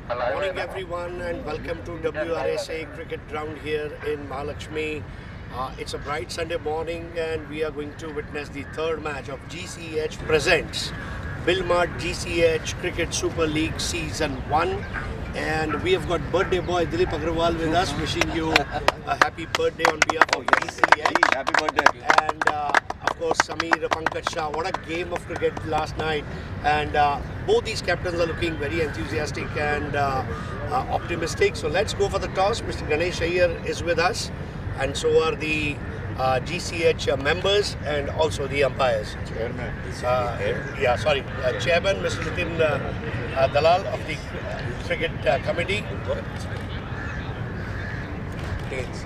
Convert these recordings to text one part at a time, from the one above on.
Morning everyone and welcome to WRSA Cricket Ground here in Mahalakshmi. It's a bright Sunday morning and we are going to witness the third match of GCH presents Billmart GCH Cricket Super League Season 1. And we have got birthday boy Dilip Agarwal with us, wishing you a happy birthday on behalf of GCH. Happy birthday. And of course Sameer, Pankaj Shah, what a game of cricket last night. And both these captains are looking very enthusiastic and optimistic. So let's go for the toss. Mr. Ganesh Iyer is with us, and so are the GCH members and also the umpires. Chairman. Chairman, Mr. Nitin Dalal of the Cricket Committee. Tails.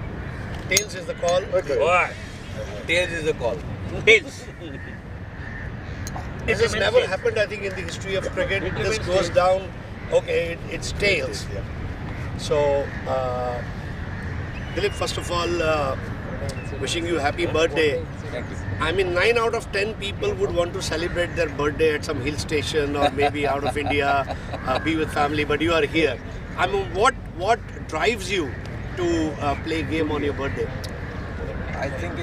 Tails is the call. Okay. What? Tails is the call. Tails. This has never happened, I think, in the history of cricket. This goes down. Okay, it's tails. So, Dilip, first of all, wishing you happy birthday. Thank you. I mean, 9 out of 10 people would want to celebrate their birthday at some hill station or maybe out of India, be with family, but you are here. I mean, what drives you to play game on your birthday? I think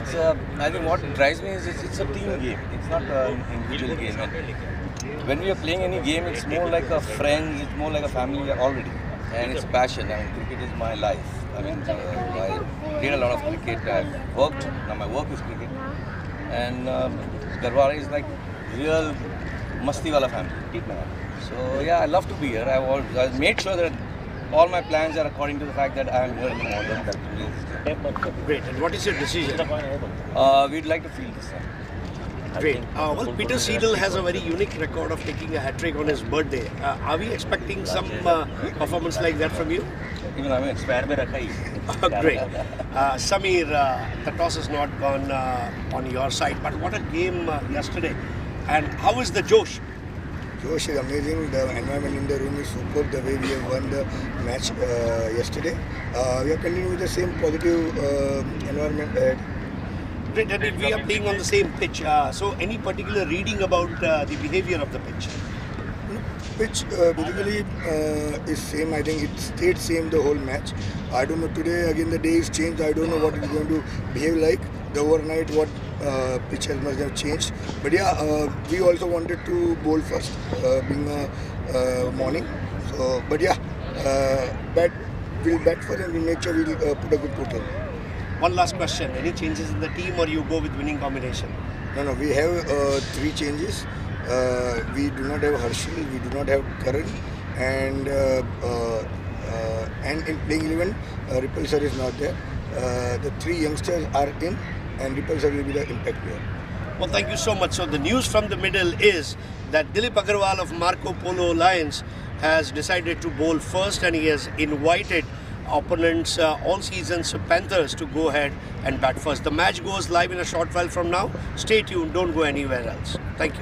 what drives me is it's a team game. It's not an individual game. And when we are playing any game, it's more like a friend. It's more like a family already, and it's a passion. I mean, cricket is my life. I mean, I played a lot of cricket. I've worked. Now my work is cricket, and Garwara is like real masti wala family. So yeah, I love to be here. I made sure that all my plans are according to the fact that I am here in the morning. Great. And what is your decision? We'd like to feel this time. Great. Well, Peter Seidel has a very unique record of taking a hat-trick on his birthday. Are we expecting some performance like that from you? Even I mean, Great. Sameer, the toss has not gone on your side, but what a game yesterday. And how is the Josh? Josh is amazing. The environment in the room is superb. The way we have won the match yesterday. We are continuing with the same positive environment ahead. Great. And we are playing on the same pitch. So any particular reading about the behavior of the pitch? Pitch basically is same. I think it stayed same the whole match. I don't know, today again the day is changed. I don't know what it's going to behave like. The overnight what pitch has must have changed. But yeah, we also wanted to bowl first, being a morning. So, but yeah, we'll bat first and we'll make sure we'll put a good total. One last question. Any changes in the team or you go with winning combination? No, we have 3 changes. We do not have Harshil, we do not have Karan, and in playing 11, Ripple sir is not there. The 3 youngsters are in, and Ripple sir will be the impact player. Well, thank you so much. So the news from the middle is that Dilip Agarwal of Marco Polo Lions has decided to bowl first, and he has invited opponents all season's Panthers to go ahead and bat first. The match goes live in a short while from now. Stay tuned, don't go anywhere else. Thank you.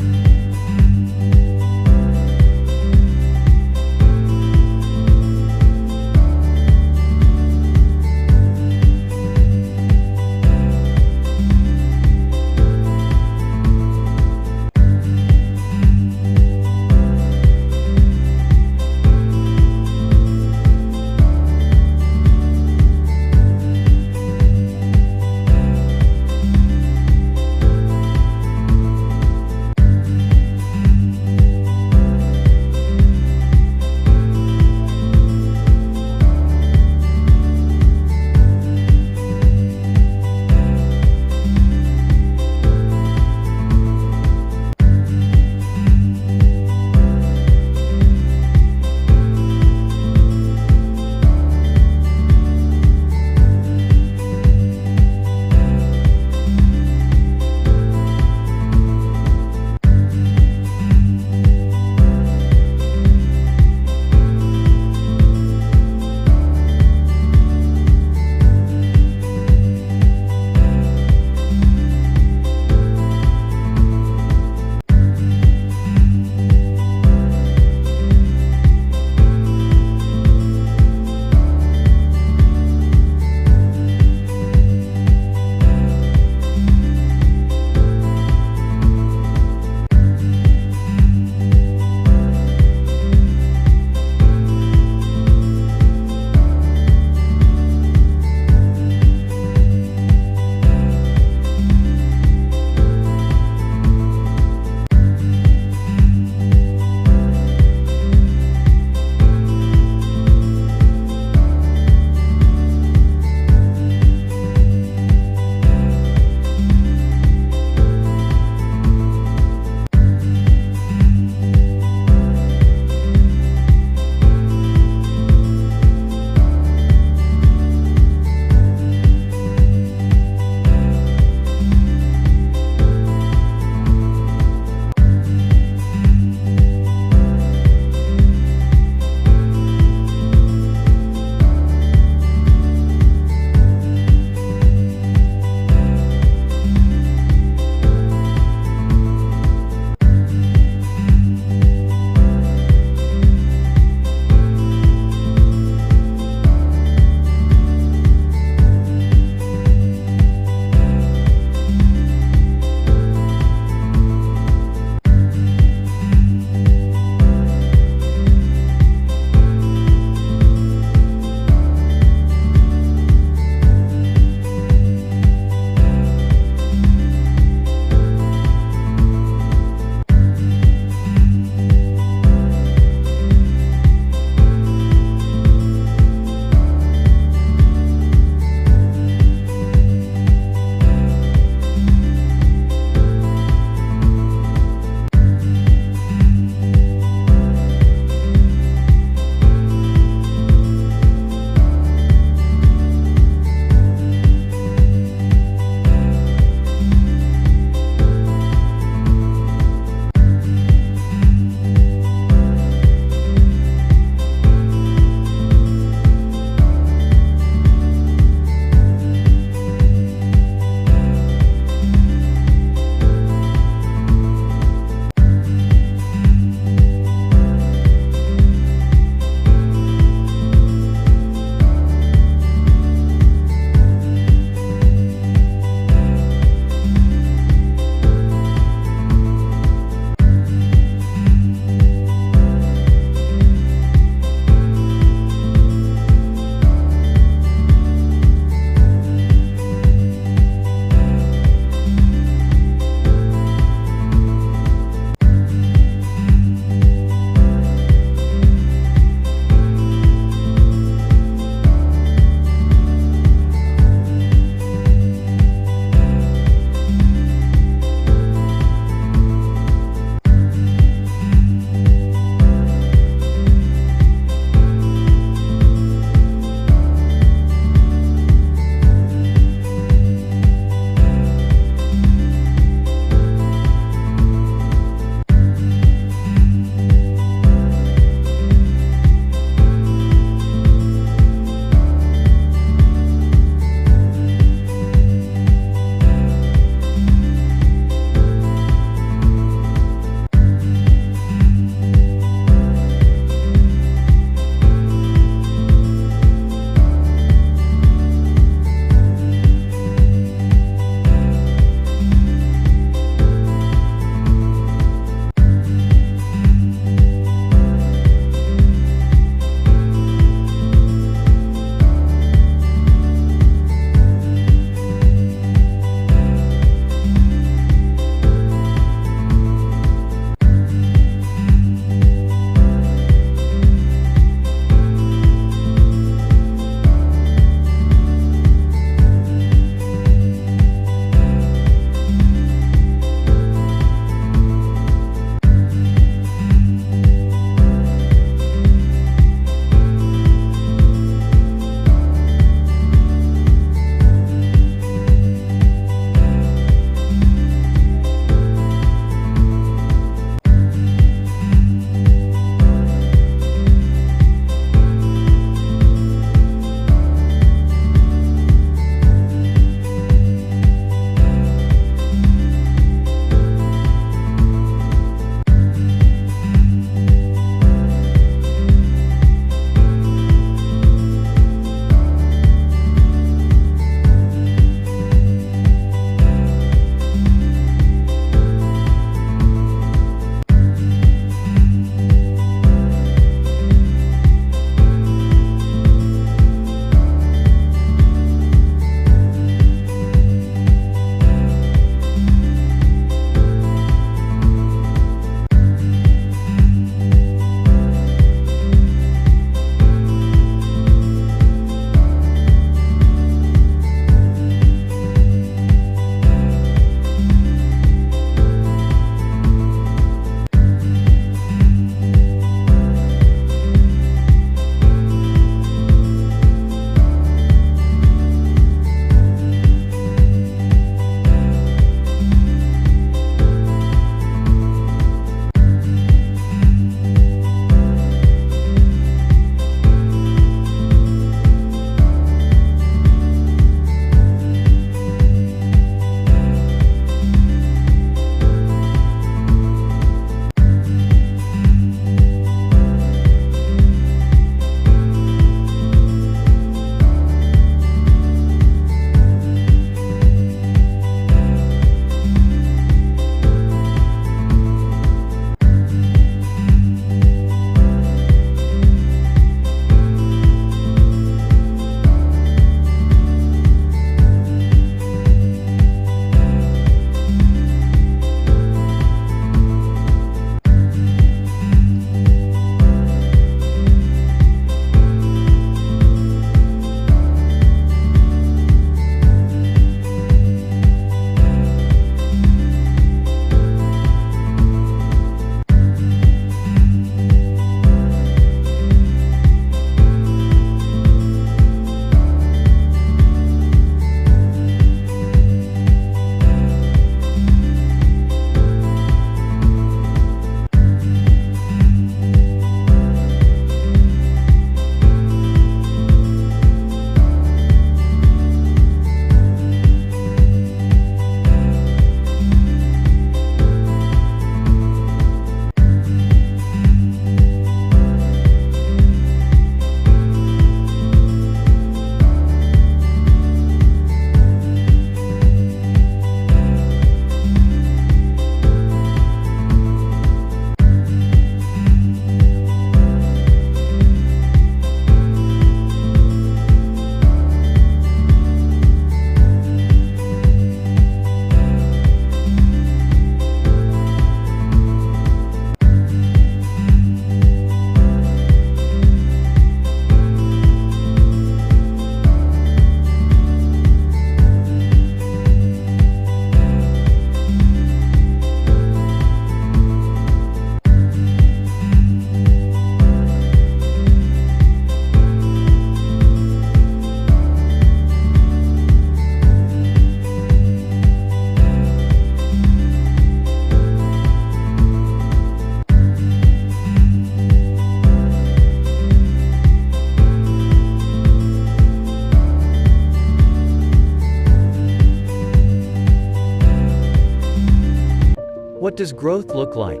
What does growth look like?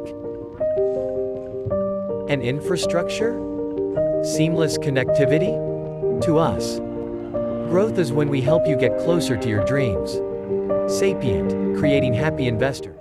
An infrastructure? Seamless connectivity? To us, growth is when we help you get closer to your dreams. Sapient, creating happy investors.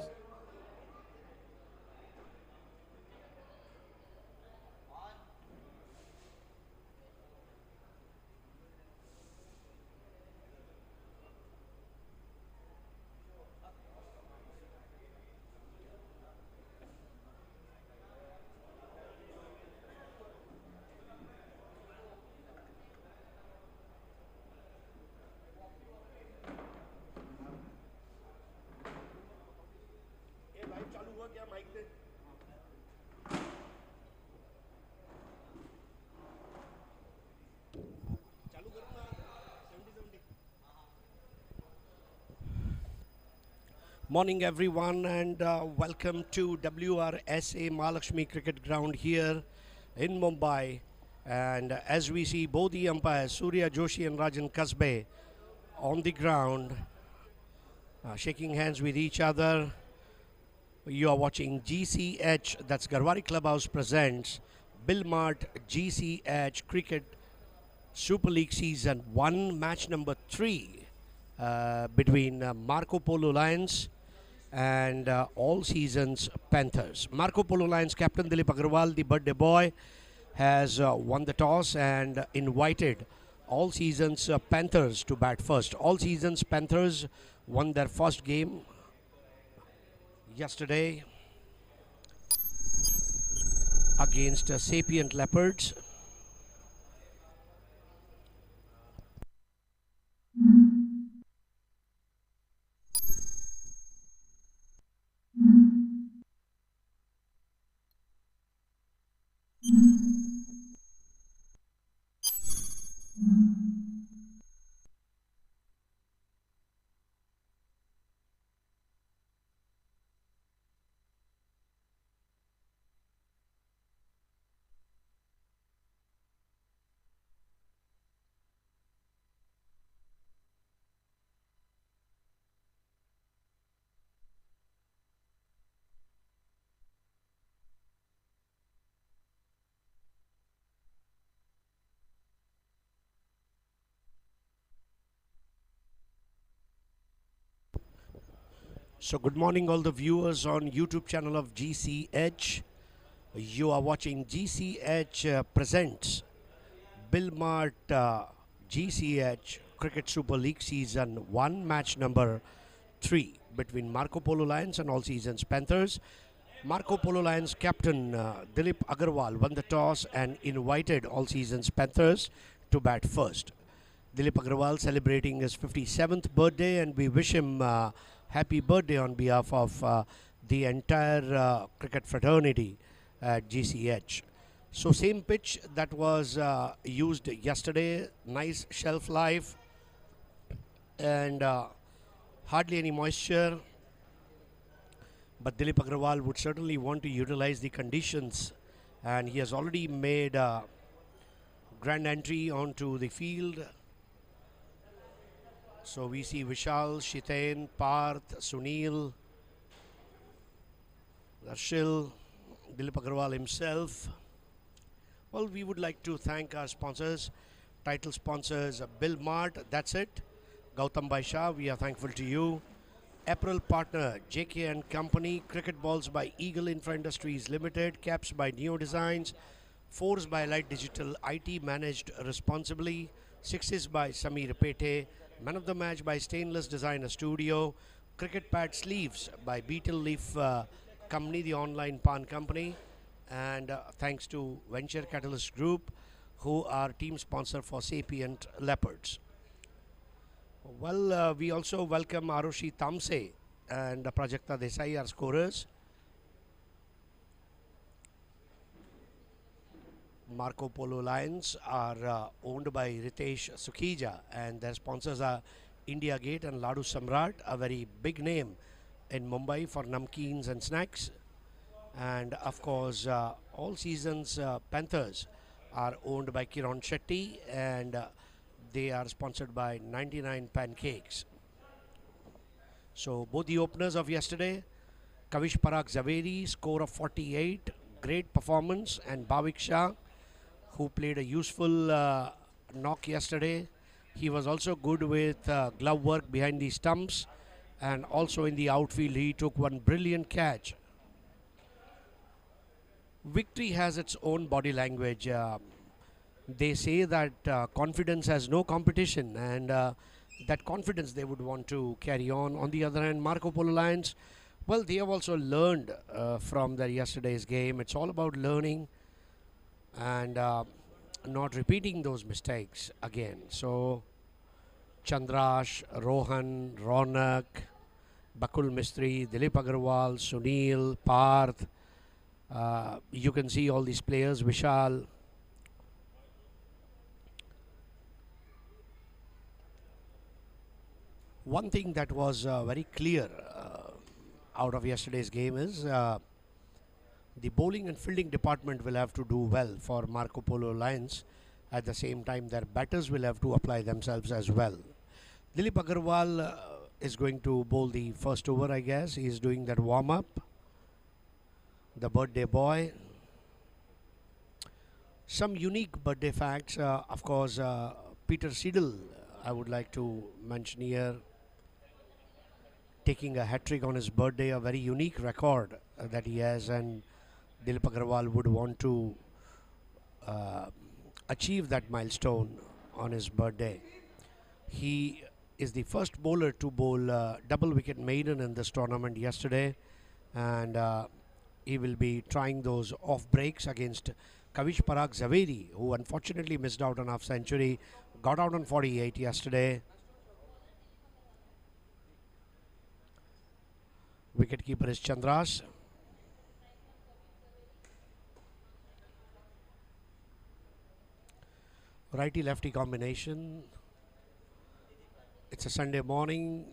Morning everyone, and welcome to WRSA Mahalakshmi Cricket Ground here in Mumbai. And as we see both the umpires, Surya Joshi and Rajan Kasbe, on the ground, shaking hands with each other. You are watching GCH, that's Garwari Clubhouse presents Billmart GCH Cricket Super League Season 1, match number 3 between Marco Polo Lions and All Seasons Panthers. Marco Polo Lions captain Dilip Agarwal, the birthday boy, has won the toss and invited All Seasons Panthers to bat first. All Seasons Panthers won their first game yesterday against Sapient Leopards. So good morning all the viewers on YouTube channel of GCH. You are watching GCH presents Billmart GCH Cricket Super League Season 1, match number 3 between Marco Polo Lions and All Seasons Panthers. Marco Polo Lions captain Dilip Agarwal won the toss and invited All Seasons Panthers to bat first. Dilip Agarwal celebrating his 57th birthday, and we wish him happy birthday on behalf of the entire cricket fraternity at GCH. So same pitch that was used yesterday, nice shelf life and hardly any moisture. But Dilip Agarwal would certainly want to utilize the conditions, and he has already made a grand entry onto the field. So we see Vishal, Shiten, Parth, Sunil, Darshil, Dilip Agarwal himself. Well, we would like to thank our sponsors, title sponsors, Billmart, that's it. Gautam Bhai Shah, we are thankful to you. Apparel partner, JK and Company, cricket balls by Eagle Infra Industries Limited, caps by Neo Designs, fours by Light Digital, IT managed responsibly, sixes by Samir Pete, man of the match by Stainless Designer Studio, cricket pad sleeves by Beetle Leaf Company, the online pan company, and thanks to Venture Catalyst Group, who are team sponsor for Sapient Leopards. Well, we also welcome Arushi Tamse and Prajakta Desai, our scorers. Marco Polo Lions are owned by Ritesh Sukhija, and their sponsors are India Gate and Ladu Samrat, a very big name in Mumbai for namkeens and snacks. And of course, All Seasons Panthers are owned by Kiran Shetty, and they are sponsored by 99 Pancakes. So both the openers of yesterday, Kavish Parag Zaveri, score of 48. Great performance. And Bhavik Shah, who played a useful knock yesterday. He was also good with glove work behind the stumps. And also in the outfield, he took one brilliant catch. Victory has its own body language. They say that confidence has no competition, and that confidence they would want to carry on. On the other hand, Marco Polo Lions, well, they have also learned from their yesterday's game. It's all about learning and not repeating those mistakes again. So, Chandrash, Rohan, Ronak, Bakul Mistry, Dilip Agarwal, Sunil, Parth. You can see all these players, Vishal. One thing that was very clear out of yesterday's game is the bowling and fielding department will have to do well for Marco Polo Lions. At the same time, their batters will have to apply themselves as well. Dilip Agarwal is going to bowl the first over, I guess. He is doing that warm-up. The birthday boy. Some unique birthday facts. Of course, Peter Seidel, I would like to mention here, taking a hat-trick on his birthday, a very unique record that he has, and Dilip Agarwal would want to achieve that milestone on his birthday. He is the first bowler to bowl double wicket maiden in this tournament yesterday, and he will be trying those off breaks against Kavish Parag Zaveri, who unfortunately missed out on half century, got out on 48 yesterday. Wicketkeeper is Chandras. Righty-lefty combination. It's a Sunday morning.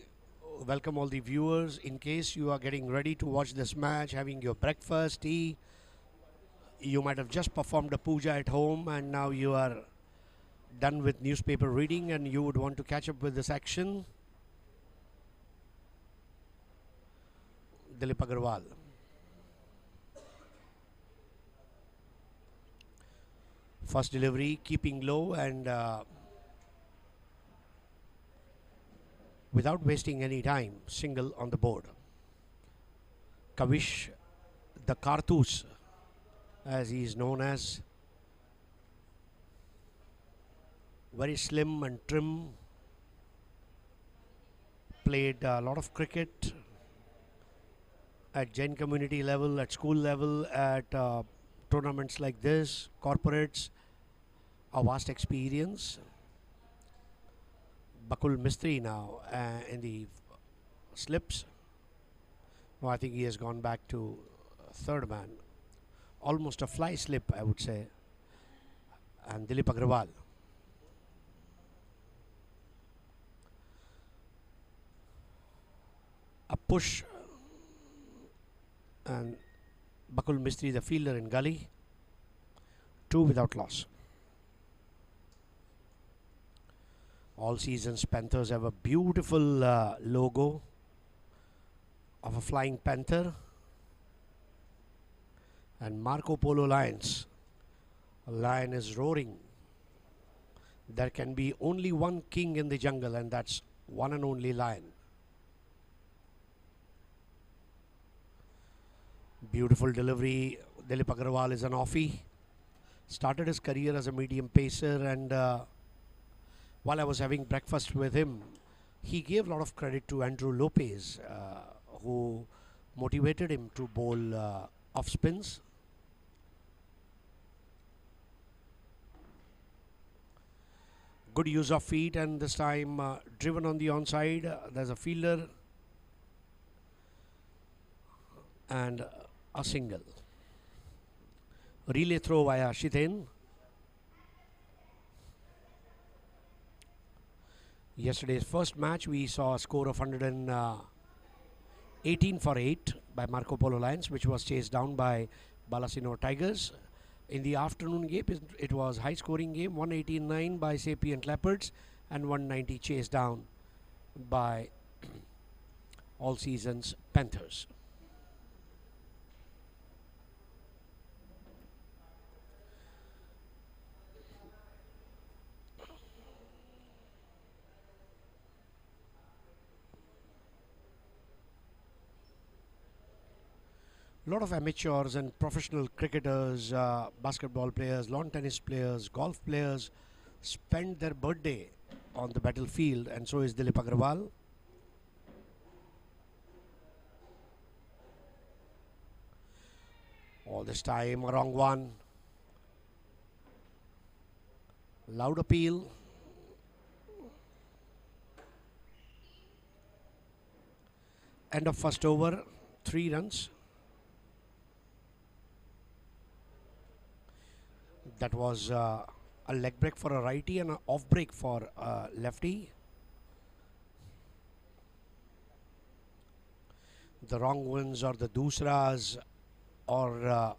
Welcome all the viewers. In case you are getting ready to watch this match, having your breakfast, tea, you might have just performed a puja at home and now you are done with newspaper reading and you would want to catch up with this action. Dilip Agarwal. First delivery, keeping low and without wasting any time, single on the board. Kavish, the Karthus, as he is known as, very slim and trim, played a lot of cricket at Jain community level, at school level, at tournaments like this, corporates, a vast experience. Bakul Mistry now in the slips. Oh, I think he has gone back to third man. Almost a fly slip, I would say. And Dilip Agarwal. A push. And Bakul Mistry, the fielder in gully. 2 without loss. All seasons Panthers have a beautiful logo of a flying panther. And Marco Polo Lions. A lion is roaring. There can be only one king in the jungle, and that's one and only lion. Beautiful delivery. Dilip Agarwal is an offie. Started his career as a medium pacer, and while I was having breakfast with him, he gave a lot of credit to Andrew Lopez, who motivated him to bowl off spins. Good use of feet, and this time driven on the onside. There's a fielder and a single. Relay throw via Shiten. Yesterday's first match, we saw a score of 118 for 8 by Marco Polo Lions, which was chased down by Balasino Tigers. In the afternoon game, it was high scoring game, 189 by Sapient Leopards and 190 chased down by All Seasons Panthers. A lot of amateurs and professional cricketers, basketball players, lawn tennis players, golf players spend their birthday on the battlefield, and so is Dilip Agarwal. All this time, a wrong one. Loud appeal. End of first over, 3 runs. That was a leg break for a righty and an off break for a lefty. The wrong ones or the doosras or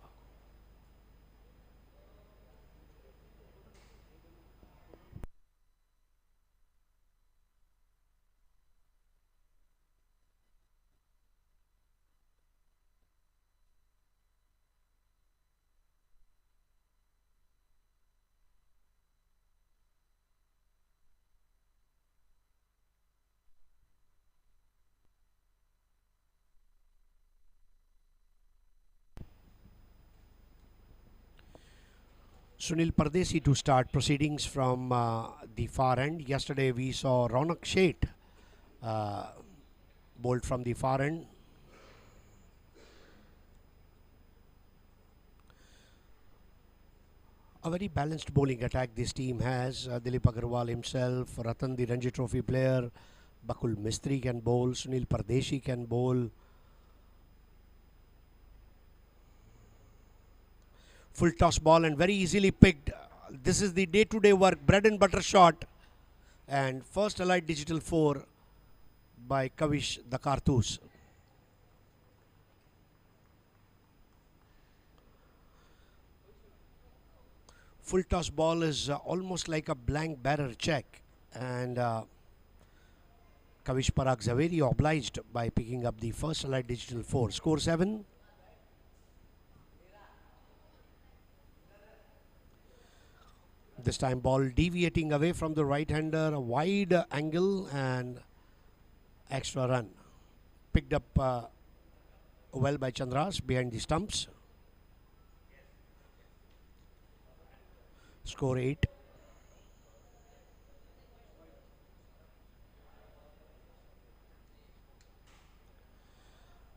Sunil Pardesi to start proceedings from the far end. Yesterday we saw Ronak Sheth bowled from the far end. A very balanced bowling attack this team has. Dilip Agarwal himself, Ratan the Ranji Trophy player, Bakul Mistry can bowl, Sunil Pardesi can bowl. Full toss ball and very easily picked. This is the day-to-day work, bread and butter shot. And first Allied Digital 4 by Kavish the Kartoos. Full toss ball is almost like a blank bearer check. And Kavish Parag Zaveri obliged by picking up the first Allied Digital 4. Score 7. This time ball deviating away from the right-hander, a wide angle and extra run. Picked up well by Chandras behind the stumps. Score 8.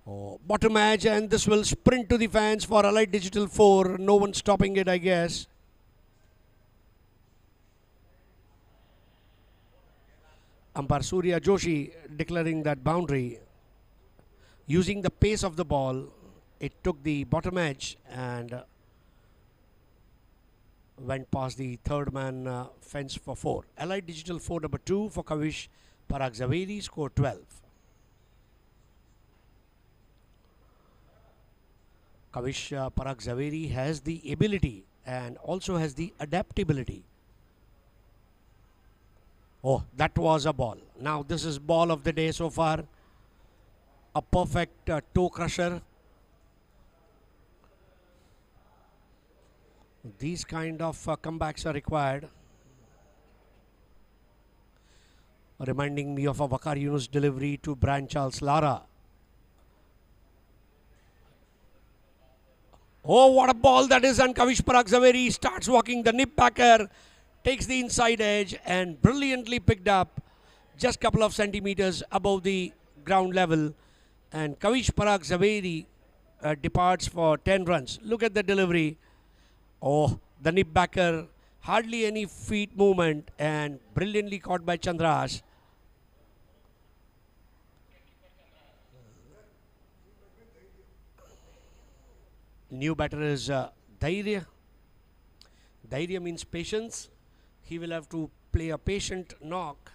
Oh, bottom edge, and this will sprint to the fans for Allied Digital 4. No one stopping it, I guess. Umpire Surya Joshi declaring that boundary. Using the pace of the ball, it took the bottom edge and went past the third man fence for 4. Allied Digital 4 number 2 for Kavish Parag Zaveri, score 12. Kavish Parag Zaveri has the ability and also has the adaptability. Oh, that was a ball. Now this is ball of the day so far. A perfect toe crusher. These kind of comebacks are required. Reminding me of a Waqar Yunus delivery to Brian Charles Lara. Oh, what a ball that is, and Kavish Parag Zaveri starts walking the nip backer, takes the inside edge and brilliantly picked up just a couple of centimeters above the ground level, and Kavish Parag Zaveri departs for 10 runs. Look at the delivery. Oh, the nip backer, hardly any feet movement and brilliantly caught by Chandras. New batter is Dhairya. Dhairya means patience. He will have to play a patient knock.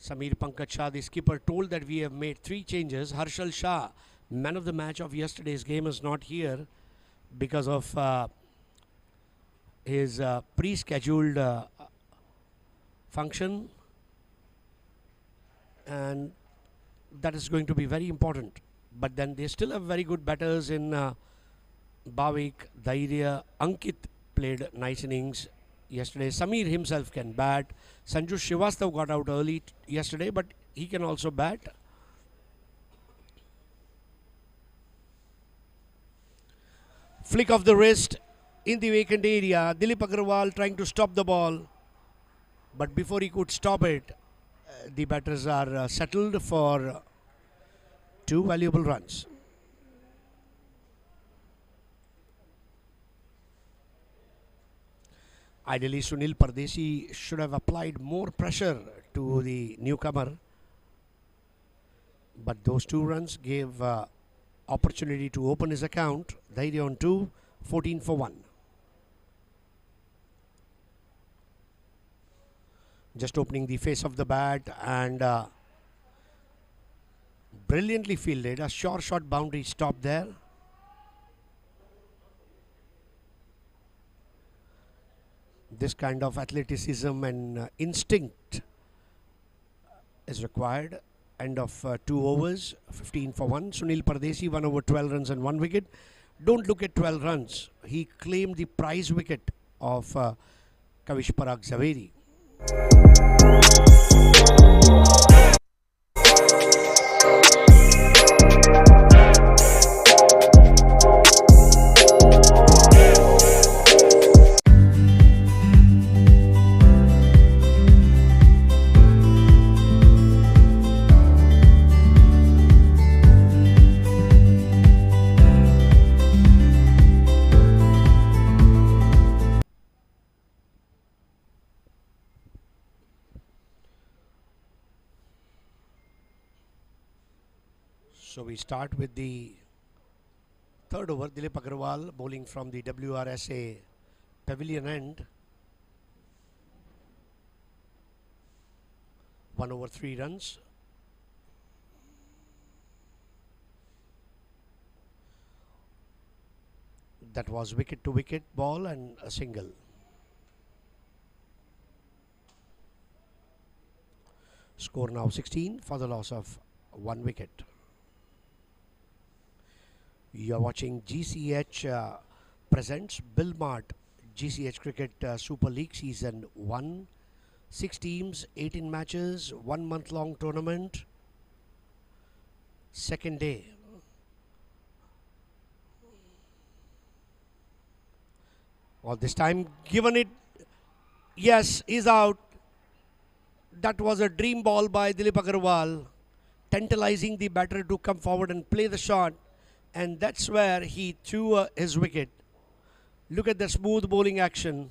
Samir Pankaj Shah, the skipper, told that we have made 3 changes. Harshal Shah, man of the match of yesterday's game, is not here because of his pre-scheduled function, and that is going to be very important. But then they still have very good batters in Bhavik, Dhairya, Ankit played nice innings yesterday. Samir himself can bat. Sanju Srivastav got out early yesterday, but he can also bat. Flick of the wrist in the vacant area. Dilip Agarwal trying to stop the ball. But before he could stop it, the batters are settled for 2 valuable runs. Ideally, Sunil Pardesi should have applied more pressure to the newcomer. But those 2 runs gave opportunity to open his account. Dhairya on 2, 14 for 1. Just opening the face of the bat and brilliantly fielded. A sure shot boundary stop there. This kind of athleticism and instinct is required. End of 2 overs, 15 for 1. Sunil Pardesi 1 over 12 runs and 1 wicket. Don't look at 12 runs. He claimed the prize wicket of Kavish Parag Zaveri. So we start with the 3rd over. Dilip Agarwal bowling from the WRSA pavilion end. 1 over 3 runs. That was wicket to wicket ball and a single. Score now 16 for the loss of 1 wicket. You are watching GCH presents Billmart GCH Cricket Super League Season 1. 6 teams, 18 matches, 1 month-long tournament. Second day. Well, this time given it, yes, is out. That was a dream ball by Dilip Agarwal, tantalizing the batter to come forward and play the shot. And that's where he threw his wicket. Look at the smooth bowling action.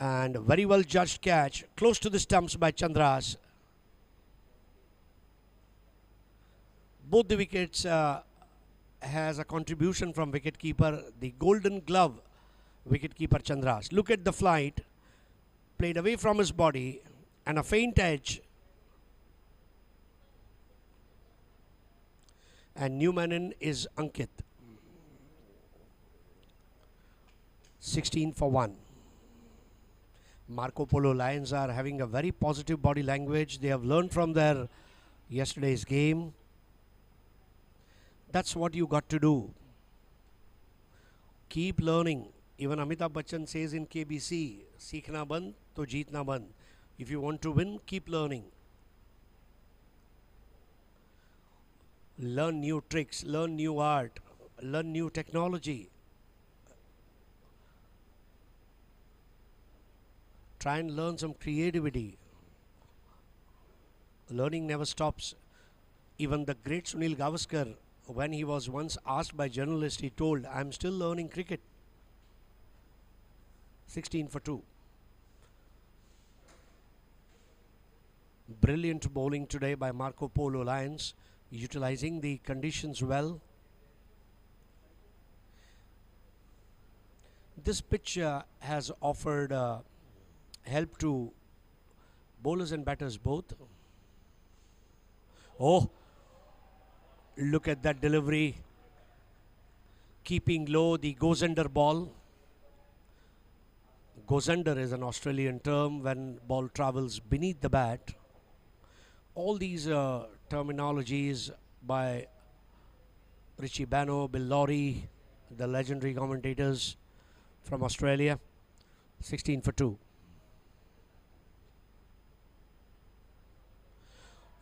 And very well judged catch. Close to the stumps by Chandras. Both the wickets has a contribution from wicketkeeper. The golden glove wicketkeeper Chandras. Look at the flight. Played away from his body. And a faint edge. And Newmanin is Ankit. 16 for 1. Marco Polo Lions are having a very positive body language. They have learned from their yesterday's game. That's what you got to do. Keep learning. Even Amitabh Bachchan says in KBC, Seekhna band to jeetna band. If you want to win, keep learning. Learn new tricks, learn new art, learn new technology. Try and learn some creativity. Learning never stops. Even the great Sunil Gavaskar, when he was once asked by journalists, he told, "I'm still learning cricket." 16 for 2. Brilliant bowling today by Marco Polo Lions, utilizing the conditions well. This pitch has offered help to bowlers and batters both. Oh, look at that delivery. Keeping low the goes under ball. Goes under is an Australian term when ball travels beneath the bat. All these terminologies by Richie Bano, Bill Lawry, the legendary commentators from Australia. 16 for 2.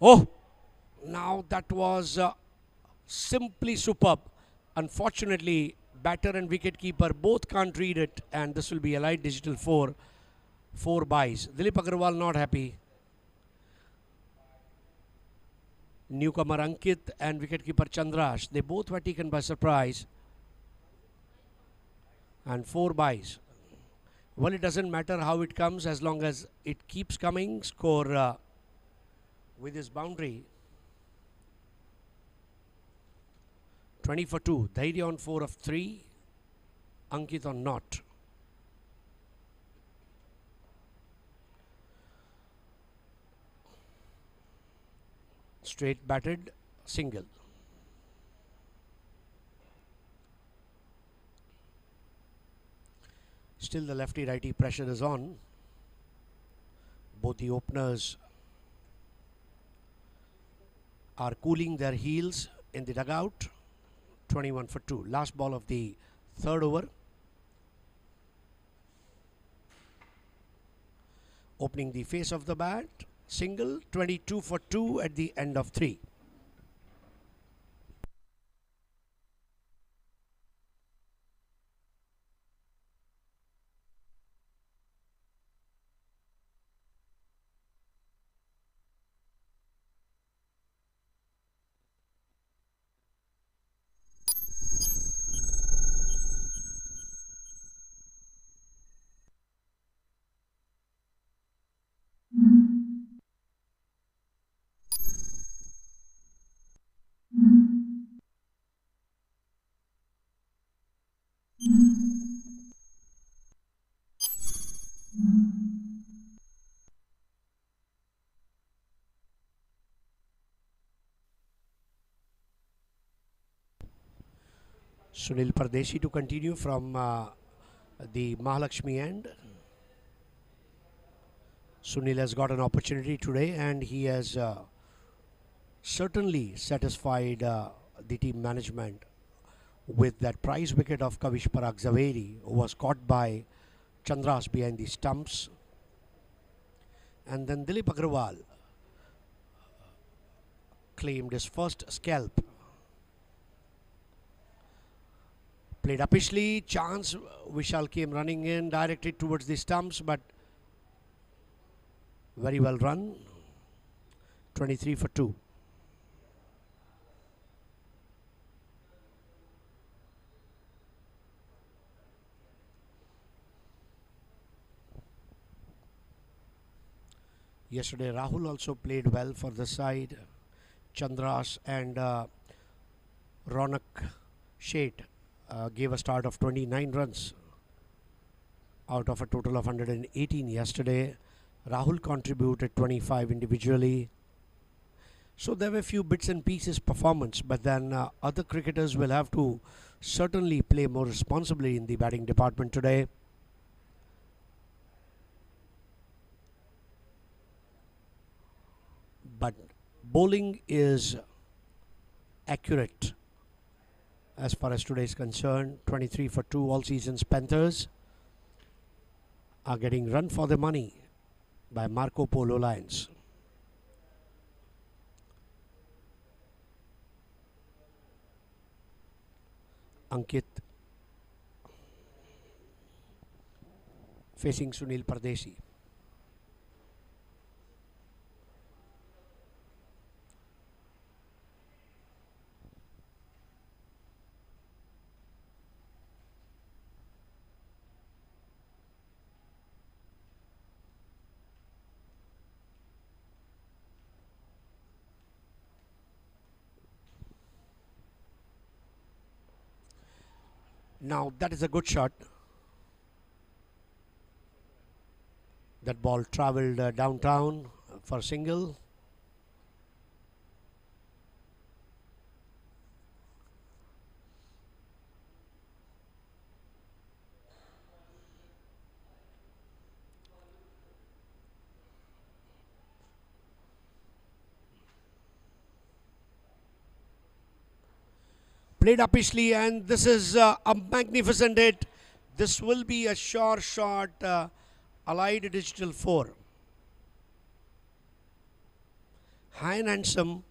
Oh, now that was simply superb. Unfortunately, batter and wicket keeper both can't read it, and this will be a light digital 4. 4 byes. Dilip Agarwal not happy. Newcomer Ankit and wicketkeeper Chandrash, they both were taken by surprise. And 4 byes. Well, it doesn't matter how it comes as long as it keeps coming. Score with his boundary. 20 for 2. Dhairya on 4 of 3. Ankit on not. Straight batted, single. Still the lefty-righty pressure is on. Both the openers are cooling their heels in the dugout. 21 for 2. Last ball of the third over. Opening the face of the bat. Single. 22 for 2 at the end of 3. Sunil Pardeshi to continue from the Mahalakshmi end. Sunil has got an opportunity today, and he has certainly satisfied the team management with that prize wicket of Kavish Parag Zaveri, who was caught by Chandras behind the stumps. And then Dilip Agarwal claimed his first scalp. Played uppishly, chance. Vishal came running in, directed towards the stumps, but very well run. 23 for 2. Yesterday, Rahul also played well for the side. Chandras and Ronak Sheth gave a start of 29 runs out of a total of 118 yesterday. Rahul contributed 25 individually. So there were a few bits and pieces performance, but then other cricketers will have to certainly play more responsibly in the batting department today. But bowling is accurate as far as today is concerned. 23 for 2. All seasons Panthers are getting run for the money by Marco Polo Lions. Ankit facing Sunil Pardeshi. Now that is a good shot. That ball travelled downtown for single. Played uppishly, and this is a magnificent hit. This will be a sure shot, Allied Digital 4. High and handsome.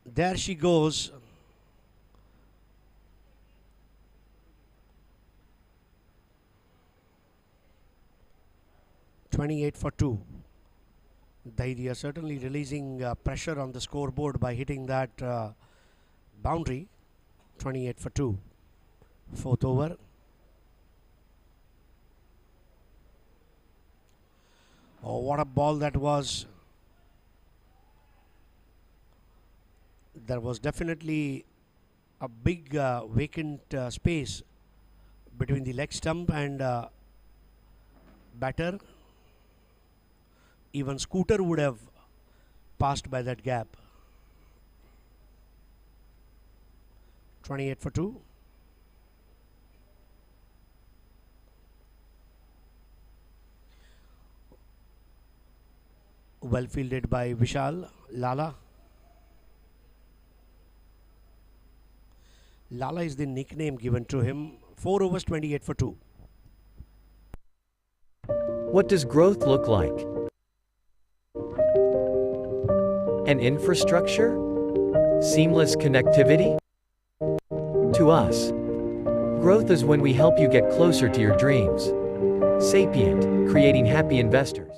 There she goes. 28 for 2. They are certainly releasing pressure on the scoreboard by hitting that boundary. 28 for 2. Fourth over. Oh, what a ball that was. There was definitely a big vacant space between the leg stump and batter. Even Scooter would have passed by that gap. 28 for 2. Well fielded by Vishal. Lala. Lala is the nickname given to him. 4 overs, 28 for 2. What does growth look like? An infrastructure? Seamless connectivity? To us, growth is when we help you get closer to your dreams. Sapient, creating happy investors.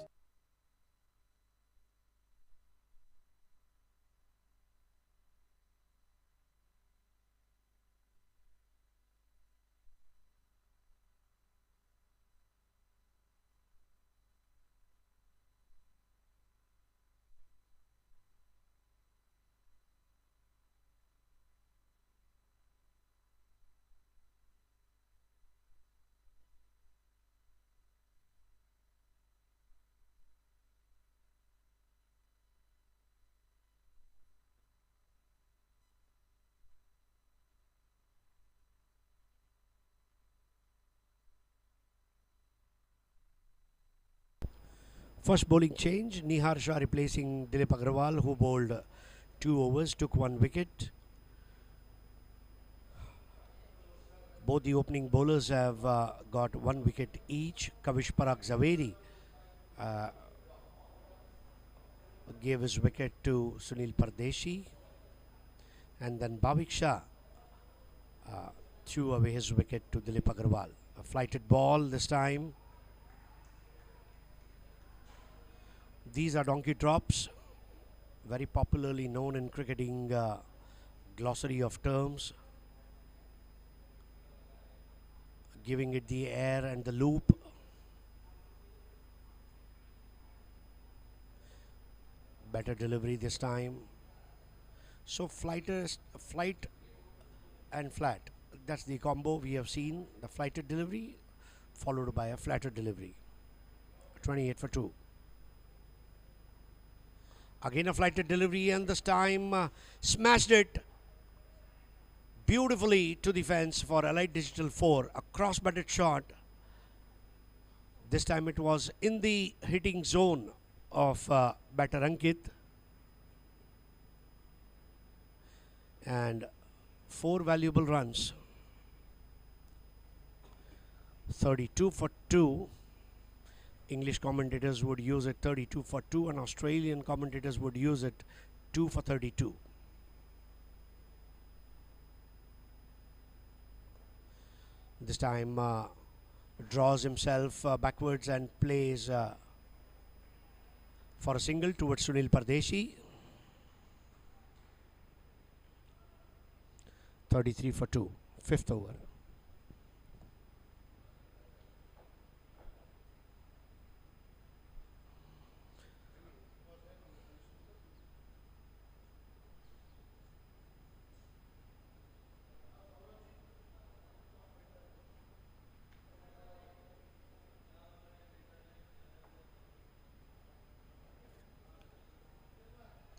First bowling change, Nihar Shah replacing Dilip Agrawal, who bowled 2 overs, took 1 wicket. Both the opening bowlers have got 1 wicket each. Kavish Parag Zaveri gave his wicket to Sunil Pardeshi, and then Bhavik Shah threw away his wicket to Dilip Agrawal. A flighted ball this time. These are donkey drops, very popularly known in cricketing glossary of terms, giving it the air and the loop. Better delivery this time. So flight and flat, that's the combo we have seen. The flighted delivery followed by a flatter delivery. 28 for 2. Again a flighted delivery, and this time smashed it beautifully to the fence for Allied Digital 4. A cross-batted shot. This time it was in the hitting zone of batter Ankit. And 4 valuable runs. 32 for 2. English commentators would use it 32 for 2, and Australian commentators would use it 2 for 32. This time draws himself backwards and plays for a single towards Sunil Pardeshi. 33 for 2, 5th over.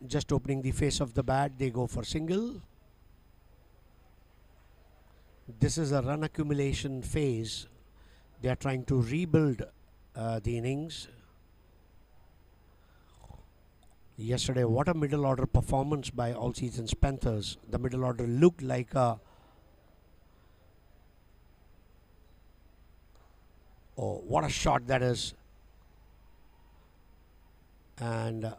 Just opening the face of the bat, they go for single. This is a run accumulation phase. They are trying to rebuild the innings. Yesterday, what a middle order performance by all seasons Panthers. The middle order looked like a oh, what a shot that is. And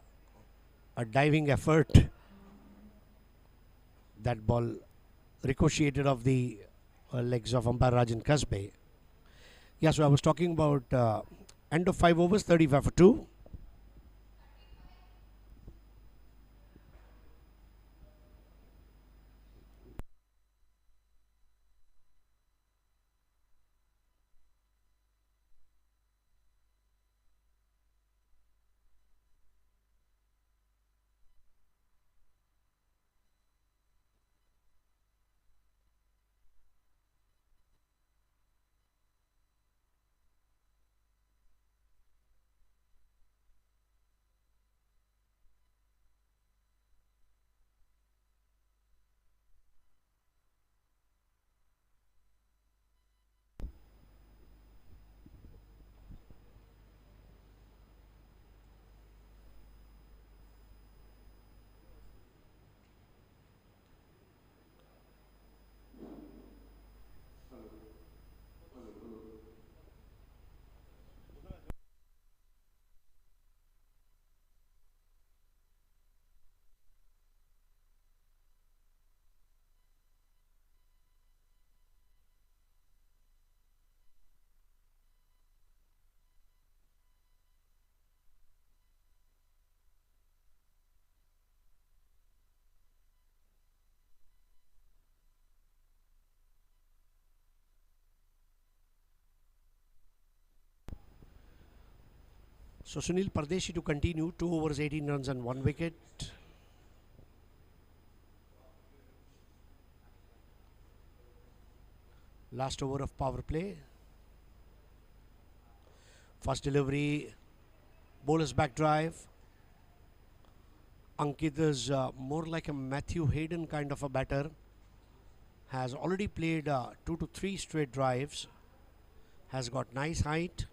a diving effort. That ball ricocheted off the legs of umpire Rajan Kasbe. Yeah, so I was talking about End of 5 overs, 35 for 2. So Sunil Pardeshi to continue, 2 overs, 18 runs and 1 wicket. Last over of power play. First delivery, bowler's back drive. Ankit is more like a Matthew Hayden kind of a batter. Has already played 2 to 3 straight drives. Has got nice height.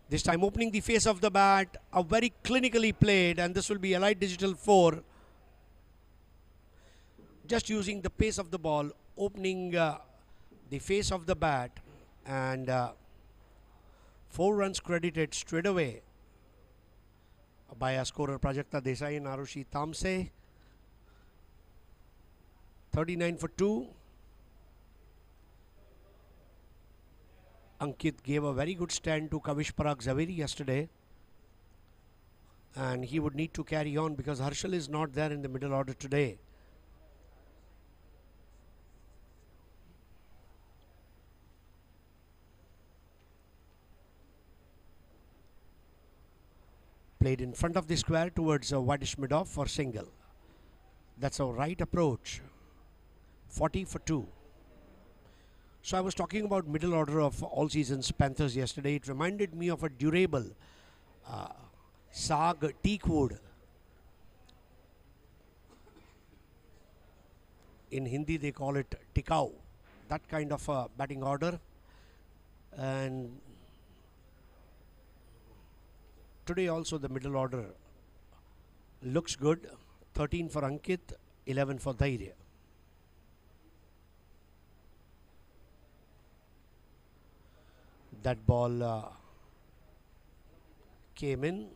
This time opening the face of the bat, a very clinically played, and this will be Elite Digital 4. Just using the pace of the ball, opening the face of the bat, and 4 runs credited straight away by a scorer Prajakta Desai and Arushi Tamse. 39 for 2. Ankit gave a very good stand to Kavish Parag Zaveri yesterday, and he would need to carry on because Harshal is not there in the middle order today. Played in front of the square towards a whitish mid-off for single. That's a right approach. 40 for 2. So I was talking about middle order of all seasons Panthers yesterday. It reminded me of a durable sag teak wood. In Hindi they call it tikau. That kind of a batting order. And today also the middle order looks good. 13 for Ankit, 11 for Dhairya. That ball came in.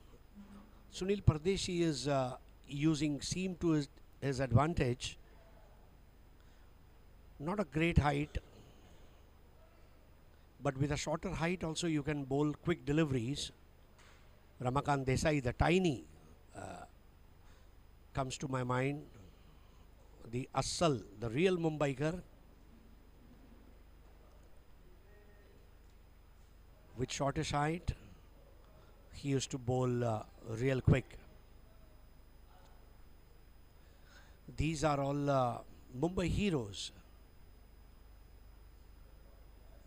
Sunil Pardeshi is using seam to his advantage. Not a great height, but with a shorter height also you can bowl quick deliveries. Ramakant Desai, the tiny, comes to my mind. The Assal, the real Mumbaiker. With shortish height, he used to bowl real quick. These are all Mumbai heroes.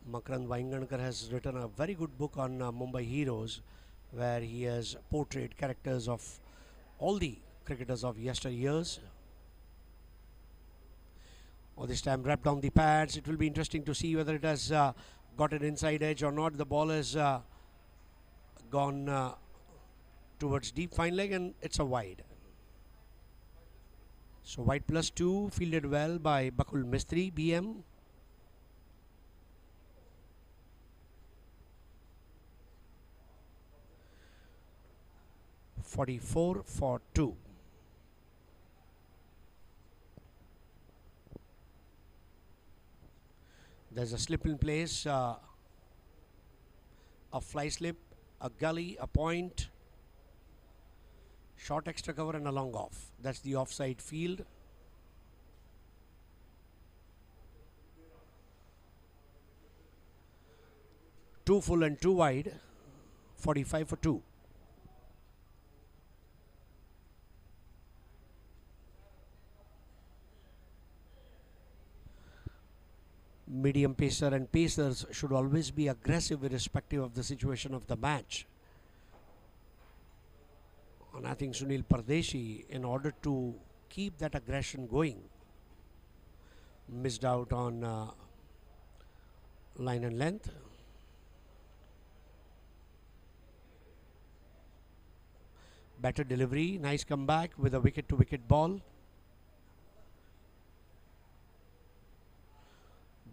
Makarand Vaingankar has written a very good book on Mumbai heroes, where he has portrayed characters of all the cricketers of yesteryears. This time wrapped down the pads. It will be interesting to see whether it has got an inside edge or not. The ball has gone towards deep fine leg, and it's a wide. So wide +2, fielded well by Bakul Mistri, BM. (44 for 2). There's a slip in place, a fly slip, a gully, a point, short extra cover and a long off. That's the offside field. Two full and two wide, 45 for 2. Medium pacer and pacers should always be aggressive irrespective of the situation of the match. And I think Sunil Pardeshi, in order to keep that aggression going, missed out on line and length. Better delivery, nice comeback with a wicket to wicket ball.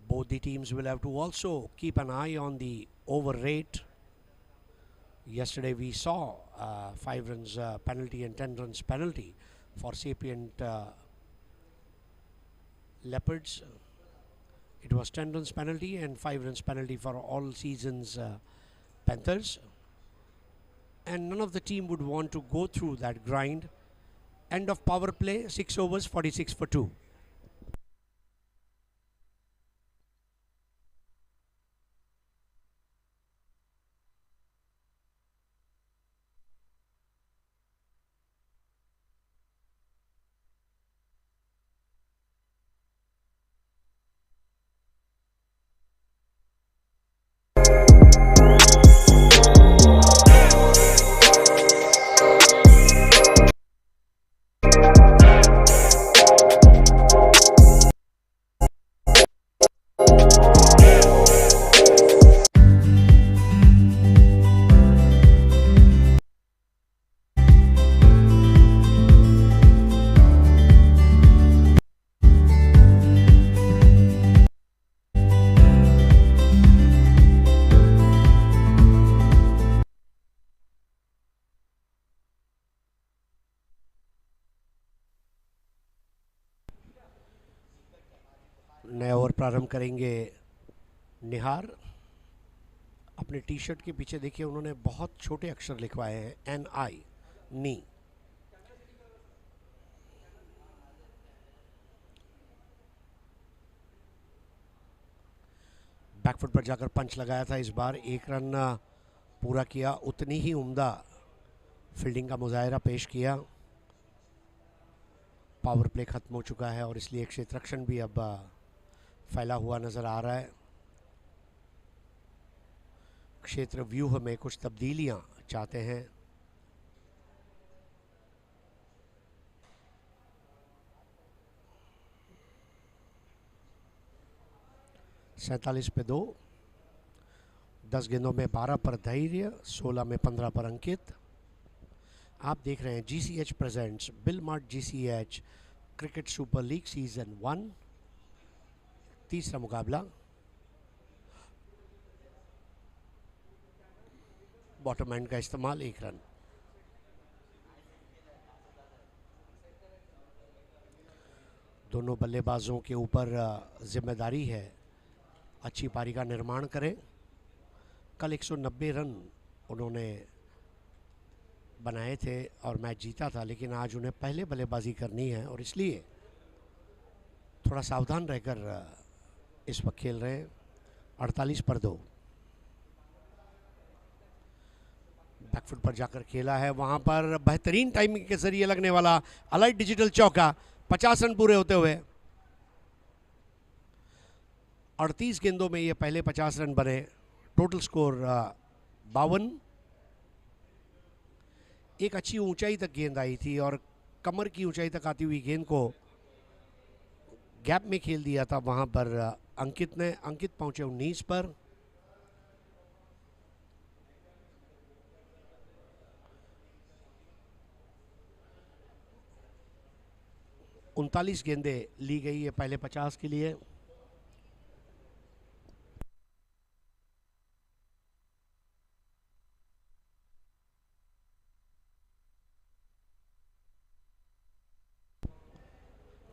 Both the teams will have to also keep an eye on the over rate. Yesterday we saw 5 runs penalty and 10 runs penalty for Sapient Leopards. It was 10 runs penalty and 5 runs penalty for all seasons Panthers. And none of the team would want to go through that grind. End of power play, 6 overs, 46 for 2. नया over प्रारंभ करेंगे निहार। अपने T shirt के पीछे देखिए उन्होंने बहुत छोटे अक्षर लिखवाए हैं NI नी। बैकफुट पर जाकर पंच लगाया था इस बार, 1 रन पूरा किया, उतनी ही उम्दा फील्डिंग का मुजाहिरा पेश किया। पावर प्ले खत्म हो चुका है और इसलिए क्षेत्ररक्षण भी अब फैला हुआ नजर आ रहा है। क्षेत्र व्यूह में कुछ तब्दीलियां चाहते हैं। सैंतालीस पे 2, 10 गेंदों में 12 पर धैर्य, 16 में 15 पर अंकित। आप देख रहे हैं GCH presents Billmart GCH cricket super league season 1, तीसरा मुकाबला। बॉटम एंड का इस्तेमाल, 1 रन। दोनों बल्लेबाजों के ऊपर जिम्मेदारी है अच्छी पारी का निर्माण करें। कल 190 रन उन्होंने बनाए थे और मैच जीता था, लेकिन आज उन्हें पहले बल्लेबाजी करनी है और इसलिए थोड़ा सावधान रहकर इस वक्त खेल रहे हैं। 48 पर 2। बैकफुट पर जाकर खेला है, वहां पर बेहतरीन टाइमिंग के जरिए लगने वाला अलाइट डिजिटल चौका। 50 रन पूरे होते हुए 38 गेंदों में ये पहले 50 रन बने। Total score 52। एक अच्छी ऊंचाई तक गेंद आई थी और कमर की ऊंचाई तक आती हुई गेंद को गैप में खेल दिया था वहां पर अंकित ने। अंकित पहुंचे 19 पर। उनतालीस गेंदें ली गई है पहले 50 के लिए।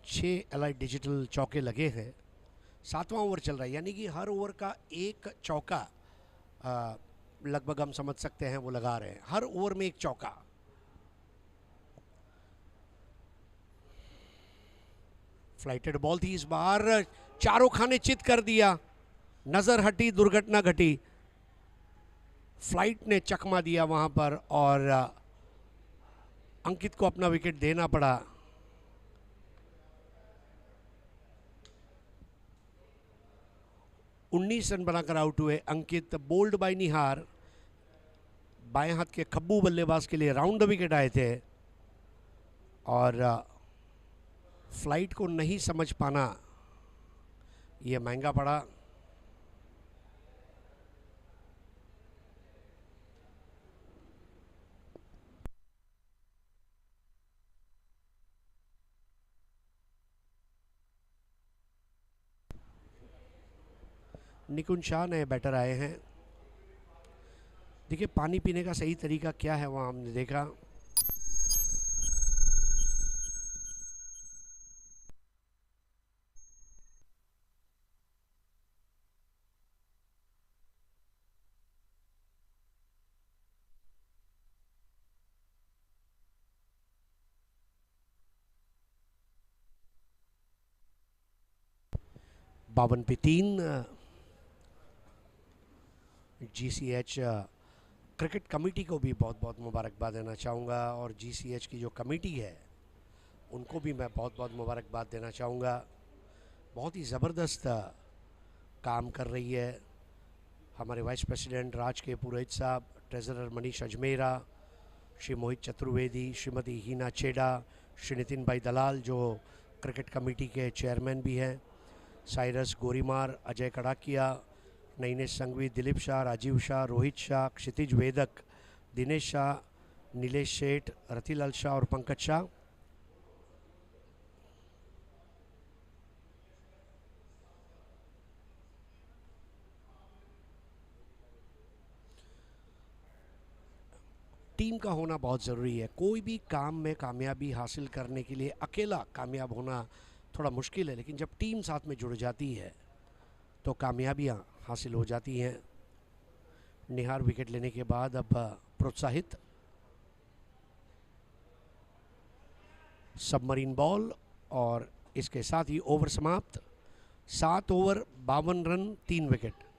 छह एलाइट डिजिटल चौके लगे हैं 7वां ओवर चल रहा है, यानी कि हर ओवर का एक चौका लगभग हम समझ सकते हैं वो लगा रहे हैं, हर ओवर में एक चौका। फ्लाइटेड बॉल थी इस बार, चारों खाने चित कर दिया, नजर हटी, दुर्घटना घटी, फ्लाइट ने चकमा दिया वहां पर और अंकित को अपना विकेट देना पड़ा। उन्नीस रन बनाकर आउट हुए अंकित, बोल्ड बाय निहार। बाएं हाथ के खब्बू बल्लेबाज के लिए राउंड द विकेट आए थे और फ्लाइट को नहीं समझ पाना यह महंगा पड़ा। निकुंज शाह नए बैटर आए हैं। देखिए पानी पीने का सही तरीका क्या है वहां हमने देखा। बावन पे 3। जीसीएच क्रिकेट कमेटी को भी बहुत बहुत मुबारकबाद देना चाहूँगा और जीसीएच की जो कमेटी है उनको भी मैं बहुत बहुत मुबारकबाद देना चाहूँगा। बहुत ही ज़बरदस्त काम कर रही है हमारे वाइस प्रेसिडेंट राज के पुरोहित साहब, ट्रेजरर मनीष अजमेरा, श्री मोहित चतुर्वेदी, श्रीमती हीना चेडा, श्री नितिन भाई दलाल जो क्रिकेट कमेटी के चेयरमैन भी हैं, साइरस गोरीमार, अजय कड़ाकिया, नईनेश संघवी, दिलीप शाह, राजीव शाह, रोहित शाह, क्षितिज वेदक, दिनेश शाह, नीलेश शेठ, रतिलाल शाह और पंकज शाह। टीम का होना बहुत ज़रूरी है। कोई भी काम में कामयाबी हासिल करने के लिए अकेला कामयाब होना थोड़ा मुश्किल है, लेकिन जब टीम साथ में जुड़ जाती है तो कामयाबियां हासिल हो जाती हैं। निहार विकेट लेने के बाद अब प्रोत्साहित, सबमरीन बॉल और इसके साथ ही ओवर समाप्त। 7 over 52 run 3 wicket.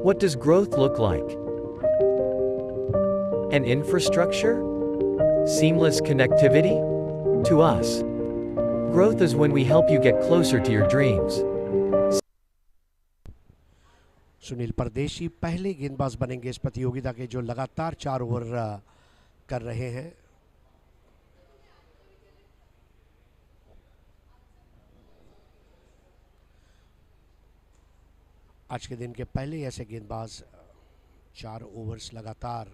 What does growth look like? An infrastructure? Seamless connectivity? To us, growth is when we help you get closer to your dreams. Sunil परदेशी पहले गेंदबाज बनेंगे इस प्रतियोगिता के जो लगातार 4 ओवर कर रहे हैं। आज के दिन के पहले ऐसे गेंदबाज 4 ओवर्स लगातार।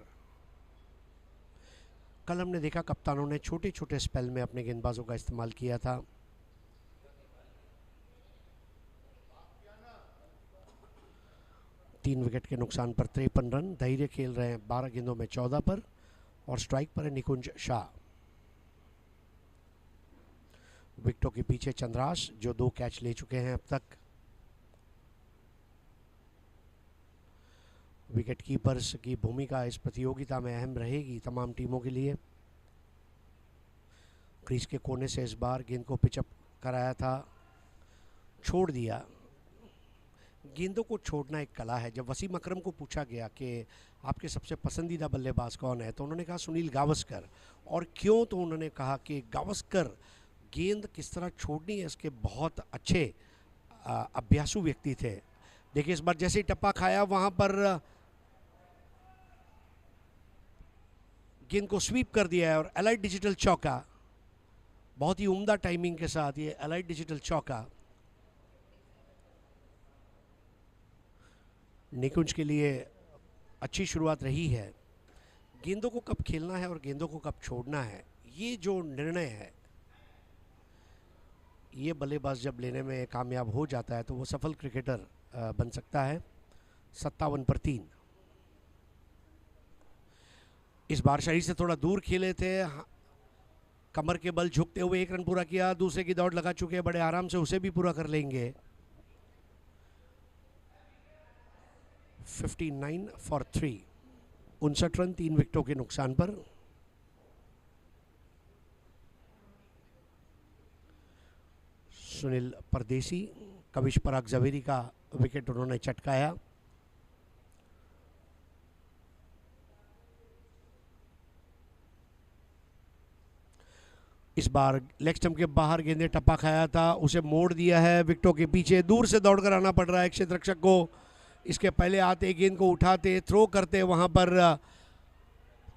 कल हमने देखा कप्तानों ने छोटे छोटे स्पेल में अपने गेंदबाजों का इस्तेमाल किया था। तीन विकेट के नुकसान पर 53 रन। धैर्य खेल रहे हैं 12 गेंदों में 14 पर और स्ट्राइक पर है निकुंज शाह। विकेटों के पीछे चंद्राश जो 2 कैच ले चुके हैं अब तक। विकेट कीपर्स की भूमिका इस प्रतियोगिता में अहम रहेगी तमाम टीमों के लिए। क्रीज के कोने से इस बार गेंद को पिचअप कराया था, छोड़ दिया। गेंदों को छोड़ना एक कला है। जब वसीम अकरम को पूछा गया कि आपके सबसे पसंदीदा बल्लेबाज कौन है तो उन्होंने कहा सुनील गावस्कर। और क्यों, तो उन्होंने कहा कि गावस्कर गेंद किस तरह छोड़नी है इसके बहुत अच्छे अभ्यासु व्यक्ति थे। देखिए इस बार जैसे ही टप्पा खाया वहां पर गेंद को स्वीप कर दिया है और एलाइट डिजिटल चौका, बहुत ही उम्दा टाइमिंग के साथ ये एलाइट डिजिटल चौका निकुंज के लिए अच्छी शुरुआत रही है। गेंदों को कब खेलना है और गेंदों को कब छोड़ना है, ये जो निर्णय है, ये बल्लेबाज जब लेने में कामयाब हो जाता है तो वो सफल क्रिकेटर बन सकता है। 57 पर 3। इस बार शरीर से थोड़ा दूर खेले थे, कमर के बल झुकते हुए 1 रन पूरा किया। दूसरे की दौड़ लगा चुके हैं, बड़े आराम से उसे भी पूरा कर लेंगे। 59 फॉर 3, 59 रन 3 विकेटों के नुकसान पर। सुनील परदेसी, कविश पराग जवेरी का विकेट उन्होंने चटकाया। इस बार लेग स्टंप के बाहर गेंदे टप्पा खाया था, उसे मोड़ दिया है विकेटों के पीछे। दूर से दौड़ कर आना पड़ रहा है क्षेत्र रक्षक को। इसके पहले आते गेंद को उठाते, थ्रो करते, वहां पर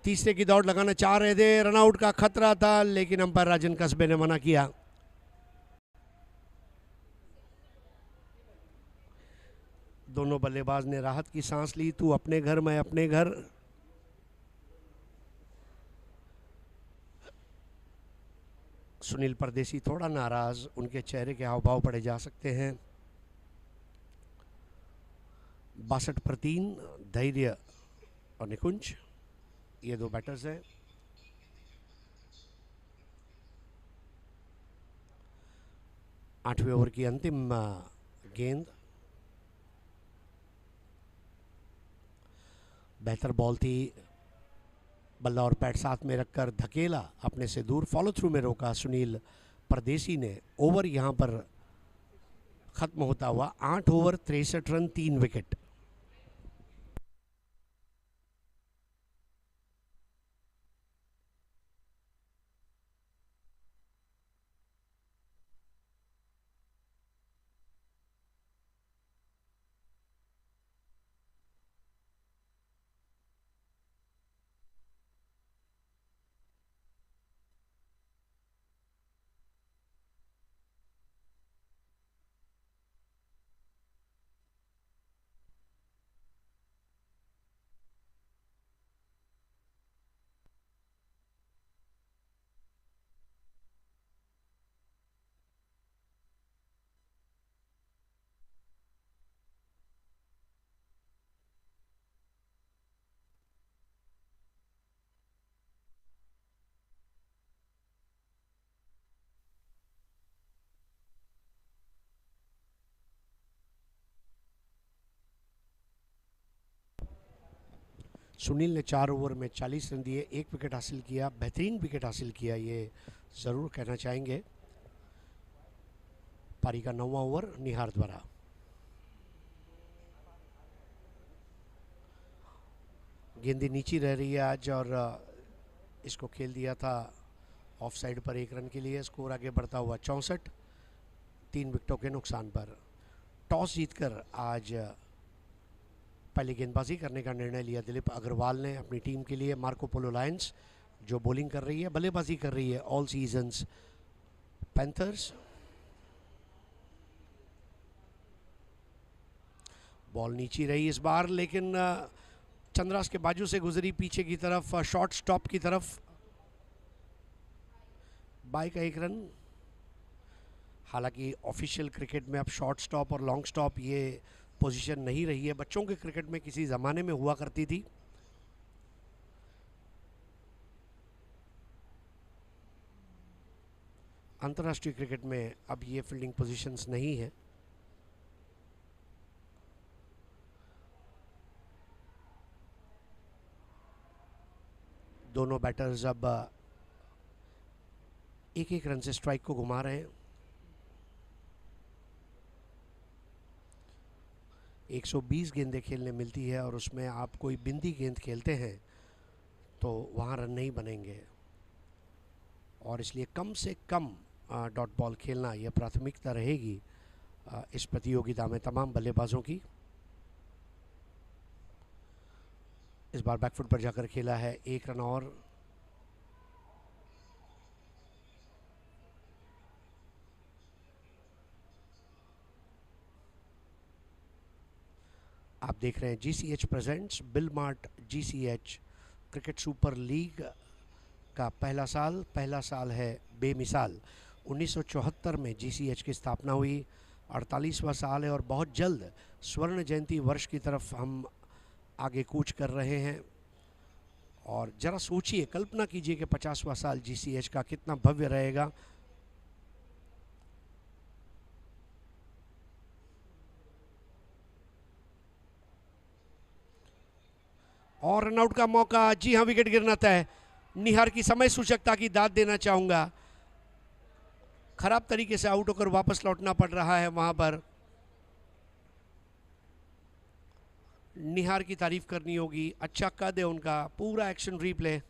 तीसरे की दौड़ लगाना चाह रहे थे। रनआउट का खतरा था, लेकिन अंपायर राजन कस्बे ने मना किया। दोनों बल्लेबाज ने राहत की सांस ली। तू अपने घर, मैं अपने घर। सुनील परदेसी थोड़ा नाराज, उनके चेहरे के हाव भाव पड़े जा सकते हैं। 62 पर 3, धैर्य और निकुंज, ये दो बैटर्स हैं। आठवें ओवर की अंतिम गेंद, बेहतर बॉल थी। बल्ला और पैड साथ में रखकर धकेला, अपने से दूर फॉलो थ्रू में रोका सुनील परदेसी ने। ओवर यहां पर खत्म होता हुआ 8 ओवर 63 रन 3 विकेट। सुनील ने 4 ओवर में 40 रन दिए, 1 विकेट हासिल किया। बेहतरीन विकेट हासिल किया, ये ज़रूर कहना चाहेंगे। पारी का 9वां ओवर निहार द्वारा। गेंदी नीची रह रही है आज, और इसको खेल दिया था ऑफ साइड पर 1 रन के लिए। स्कोर आगे बढ़ता हुआ 64, 3 विकेटों के नुकसान पर। टॉस जीतकर आज पहले गेंदबाजी करने का निर्णय लिया दिलीप अग्रवाल ने अपनी टीम के लिए। मार्को पोलो लायंस जो बॉलिंग कर रही है, बल्लेबाजी कर रही है ऑल सीजन्स पैंथर्स। बॉल नीची रही इस बार, लेकिन चंद्रास के बाजू से गुजरी पीछे की तरफ, शॉर्ट स्टॉप की तरफ। बाई का 1 रन। हालांकि ऑफिशियल क्रिकेट में अब शॉर्ट स्टॉप और लॉन्ग स्टॉप ये पोजीशन नहीं रही है, बच्चों के क्रिकेट में किसी ज़माने में हुआ करती थी। अंतर्राष्ट्रीय क्रिकेट में अब ये फील्डिंग पोजीशंस नहीं है। दोनों बैटर्स अब 1-1 रन से स्ट्राइक को घुमा रहे हैं। 120 गेंदें खेलने मिलती है, और उसमें आप कोई बिंदी गेंद खेलते हैं तो वहाँ रन नहीं बनेंगे, और इसलिए कम से कम डॉट बॉल खेलना यह प्राथमिकता रहेगी इस प्रतियोगिता में तमाम बल्लेबाजों की। इस बार बैकफुट पर जाकर खेला है, 1 रन और देख रहे हैं GCH presents Billmart GCH cricket super league का पहला साल है बेमिसाल। 1974 में GCH की स्थापना हुई, 48वां साल है और बहुत जल्द स्वर्ण जयंती वर्ष की तरफ हम आगे कूच कर रहे हैं। और ज़रा सोचिए, कल्पना कीजिए कि 50वां साल GCH का कितना भव्य रहेगा। और रनआउट का मौका, जी हाँ, विकेट गिरना तय। निहार की समय सूचकता की दाद देना चाहूंगा, खराब तरीके से आउट होकर वापस लौटना पड़ रहा है वहां पर। निहार की तारीफ करनी होगी, अच्छा कद है उनका। पूरा एक्शन रिप्ले,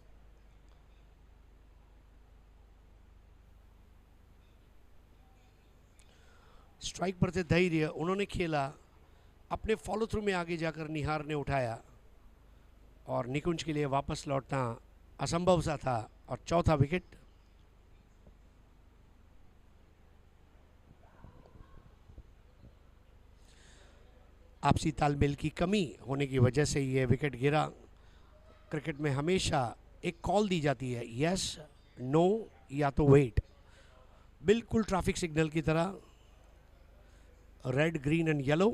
स्ट्राइक पर थे धैर्य, उन्होंने खेला, अपने फॉलो थ्रू में आगे जाकर निहार ने उठाया और निकुंज के लिए वापस लौटना असंभव सा था। और चौथा विकेट। आपसी तालमेल की कमी होने की वजह से ये विकेट गिरा। क्रिकेट में हमेशा एक कॉल दी जाती है, यस, नो या तो वेट, बिल्कुल ट्रैफिक सिग्नल की तरह, रेड, ग्रीन एंड येलो।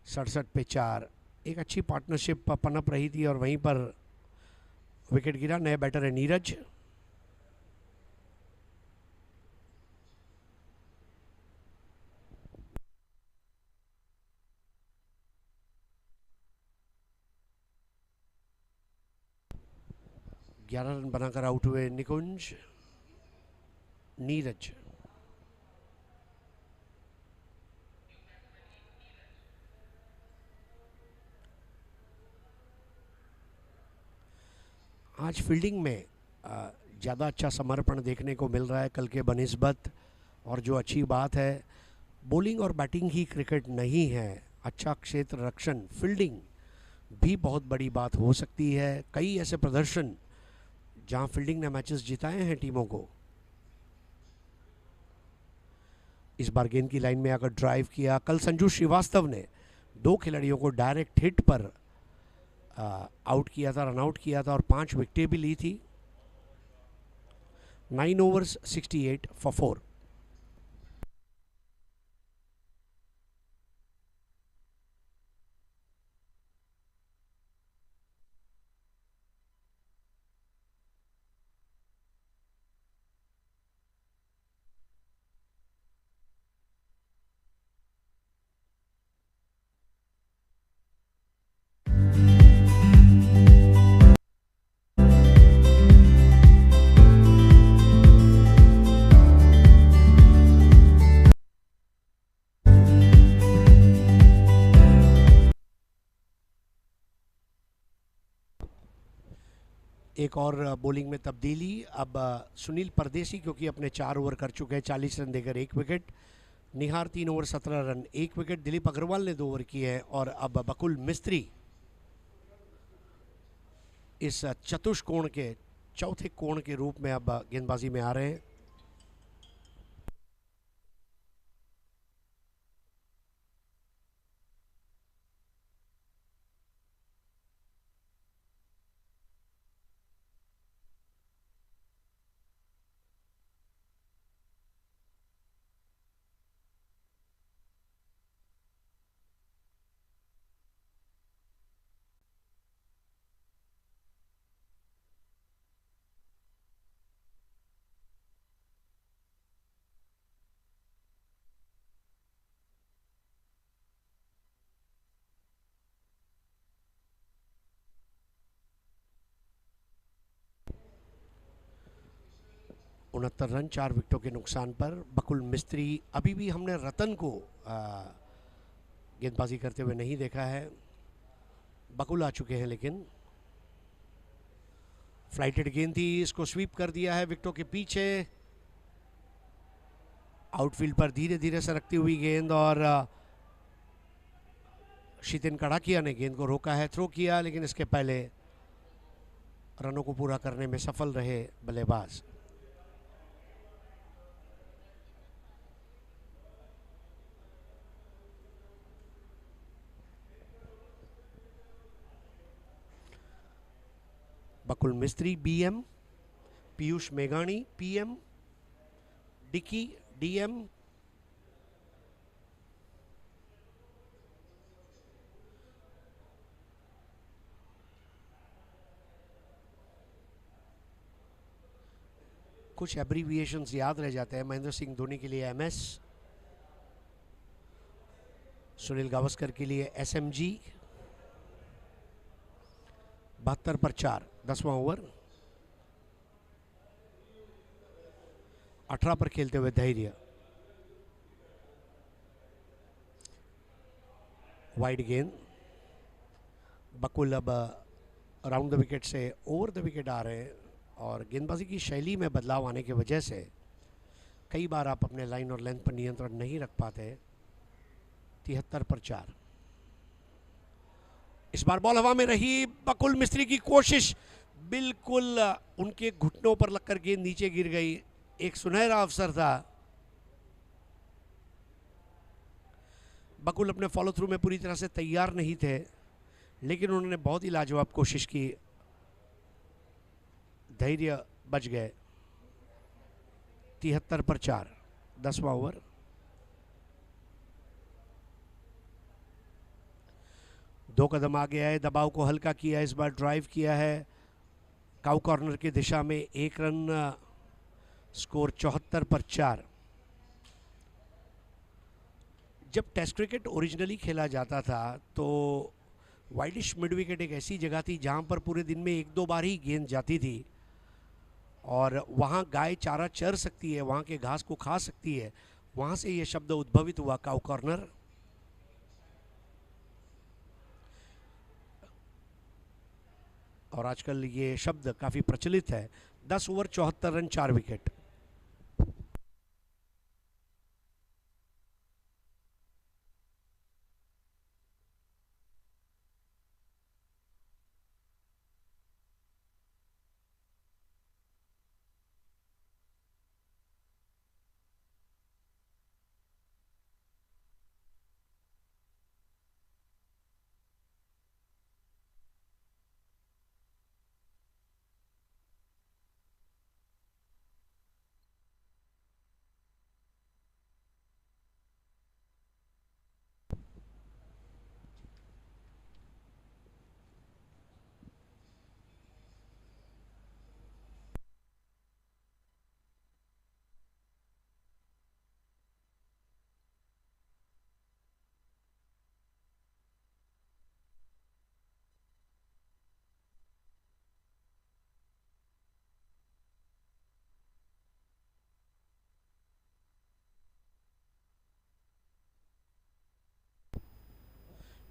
सड़सठ पे 4, एक अच्छी पार्टनरशिप पनप रही थी और वहीं पर विकेट गिरा। नए बैटर है नीरज। ग्यारह रन बनाकर आउट हुए निकुंज। नीरज आज फील्डिंग में ज़्यादा अच्छा समर्पण देखने को मिल रहा है कल के बनिस्बत। और जो अच्छी बात है, बॉलिंग और बैटिंग ही क्रिकेट नहीं है, अच्छा क्षेत्र रक्षण, फील्डिंग भी बहुत बड़ी बात हो सकती है। कई ऐसे प्रदर्शन जहां फील्डिंग ने मैचेस जिताए हैं टीमों को। इस बार गेंद की लाइन में आकर ड्राइव किया। कल संजू श्रीवास्तव ने 2 खिलाड़ियों को डायरेक्ट हिट पर आउट किया था, रन आउट किया था और 5 विकेटें भी ली थी। 9 overs 68 for 4। एक और बॉलिंग में तब्दीली। अब सुनील परदेसी, क्योंकि अपने 4 ओवर कर चुके हैं, 40 रन देकर 1 wicket. Nihar 3 over 17 run 1 wicket. Dilip Agrawal ने 2 ओवर किए हैं और अब बकुल मिस्त्री इस चतुष्कोण के चौथे कोण के रूप में अब गेंदबाजी में आ रहे हैं। उनहत्तर रन 4 विकेटों के नुकसान पर बकुल मिस्त्री। अभी भी हमने रतन को गेंदबाजी करते हुए नहीं देखा है। बकुल आ चुके हैं, लेकिन फ्लाइटेड गेंद थी, इसको स्वीप कर दिया है विकेटों के पीछे। आउटफील्ड पर धीरे धीरे सरकती हुई गेंद और शितिन कड़ाकिया ने गेंद को रोका है, थ्रो किया, लेकिन इसके पहले रनों को पूरा करने में सफल रहे बल्लेबाज। Bakul Mistry BM, Piyush Meghani PM, Dicky DM, कुछ एब्रीविएशंस याद रह जाते हैं. महेंद्र सिंह धोनी के लिए MS, सुनील गावस्कर के लिए SMG. 72 पर 4, 10वां ओवर. 18 पर खेलते हुए धैर्य. वाइड गेंद. बकुल अब राउंड द विकेट से ओवर द विकेट आ रहे हैं और गेंदबाजी की शैली में बदलाव आने की वजह से कई बार आप अपने लाइन और लेंथ पर नियंत्रण नहीं रख पाते. 73 पर 4. इस बार बॉल हवा में रही. बकुल मिस्त्री की कोशिश बिल्कुल उनके घुटनों पर लगकर गेंद नीचे गिर गई. एक सुनहरा अवसर था. बकुल अपने फॉलो थ्रू में पूरी तरह से तैयार नहीं थे, लेकिन उन्होंने बहुत ही लाजवाब कोशिश की. धैर्य बच गए. 73 पर 4, 10वां ओवर. दो कदम आगे आए, दबाव को हल्का किया, इस बार ड्राइव किया है काउ कॉर्नर की दिशा में. 1 रन. स्कोर 74 पर 4. जब टेस्ट क्रिकेट ओरिजिनली खेला जाता था तो वाइडिश मिड विकेट एक ऐसी जगह थी जहां पर पूरे दिन में 1-2 बार ही गेंद जाती थी और वहां गाय चारा चर सकती है, वहां के घास को खा सकती है. वहां से यह शब्द उद्भवित हुआ काउ कॉर्नर. और आजकल ये शब्द काफी प्रचलित है. 10 over 74 run 4 wicket.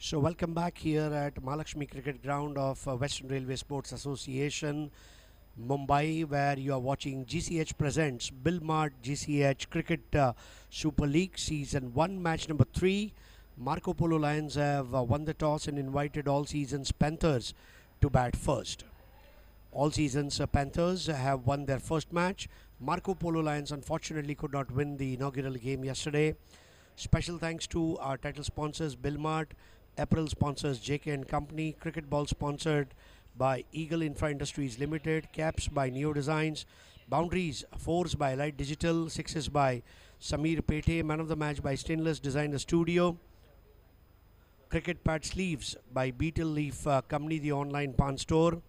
So welcome back here at Mahalakshmi Cricket Ground of Western Railway Sports Association, Mumbai, where you are watching GCH presents Billmart GCH Cricket Super League Season 1 match number 3. Marco Polo Lions have won the toss and invited all seasons Panthers to bat first. All seasons Panthers have won their first match. Marco Polo Lions unfortunately could not win the inaugural game yesterday. Special thanks to our title sponsors Billmart, apparel sponsors JK and Company, cricket ball sponsored by Eagle Infra Industries Limited, caps by Neo Designs, boundaries, fours by Light Digital, sixes by Samir Pete, man of the match by Stainless Designer Studio, cricket pad sleeves by Beetle Leaf Company, the online pawn store,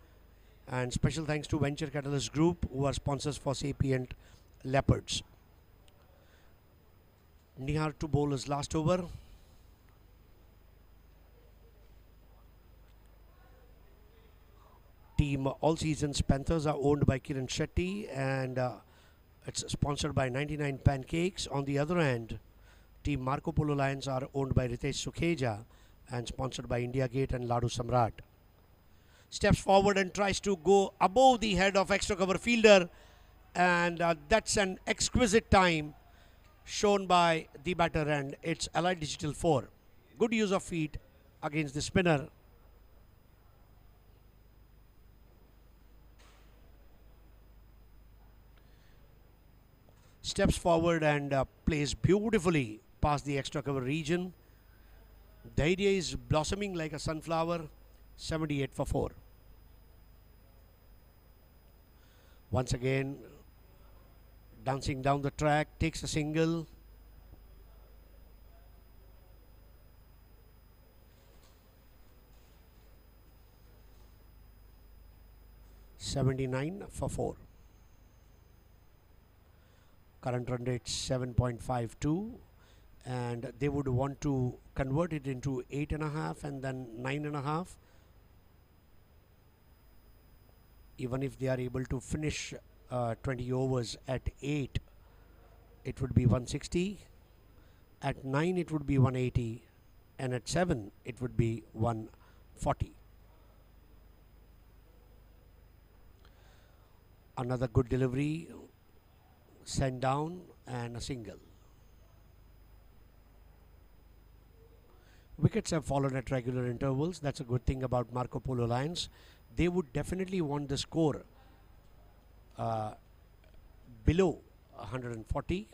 and special thanks to Venture Catalyst Group, who are sponsors for Sapient Leopards. Nihar to bowl his last over. Team All Seasons Panthers are owned by Kiran Shetty and it's sponsored by 99 Pancakes. On the other end, Team Marco Polo Lions are owned by Ritesh Sukheja and sponsored by India Gate and Ladu Samrat. Steps forward and tries to go above the head of extra cover fielder, and that's an exquisite time shown by the batter, and it's Allied Digital 4. Good use of feet against the spinner. Steps forward and plays beautifully past the extra cover region. Dhairya is blossoming like a sunflower. 78 for 4. Once again, dancing down the track, takes a single. $79 for 4. Current run rate 7.52, and they would want to convert it into 8.5 and then 9.5. Even if they are able to finish 20 overs at 8, it would be 160. At 9, it would be 180, and at 7, it would be 140. Another good delivery, sent down, and a single. Wickets have fallen at regular intervals. That's a good thing about Marco Polo Lions. They would definitely want the score below 140.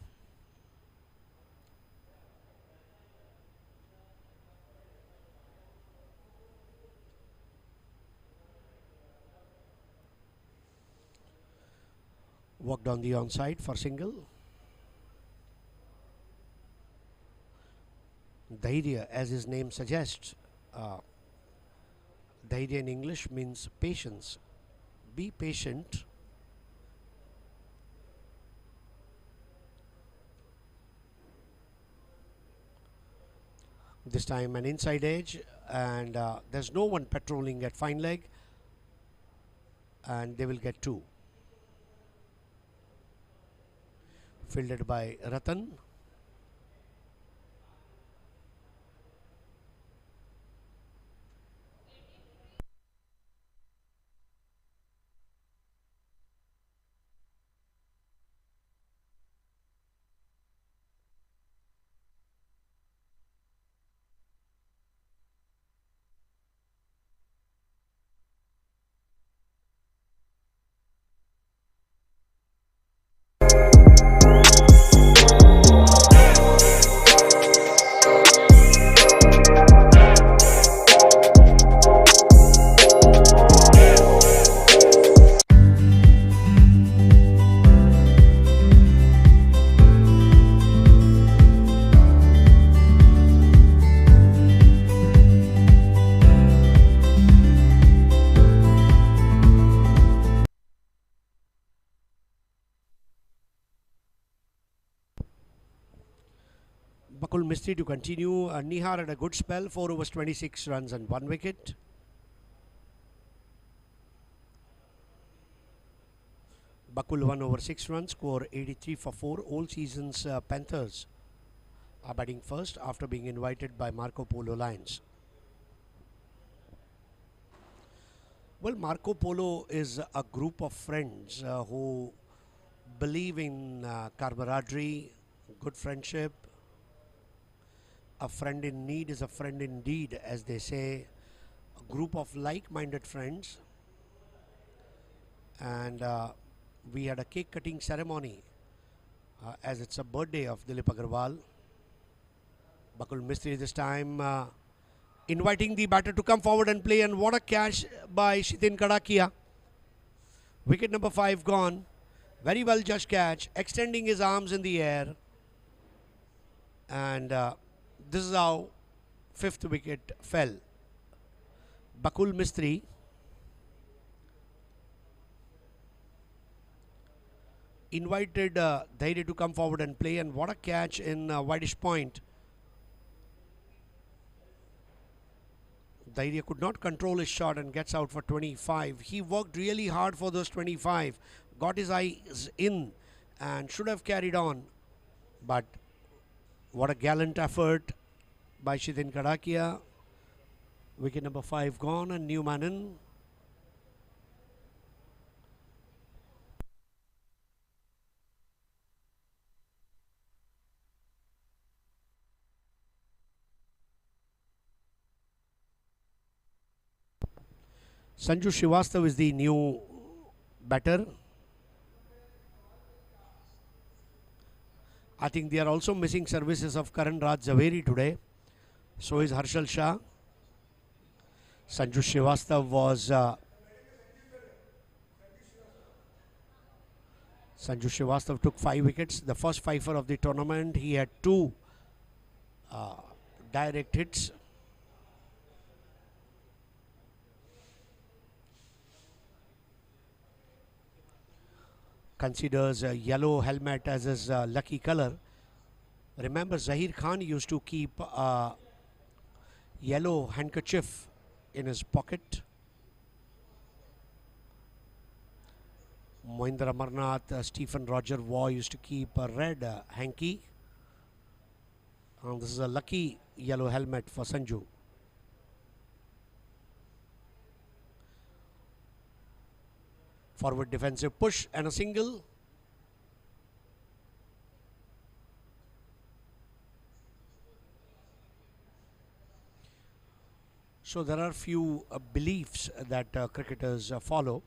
Walked on the onside for single. Dhairya, as his name suggests, Dhairya in English means patience. Be patient. This time an inside edge, and there's no one patrolling at fine leg, and they will get 2. Fielded by Ratan. Bakul Mistry to continue. Nihar had a good spell, 4 overs 26 runs and 1 wicket. Bakul 1 over 6 runs, score 83 for 4. All season's Panthers are batting first after being invited by Marco Polo Lions. Well, Marco Polo is a group of friends who believe in camaraderie, good friendship. A friend in need is a friend indeed, as they say. A group of like-minded friends. And we had a cake cutting ceremony as it's a birthday of Dilip Agarwal. Bakul Mistry this time inviting the batter to come forward and play, and what a catch by Shitin Kadakia. Wicket number 5 gone. Very well judged catch, extending his arms in the air, and this is how 5th wicket fell. Bakul Mistry invited Dhairya to come forward and play, and what a catch in wideish point. Dhairya could not control his shot and gets out for 25. He worked really hard for those 25, got his eyes in and should have carried on. But what a gallant effort by Shitin Kadakia. Wicket number 5 gone and new man in. Sanju Srivastav is the new batter. I think they are also missing services of Karan Raj Zaveri today. So is Harshal Shah. Sanju Srivastav was Sanju Srivastav took 5 wickets. The first fifer of the tournament. He had 2 direct hits. Considers a yellow helmet as his lucky color. Remember, Zahir Khan used to keep a yellow handkerchief in his pocket. Mohinder Amarnath, Stephen Roger Waugh used to keep a red hanky. And this is a lucky yellow helmet for Sanju. Forward defensive push and a single. So there are few beliefs that cricketers follow.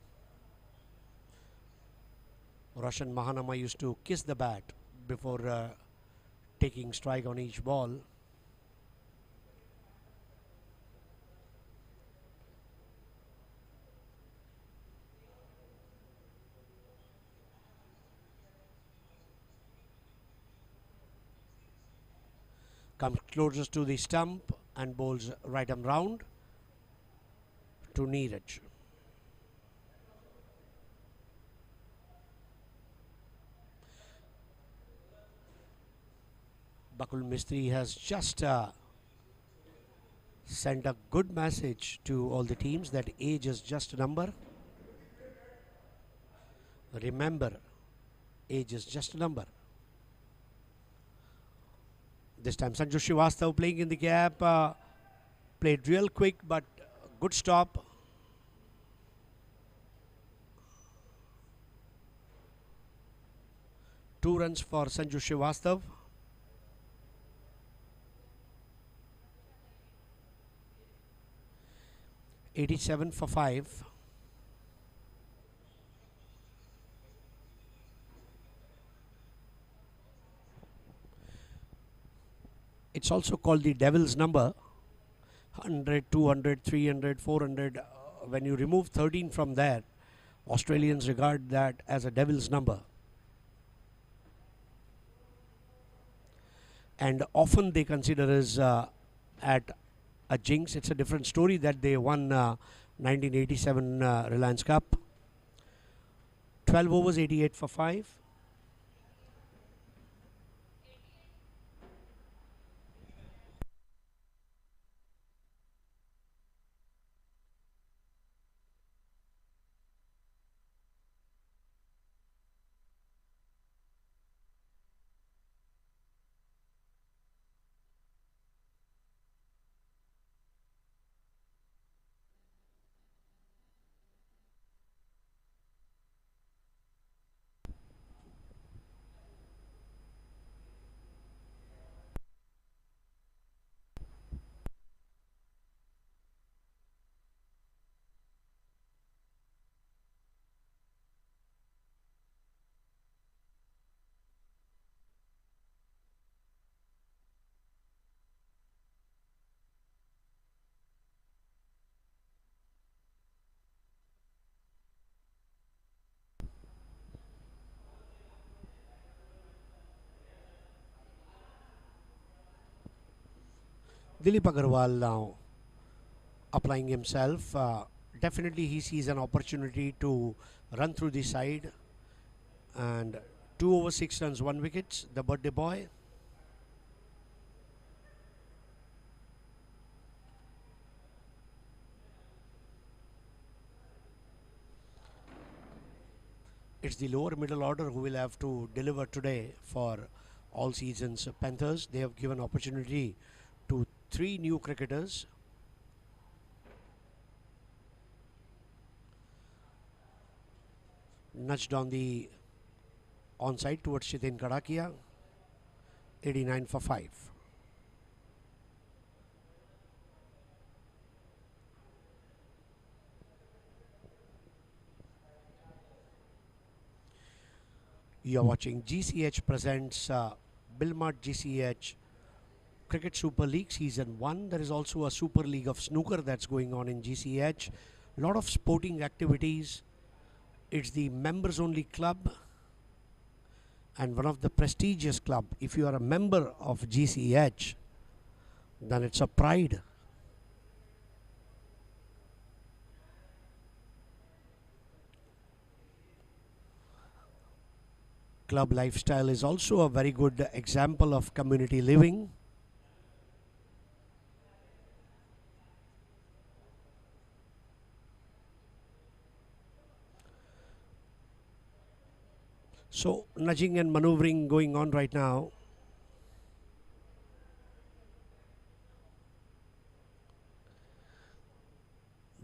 Roshan Mahanama used to kiss the bat before taking strike on each ball. Comes closest to the stump and bowls right arm round to Leauge. Bakul Mistry has just sent a good message to all the teams that age is just a number. Remember, age is just a number. This time Sanju Srivastav playing in the gap, played real quick but good stop. Two runs for Sanju Srivastav. $87 for 5. It's also called the devil's number. 100, 200, 300, 400. When you remove 13 from there, Australians regard that as a devil's number. And often they consider as at a jinx. It's a different story that they won 1987 Reliance Cup. 12 overs, 88 for 5. Dilip Agarwal now applying himself. Definitely he sees an opportunity to run through the side. And 2 over 6 runs, 1 wicket. The birthday boy. It's the lower middle order who will have to deliver today for all seasons. Panthers, they have given opportunity to 3 new cricketers. Nudged on the onside towards Chitin Kadakia. 89 for 5. You are watching GCH presents Billmart GCH Cricket Super League Season 1. There is also a Super League of Snooker that's going on in GCH. A lot of sporting activities. It's the members only club. and one of the prestigious club. If you are a member of GCH, then it's a pride. Club lifestyle is also a very good example of community living. So nudging and maneuvering going on right now.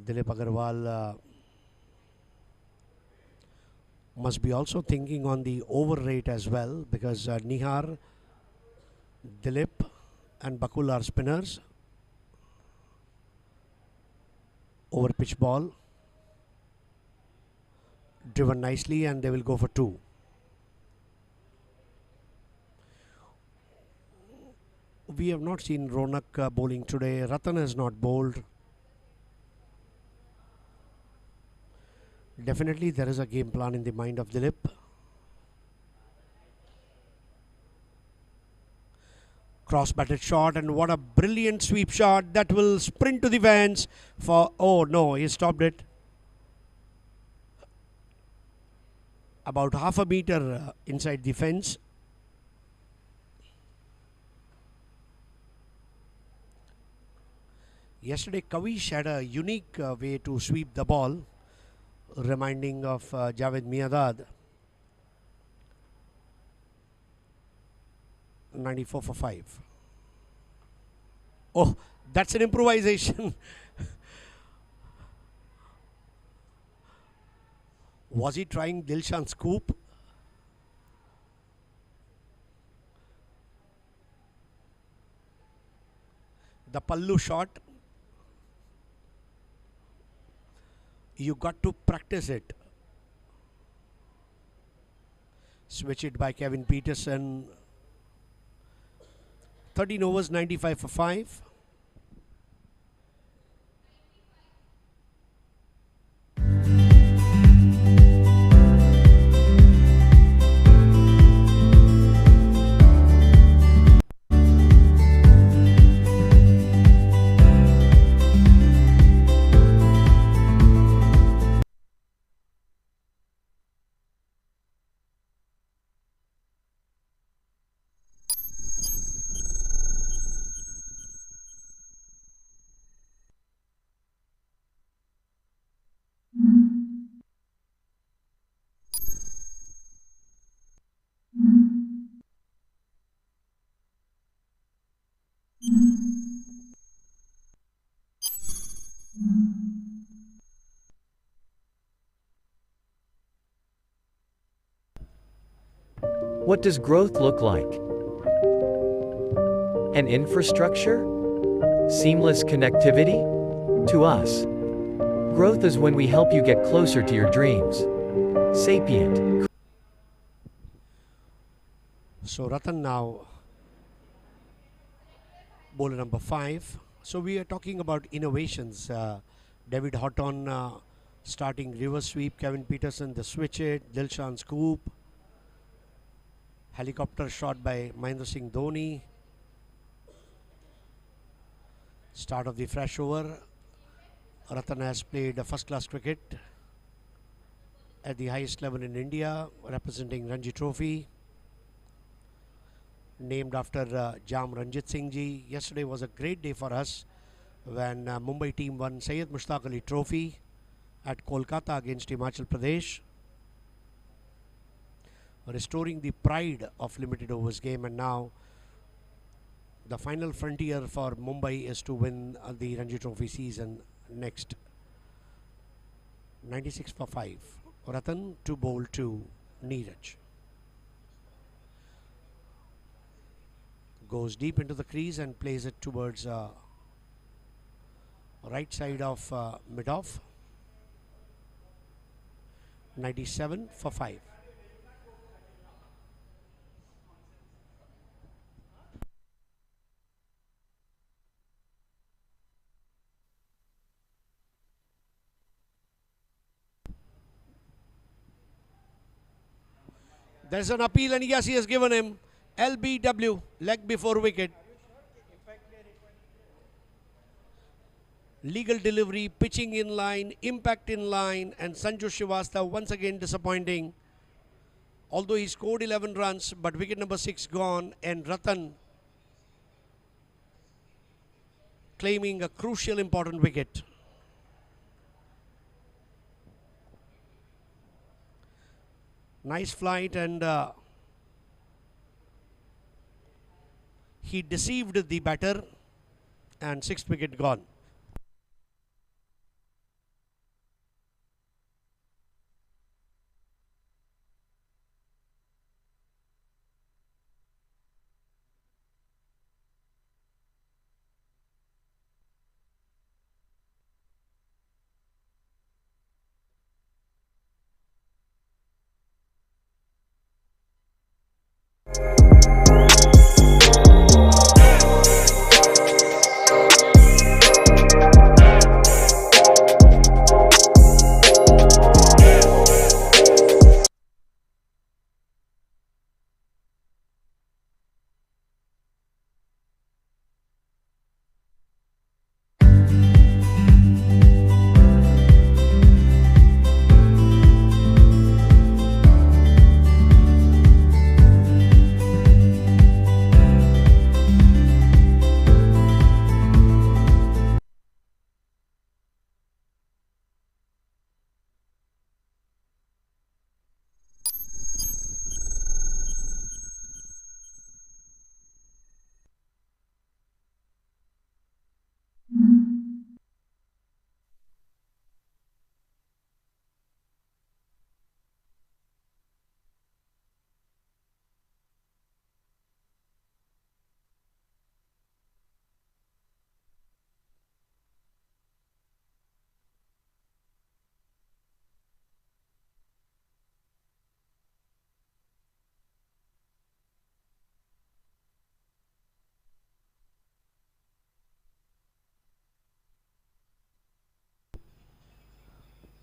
Dilip Agarwal must be also thinking on the over rate as well, because Nihar, Dilip and Bakul are spinners. Over pitch ball driven nicely, and they will go for 2. We have not seen Ronak bowling today. Ratan has not bowled. Definitely there is a game plan in the mind of Dilip. Cross batted shot, and what a brilliant sweep shot that will sprint to the fence for, oh no, he stopped it. About half a meter inside the fence. Yesterday Kavish had a unique way to sweep the ball, reminding of Javed Miadad. 94 for 5. Oh, that's an improvisation. Was he trying Dilshan scoop? The Pallu shot, you got to practice it. Switch it by Kevin Peterson. 13 overs, 95 for 5. What does growth look like? An infrastructure? Seamless connectivity? To us, growth is when we help you get closer to your dreams. Sapient. So Ratan now, bowler number 5. So we are talking about innovations. David Houghton starting reverse sweep, Kevin Peterson the switch it, Dilshan scoop, helicopter shot by Mahendra Singh Dhoni. Start of the fresh over. Ratan has played first class cricket at the highest level in India, representing Ranji Trophy, named after Jam Ranjit Singh ji. Yesterday was a great day for us when Mumbai team won Syed Mushtaq Ali Trophy at Kolkata against Himachal Pradesh, restoring the pride of limited overs game. And now the final frontier for Mumbai is to win the Ranji Trophy season next. 96 for 5. Ratan to bowl to Neeraj. Goes deep into the crease and plays it towards right side of mid-off. 97 for 5. There's an appeal, and yes, he has given him LBW, leg before wicket. Legal delivery, pitching in line, impact in line, and Sanju Srivastava once again disappointing. Although he scored 11 runs, but wicket number 6 gone, and Ratan claiming a crucial important wicket. Nice flight, and he deceived the batter, and 6th wicket gone.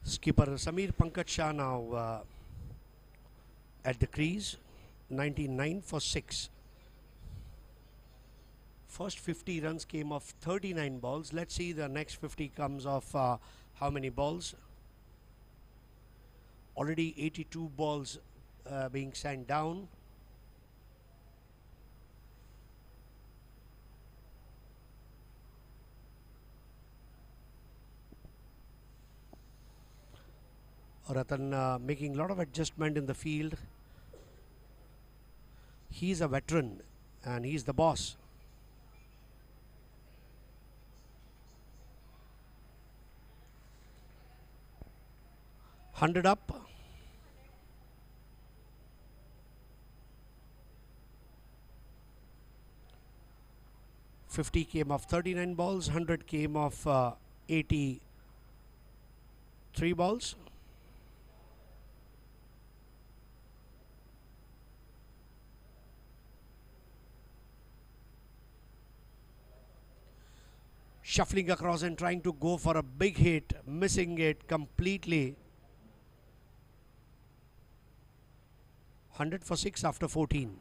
Skipper Samir Pankaj Shah now at the crease, 99 for 6. First 50 runs came off 39 balls. Let's see the next 50 comes off how many balls. Already 82 balls being sent down. Ratan making a lot of adjustment in the field. He's a veteran and he's the boss. Hundred up. $50 came off 39 balls. 100 came off 83 balls. Shuffling across and trying to go for a big hit, missing it completely. 100 for 6 after 14.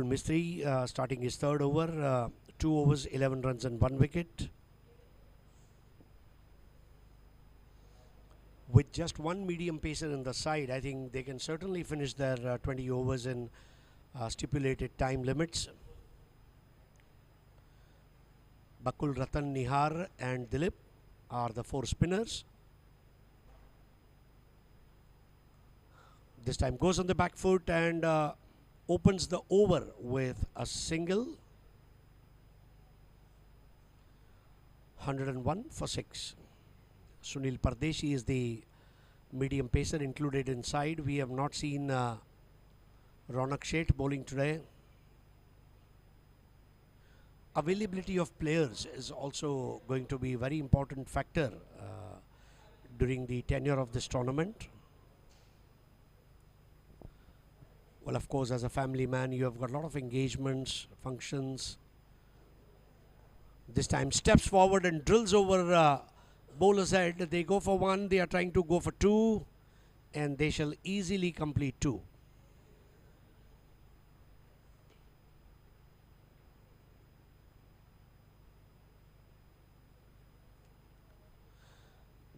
Mistry starting his third over, 2 overs, 11 runs and 1 wicket. With just one medium pacer in the side, I think they can certainly finish their 20 overs in stipulated time limits. Bakul, Ratan, Nihar and Dilip are the 4 spinners. This time goes on the back foot and opens the over with a single. 101 for 6. Sunil Pardeshi is the medium pacer included inside. We have not seen Ronak Sheth bowling today. Availability of players is also going to be a very important factor during the tenure of this tournament. Well, of course, as a family man, you have got a lot of engagements, functions. This time steps forward and drills over bowler's head. They go for one, they are trying to go for two, and they shall easily complete two.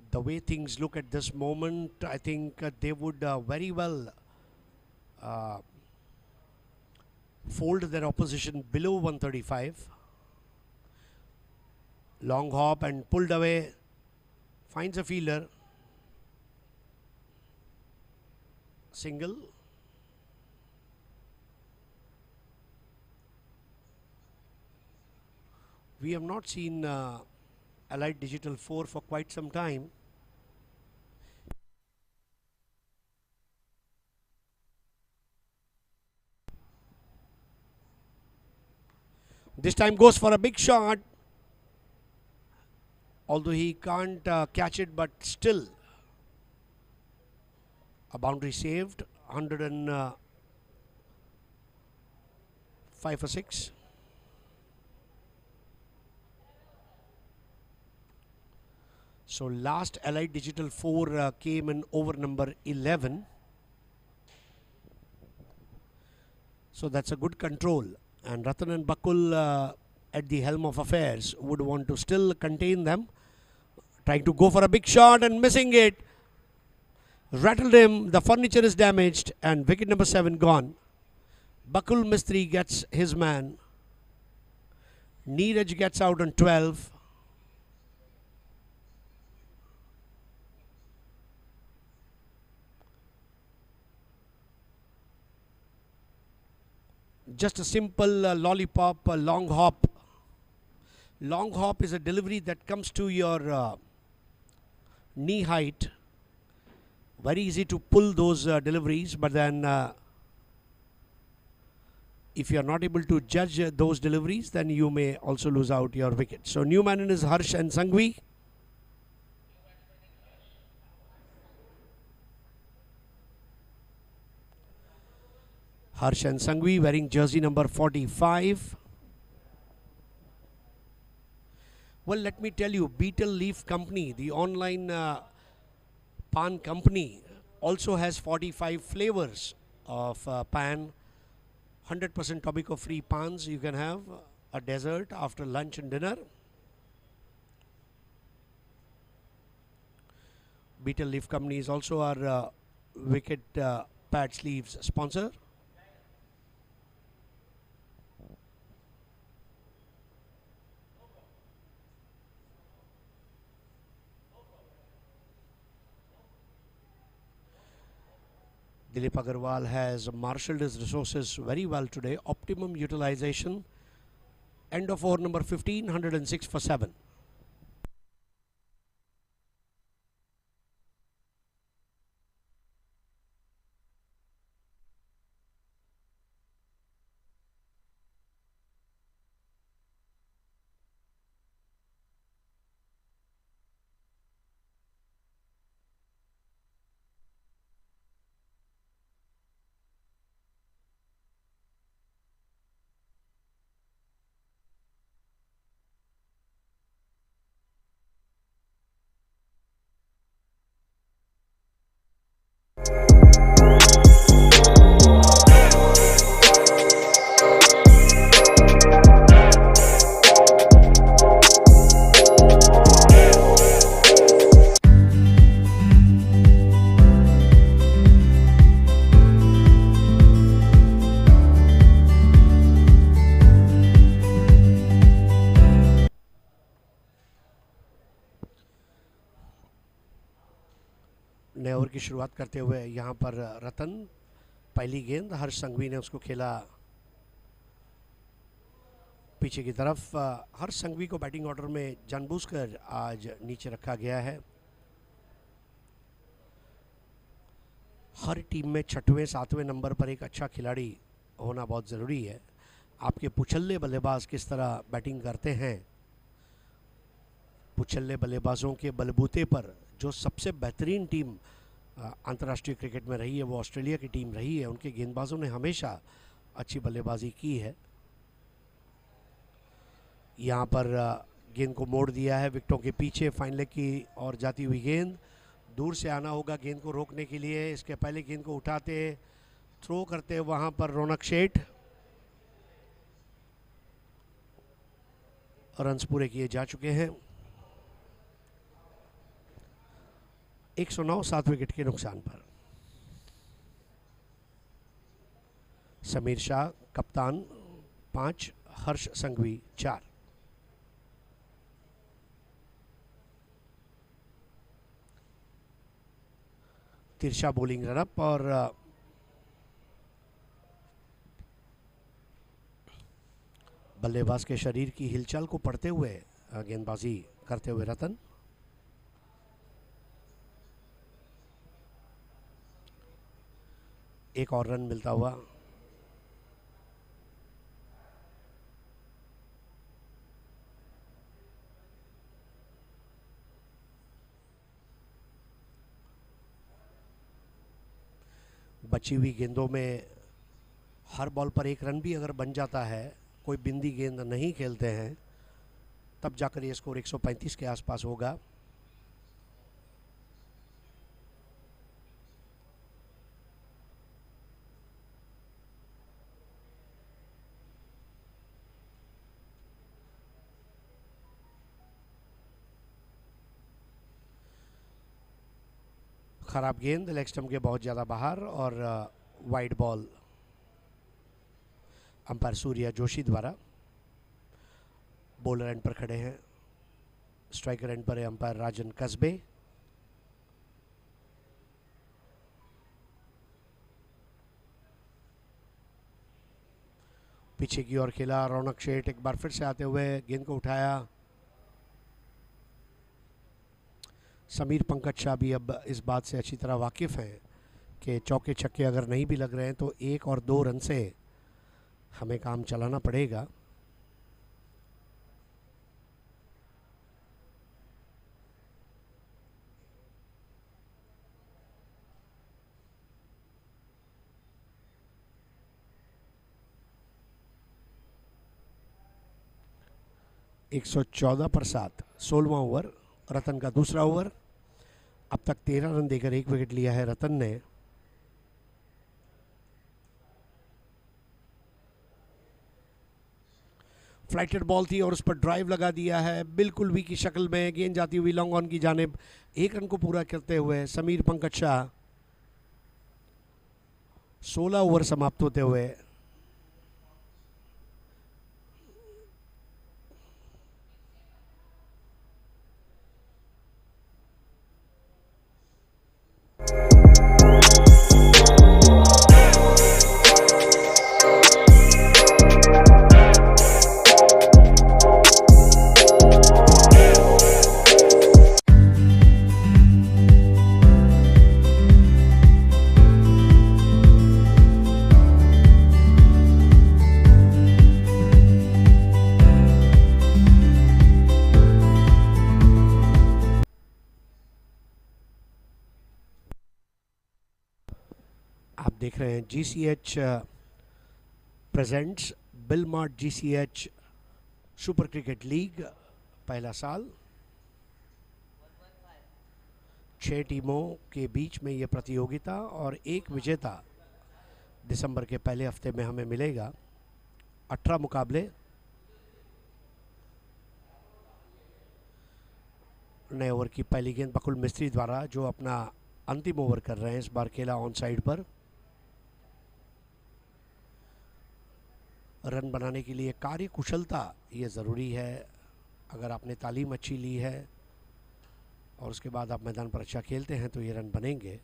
The way things look at this moment, I think they would very well fold their opposition below 135. Long hop and pulled away, finds a fielder. Single. We have not seen Allied Digital 4 for quite some time. This time goes for a big shot. Although he can't catch it, but still a boundary saved. 105 for 6. So last Allied Digital 4 came in over number 11. So that's a good control. And Ratan and Bakul at the helm of affairs would want to still contain them. Trying to go for a big shot and missing it. Rattled him. The furniture is damaged and wicket number 7 gone. Bakul Mistry gets his man. Leauge gets out on 12. Just a simple lollipop, long hop. Long hop is a delivery that comes to your knee height. Very easy to pull those deliveries, but then if you are not able to judge those deliveries, then you may also lose out your wicket. So new man in is Harsh and Sangvi. Harsh and Sangvi wearing jersey number 45. Well, let me tell you, Beetle Leaf Company, the online pan company, also has 45 flavors of pan. 100% tobacco free pans you can have a dessert after lunch and dinner. Beetle Leaf Company is also our wicket pad sleeves sponsor. Dilip Agarwal has marshaled his resources very well today. Optimum utilization. End of over number 15, 106 for 7. नए over की शुरुआत करते हुए यहाँ पर रतन, पहली गेंद हर्ष संघवी ने उसको खेला पीछे की तरफ। हर्ष संघवी को बैटिंग ऑर्डर में जानबूझकर आज नीचे रखा गया है। हर टीम में 6वें 7वें नंबर पर एक अच्छा खिलाड़ी होना बहुत ज़रूरी है। आपके पुछल्ले बल्लेबाज किस तरह बैटिंग करते हैं, पुछल्ले बल्लेबाजों के बलबूते पर जो सबसे बेहतरीन टीम अंतर्राष्ट्रीय क्रिकेट में रही है वो ऑस्ट्रेलिया की टीम रही है। उनके गेंदबाजों ने हमेशा अच्छी बल्लेबाजी की है। यहाँ पर गेंद को मोड़ दिया है विकेटों के पीछे, फाइन लेग की और जाती हुई गेंद। दूर से आना होगा गेंद को रोकने के लिए। इसके पहले गेंद को उठाते थ्रो करते वहाँ पर रौनक शेठ। रन्स पूरे किए जा चुके हैं। 109 7 विकेट के नुकसान पर। समीर शाह कप्तान 5, हर्ष संघवी 4। तिरछा बॉलिंग रनअप और बल्लेबाज के शरीर की हिलचाल को पढ़ते हुए गेंदबाजी करते हुए रतन। एक और रन मिलता हुआ। बची हुई गेंदों में हर बॉल पर एक रन भी अगर बन जाता है, कोई बिंदी गेंद नहीं खेलते हैं, तब जाकर ये स्कोर 135 के आसपास होगा। खराब गेंद लेग स्टंप के बहुत ज़्यादा बाहर और wide ball umpire Surya Joshi द्वारा। बॉलर एंड पर खड़े हैं, स्ट्राइकर एंड पर है अंपायर राजन कस्बे। पीछे की ओर खेला रौनक शेठ, एक बार फिर से आते हुए गेंद को उठाया। समीर पंकज शाह भी अब इस बात से अच्छी तरह वाकिफ़ हैं कि चौके छक्के अगर नहीं भी लग रहे हैं तो 1 और 2 रन से हमें काम चलाना पड़ेगा। (114 पर 7) 16वां ओवर, रतन का दूसरा ओवर। अब तक 13 रन देकर 1 विकेट लिया है रतन ने। फ्लाइटेड बॉल थी और उस पर ड्राइव लगा दिया है, बिल्कुल वी की शक्ल में। गेंद जाती हुई लॉन्ग ऑन की जानिब। 1 रन को पूरा करते हुए समीर पंकज शाह 16 ओवर समाप्त होते हुए देख रहे हैं GCH presents Billmart GCH super cricket league पहला साल। 6 टीमों के बीच में ये प्रतियोगिता और एक विजेता दिसंबर के पहले हफ्ते में हमें मिलेगा। 18 मुकाबले। नए ओवर की पहली गेंद बकुल मिस्त्री द्वारा, जो अपना अंतिम ओवर कर रहे हैं इस बार, खेला ऑन साइड पर। रन बनाने के लिए कार्य कुशलता ये ज़रूरी है। अगर आपने तालीम अच्छी ली है और उसके बाद आप मैदान पर अच्छा खेलते हैं तो ये रन बनेंगे।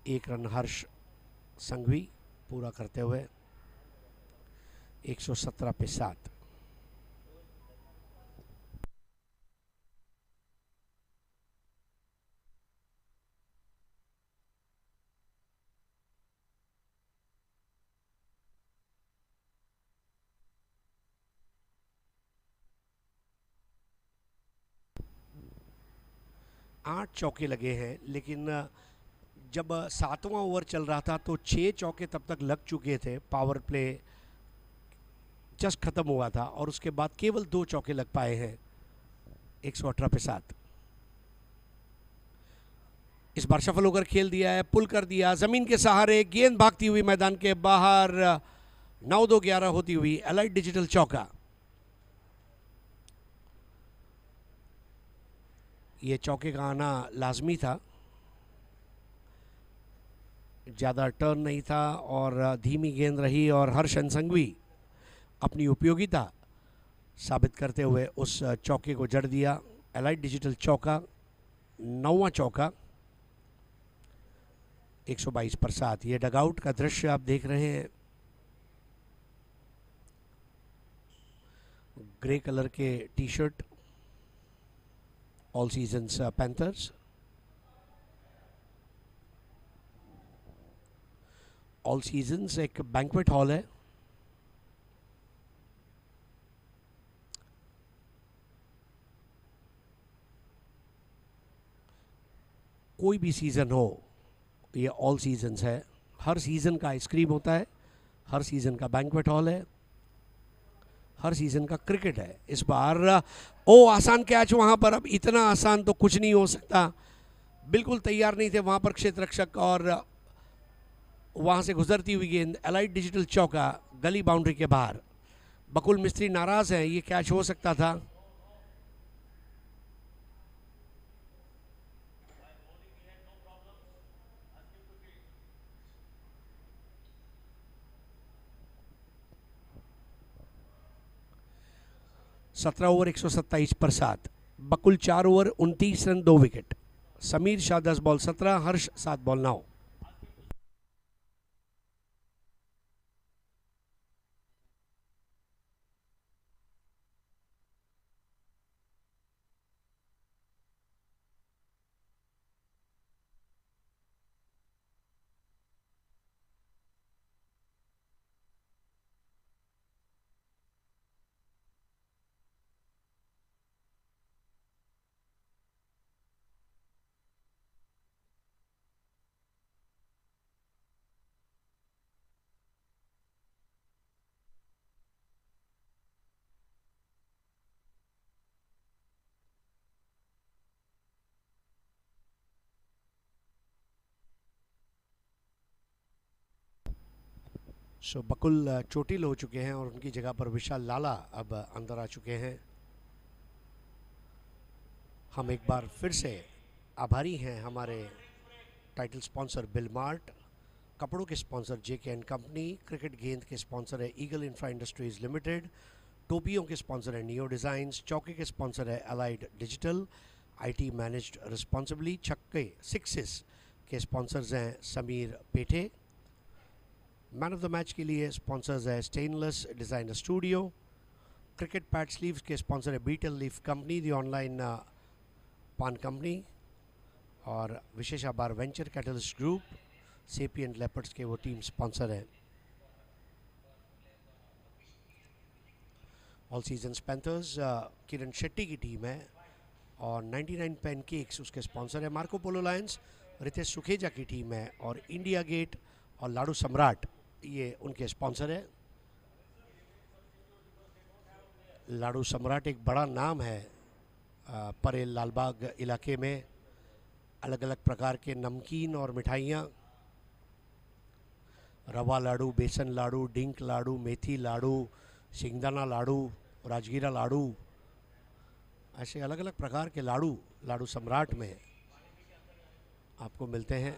1 रन हर्ष संघवी पूरा करते हुए 117 पे 7। आठ चौके लगे हैं, लेकिन जब 7वां ओवर चल रहा था तो 6 चौके तब तक लग चुके थे। पावर प्ले जस्ट खत्म हुआ था और उसके बाद केवल 2 चौके लग पाए हैं। 118 पे 7। इस बार सफल होकर खेल दिया है, पुल कर दिया जमीन के सहारे, गेंद भागती हुई मैदान के बाहर। 9-2-11 होती हुई एलाइड डिजिटल चौका। ये चौके का आना लाजमी था, ज़्यादा टर्न नहीं था और धीमी गेंद रही और हर्ष संघवी अपनी उपयोगिता साबित करते हुए उस चौके को जड़ दिया। एलाइड डिजिटल चौका, 9वां चौका। 122 पर 7। ये डगआउट का दृश्य आप देख रहे हैं। ग्रे कलर के T shirt, all seasons panthers. All seasons एक बैंक्वेट हॉल है। कोई भी सीज़न हो, ये ऑल सीजन्स है। हर सीज़न का आइसक्रीम होता है, हर सीज़न का बैंक्वेट हॉल है, हर सीज़न का क्रिकेट है। इस बार आसान कैच वहाँ पर। अब इतना आसान तो कुछ नहीं हो सकता। बिल्कुल तैयार नहीं थे वहाँ पर क्षेत्ररक्षक और वहाँ से गुजरती हुई गेंद। एलाइड डिजिटल चौका, गली बाउंड्री के बाहर। बकुल मिस्त्री नाराज़ हैं, ये कैच हो सकता था। सत्रह ओवर 127 पर 7। बकुल 4 over 29 run 2 wicket. Sameer Shah 10 ball 17, हर्ष 7 बॉल 9। सो बकुल चोटिल हो चुके हैं और उनकी जगह पर विशाल लाला अब अंदर आ चुके हैं। हम एक बार फिर से आभारी हैं हमारे टाइटल स्पॉन्सर बिलमार्ट, कपड़ों के sponsor JK and company, cricket गेंद के स्पॉन्सर है ईगल इंफ्रा इंडस्ट्रीज लिमिटेड, टोपियों के स्पॉन्सर है नियो डिज़ाइंस, चौके के स्पॉन्सर है allied digital, IT managed responsibly, छक्के सिक्सेस के स्पॉन्सर्स हैं समीर पेठे। मैन ऑफ द मैच के लिए स्पॉन्सर्स है stainless designer studio, cricket pad sleeves के स्पॉन्सर है betel leaf company, the online paan company, और विशेष आभार venture catalyst group, sapient leopards के वो टीम स्पॉन्सर है। All seasons panthers Kiran Shetty की टीम है और 99 पैनकेक्स उसके स्पॉन्सर है। Marco Polo lions Ritesh Sukheja की टीम है और इंडिया गेट और लाडू सम्राट ये उनके स्पॉन्सर है। लाडू सम्राट एक बड़ा नाम है परेल लालबाग इलाके में। अलग अलग प्रकार के नमकीन और मिठाइयाँ, रवा लाडू, बेसन लाडू, डिंक लाडू, मेथी लाडू, सिंगदाना लाडू, राजगीरा लाडू, ऐसे अलग अलग प्रकार के लाडू लाडू सम्राट में आपको मिलते हैं।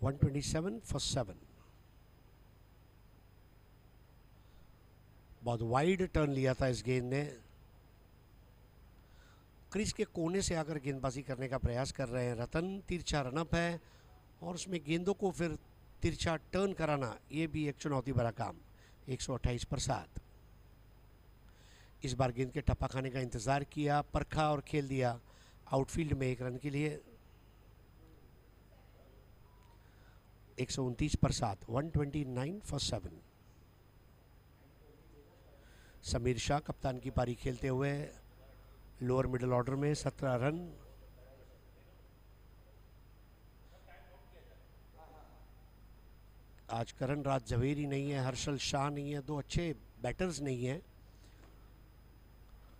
127 for 7. बहुत वाइड टर्न लिया था इस गेंद ने। क्रीज के कोने से आकर गेंदबाजी करने का प्रयास कर रहे हैं रतन। तिरछा रनअप है और उसमें गेंदों को फिर तिरछा टर्न कराना, ये भी एक चुनौती भरा काम। 128 पर 7। इस बार गेंद के टप्पा खाने का इंतजार किया, परखा और खेल दिया आउटफील्ड में 1 रन के लिए। 129 पर 7। 129 for 7। समीर शाह कप्तान की पारी खेलते हुए लोअर मिडिल ऑर्डर में 17 रन। आज करण राज झवेरी नहीं है, हर्षल शाह नहीं है, 2 अच्छे बैटर्स नहीं हैं।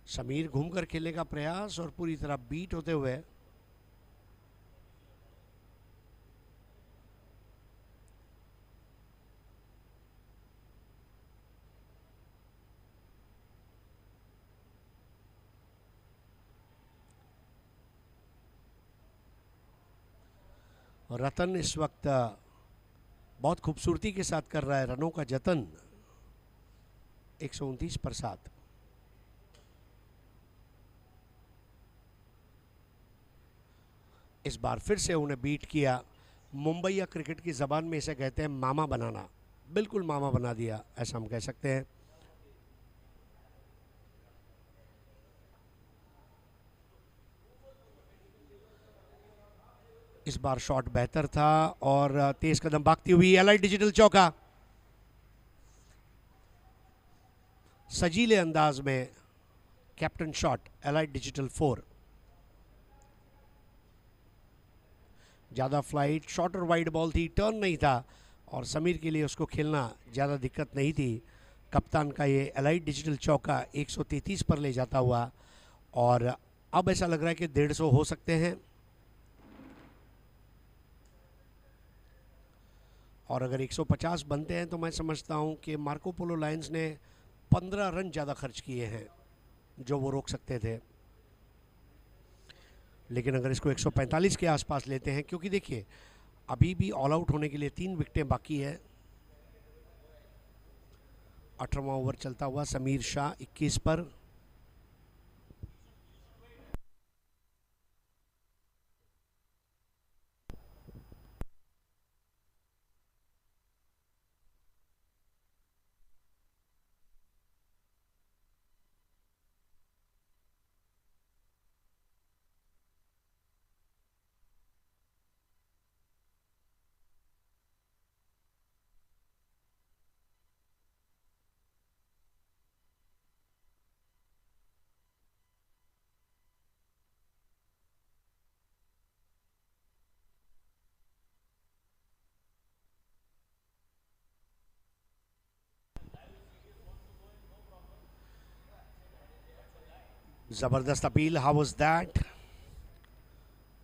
समीर घूमकर खेलने का प्रयास और पूरी तरह बीट होते हुए रतन इस वक्त बहुत खूबसूरती के साथ कर रहा है रनों का जतन। 129 पर 7। इस बार फिर से उन्हें बीट किया। मुंबई या क्रिकेट की जबान में इसे कहते हैं मामा बनाना। बिल्कुल मामा बना दिया, ऐसा हम कह सकते हैं। इस बार शॉट बेहतर था और तेज कदम भागती हुई एलाइट डिजिटल चौका। सजीले अंदाज में कैप्टन शॉट, एलाइट डिजिटल 4। ज्यादा फ्लाइट, शॉर्ट और वाइड बॉल थी, टर्न नहीं था और समीर के लिए उसको खेलना ज्यादा दिक्कत नहीं थी। कप्तान का ये एलाइट डिजिटल चौका 133 पर ले जाता हुआ और अब ऐसा लग रहा है कि 150 हो सकते हैं। और अगर 150 बनते हैं तो मैं समझता हूं कि मार्को पोलो लायंस ने 15 रन ज़्यादा खर्च किए हैं जो वो रोक सकते थे। लेकिन अगर इसको 145 के आसपास लेते हैं, क्योंकि देखिए अभी भी ऑल आउट होने के लिए 3 विकेटें बाकी है। 18वां ओवर चलता हुआ समीर शाह 21 पर। जबरदस्त appeal, how was that?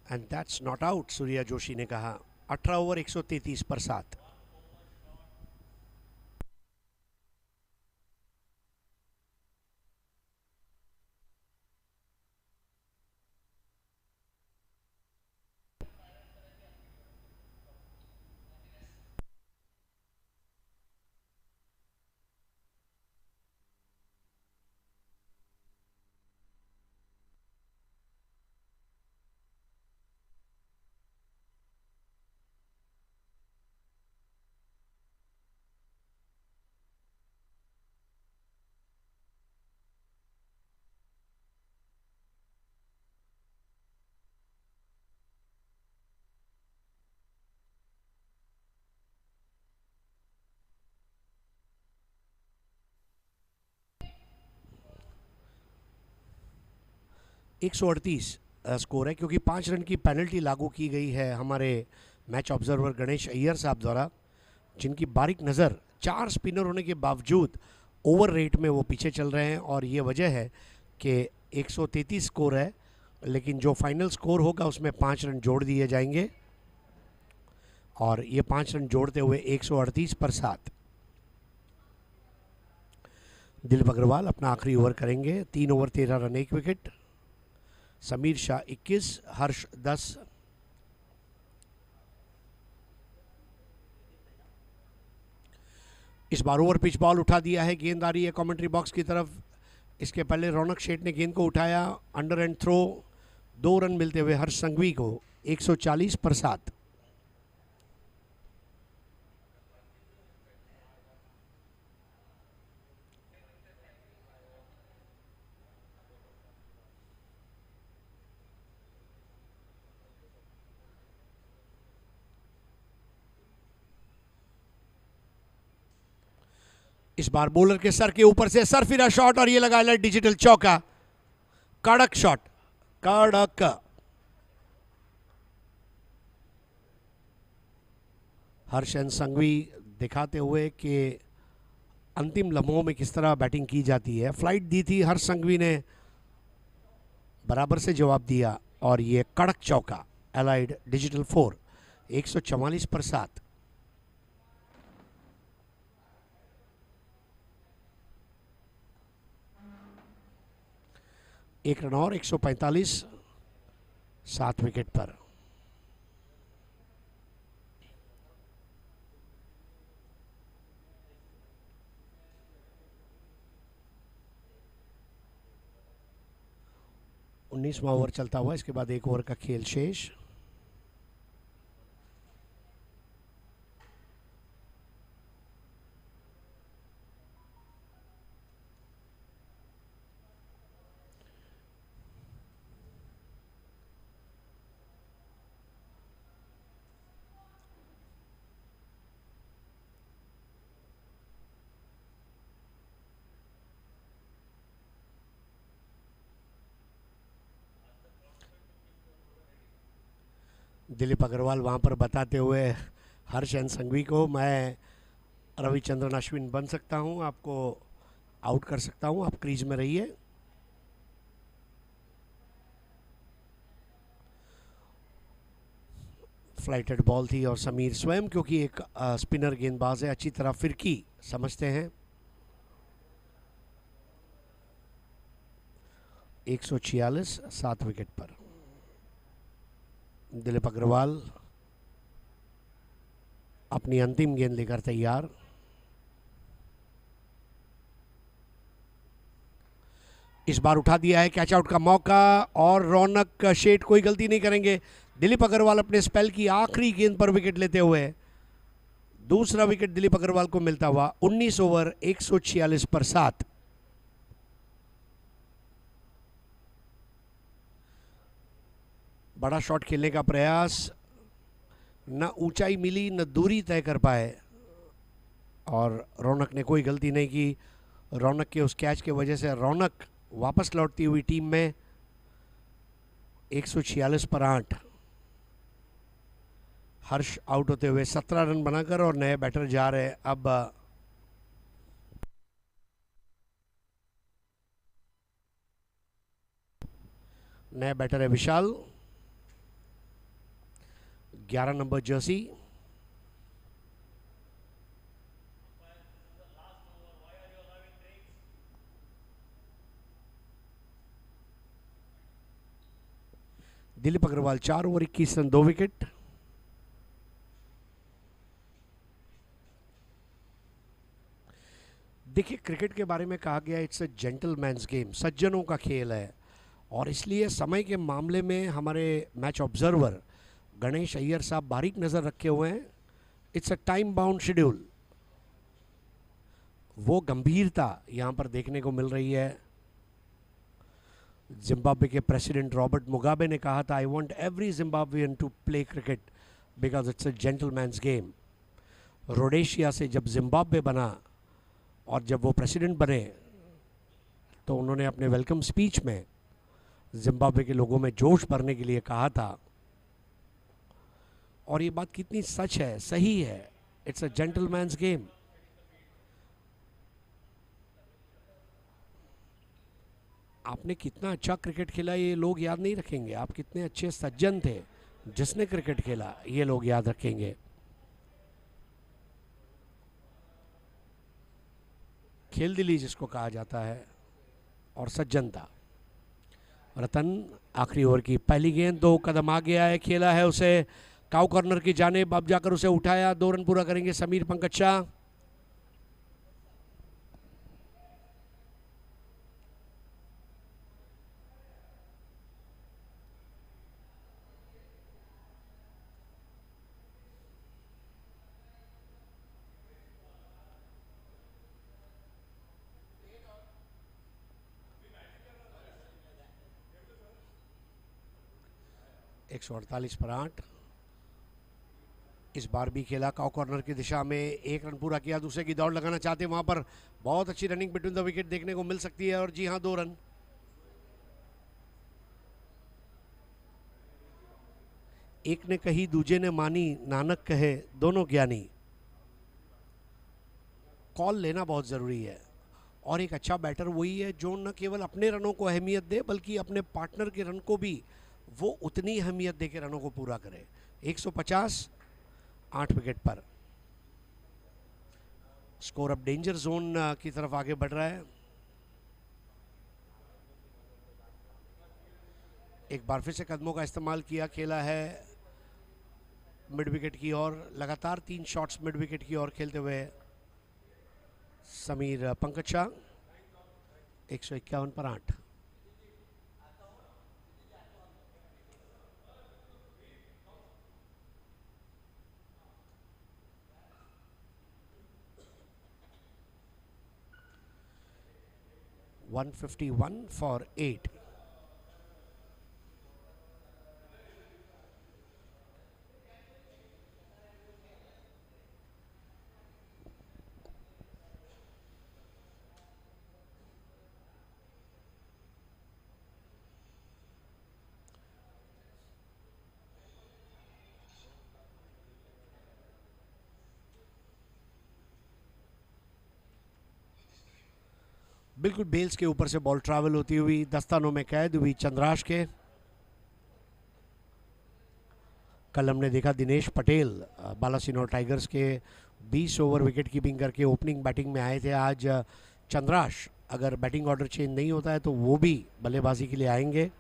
And that's not out, Surya Joshi ने कहा। 18 ओवर 133 पर 7। एक 138 स्कोर है, क्योंकि 5 रन की पेनल्टी लागू की गई है हमारे मैच ऑब्जर्वर गणेश अय्यर साहब द्वारा, जिनकी बारीक नज़र 4 स्पिनर होने के बावजूद ओवर रेट में वो पीछे चल रहे हैं। और ये वजह है कि 133 स्कोर है, लेकिन जो फाइनल स्कोर होगा उसमें 5 रन जोड़ दिए जाएंगे और ये 5 रन जोड़ते हुए 138 पर 7। दिलीप अग्रवाल अपना आखिरी ओवर करेंगे। 3 over 13 run 1 wicket. Sameer Shah 21, हर्ष 10। इस बार ओवर पिच बॉल उठा दिया है, गेंद आ रही है कमेंट्री बॉक्स की तरफ। इसके पहले रौनक शेठ ने गेंद को उठाया, अंडर एंड थ्रो, 2 रन मिलते हुए हर्ष संघवी को 140 पर 7। इस बार बॉलर के सर के ऊपर से सरफिरा शॉट और ये लगाया डिजिटल चौका। कड़क शॉट, कड़क। हर्षन संघवी दिखाते हुए कि अंतिम लम्हों में किस तरह बैटिंग की जाती है। फ्लाइट दी थी हर्ष संघवी ने, बराबर से जवाब दिया और ये कड़क चौका। एलाइड डिजिटल 4, 144 पर 7। एक रन और 145, 7 विकेट पर। उन्नीसवां ओवर चलता हुआ, इसके बाद 1 ओवर का खेल शेष। दिलीप अग्रवाल वहाँ पर बताते हुए हर्षन संघवी को, मैं रविचंद्रन अश्विन बन सकता हूँ, आपको आउट कर सकता हूँ, आप क्रीज में रहिए। फ्लाइटेड बॉल थी और समीर स्वयं, क्योंकि एक स्पिनर गेंदबाज है, अच्छी तरह फिरकी समझते हैं। 146, 7 विकेट पर। दिलीप अग्रवाल अपनी अंतिम गेंद लेकर तैयार। इस बार उठा दिया है, कैच आउट का मौका और रौनक शेठ कोई गलती नहीं करेंगे। दिलीप अग्रवाल अपने स्पेल की आखिरी गेंद पर विकेट लेते हुए दूसरा विकेट दिलीप अग्रवाल को मिलता हुआ। 19 ओवर 146 पर 7। बड़ा शॉट खेलने का प्रयास, न ऊंचाई मिली न दूरी तय कर पाए और रौनक ने कोई गलती नहीं की। रौनक के उस कैच की वजह से रौनक वापस लौटती हुई टीम में। 146 पर 8। हर्ष आउट होते हुए 17 रन बनाकर और नए बैटर जा रहे। अब नए बैटर है Vishal, 11 number jersey. Dilip Agarwal 4 over 21 run 2 wicket. देखिए, क्रिकेट के बारे में कहा गया इट्स अ जेंटलमैन्स गेम, सज्जनों का खेल है, और इसलिए समय के मामले में हमारे मैच ऑब्जर्वर गणेश अय्यर साहब बारीक नज़र रखे हुए हैं। It's a time bound schedule, वो गंभीरता यहाँ पर देखने को मिल रही है। जिम्बाब्वे के प्रेसिडेंट रॉबर्ट मुगाबे ने कहा था, I want every Zimbabwean to play cricket because it's a gentleman's game. Rhodesia से जब जिम्बाब्वे बना और जब वो प्रेसिडेंट बने तो उन्होंने अपने वेलकम स्पीच में जिम्बाब्वे के लोगों में जोश भरने के लिए कहा था, और ये बात कितनी सच है, सही है। It's a gentleman's game. आपने कितना अच्छा क्रिकेट खेला ये लोग याद नहीं रखेंगे, आप कितने अच्छे सज्जन थे जिसने क्रिकेट खेला ये लोग याद रखेंगे। खेल दिली जिसको कहा जाता है, और सज्जनता। रतन आखिरी ओवर की पहली गेंद, 2 कदम आ गया है, खेला है उसे काउ कॉर्नर की जानिब, अब जाकर उसे उठाया, 2 रन पूरा करेंगे समीर पंकज शाह। 148 पर 8। इस बार भी खेला काउ कॉर्नर की दिशा में, 1 रन पूरा किया, दूसरे की दौड़ लगाना चाहते हैं, वहां पर बहुत अच्छी रनिंग बिटवीन द विकेट देखने को मिल सकती है। और जी हां, 2 रन। एक ने कही दूजे ने मानी, नानक कहे दोनों ज्ञानी। कॉल लेना बहुत ज़रूरी है, और एक अच्छा बैटर वही है जो न केवल अपने रनों को अहमियत दे बल्कि अपने पार्टनर के रन को भी वो उतनी अहमियत दे के रनों को पूरा करे। 150, 8 विकेट पर। स्कोर अब डेंजर जोन की तरफ आगे बढ़ रहा है। एक बार फिर से कदमों का इस्तेमाल किया, खेला है मिड विकेट की ओर, लगातार 3 शॉट्स मिड विकेट की ओर खेलते हुए समीर पंकज शाह। 151 पर 8। $151 for 8। बिल्कुल बेल्स के ऊपर से बॉल ट्रैवल होती हुई दस्तानों में कैद हुई चंद्राश के। कल हमने देखा दिनेश पटेल बालासिनोर टाइगर्स के 20 ओवर विकेट कीपिंग करके ओपनिंग बैटिंग में आए थे। आज चंद्राश, अगर बैटिंग ऑर्डर चेंज नहीं होता है तो वो भी बल्लेबाजी के लिए आएंगे।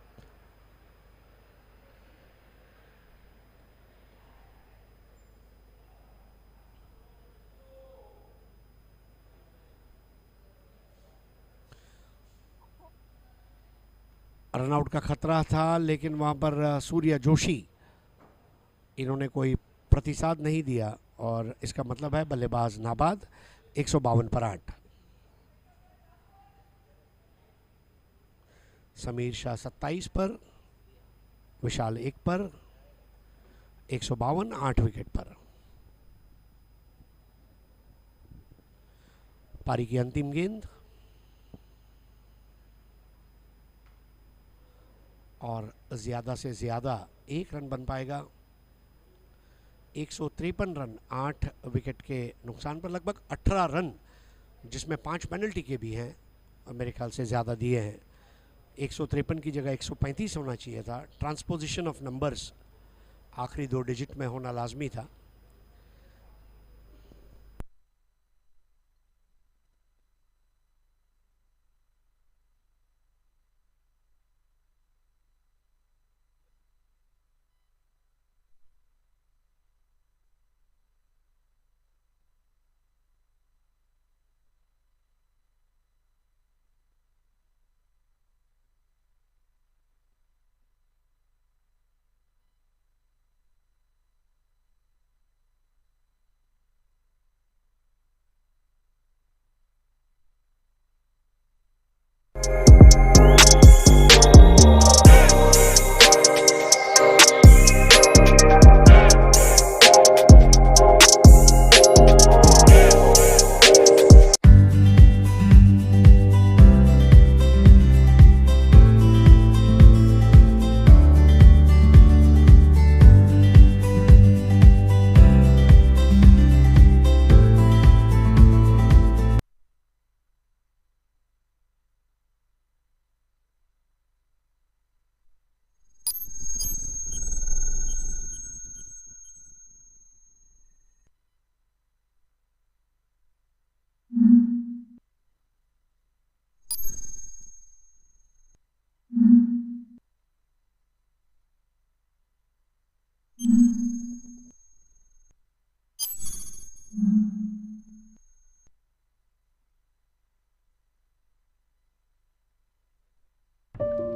रनआउट का खतरा था, लेकिन वहां पर सूर्या जोशी, इन्होंने कोई प्रतिसाद नहीं दिया और इसका मतलब है बल्लेबाज नाबाद। 152 पर 8। समीर शाह 27 पर, विशाल 1 पर। 152, 8 विकेट पर। पारी की अंतिम गेंद, और ज्यादा से ज्यादा 1 रन बन पाएगा। 153 रन 8 विकेट के नुकसान पर, लगभग 18 रन, जिसमें 5 पेनल्टी के भी हैं, मेरे ख्याल से ज़्यादा दिए हैं। 153 की जगह 135 होना चाहिए था। ट्रांसपोजिशन ऑफ नंबर्स आखिरी 2 डिजिट में होना लाजमी था।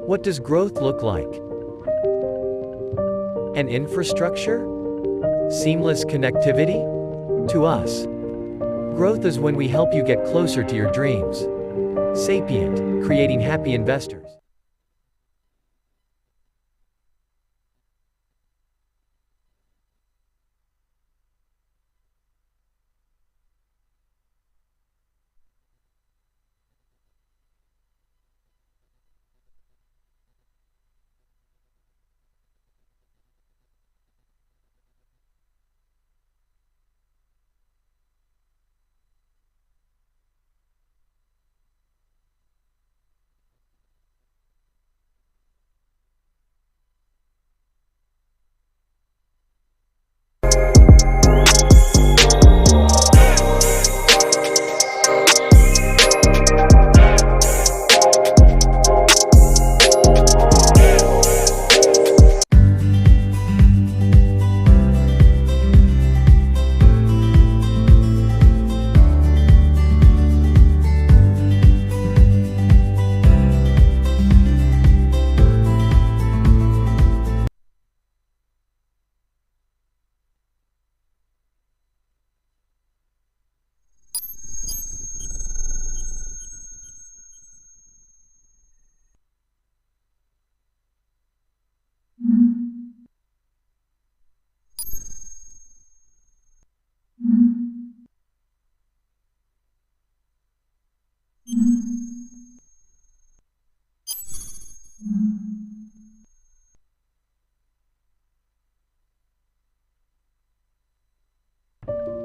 What does growth look like? An infrastructure? Seamless connectivity? To us, growth is when we help you get closer to your dreams. Sapient, creating happy investors.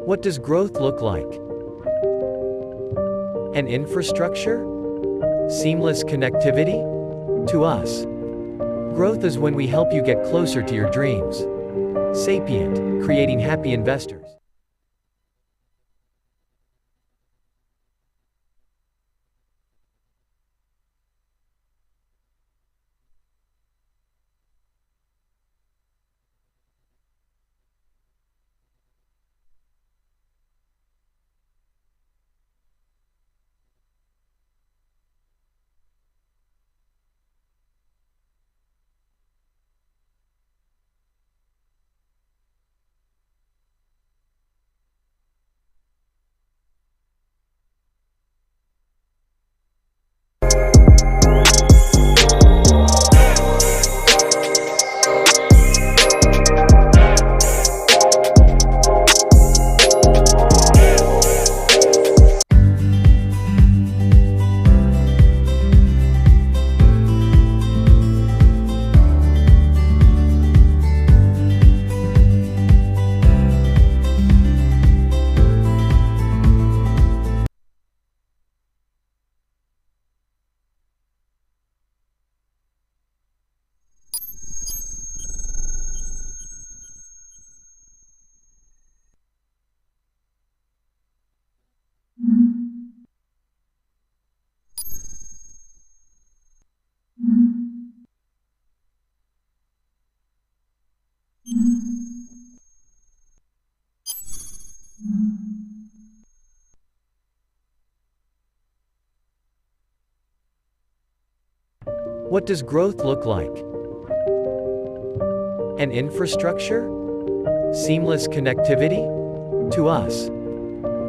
What does growth look like? An infrastructure? Seamless connectivity? To us, growth is when we help you get closer to your dreams. Sapient, creating happy investors. What does growth look like? An infrastructure? Seamless connectivity? To us,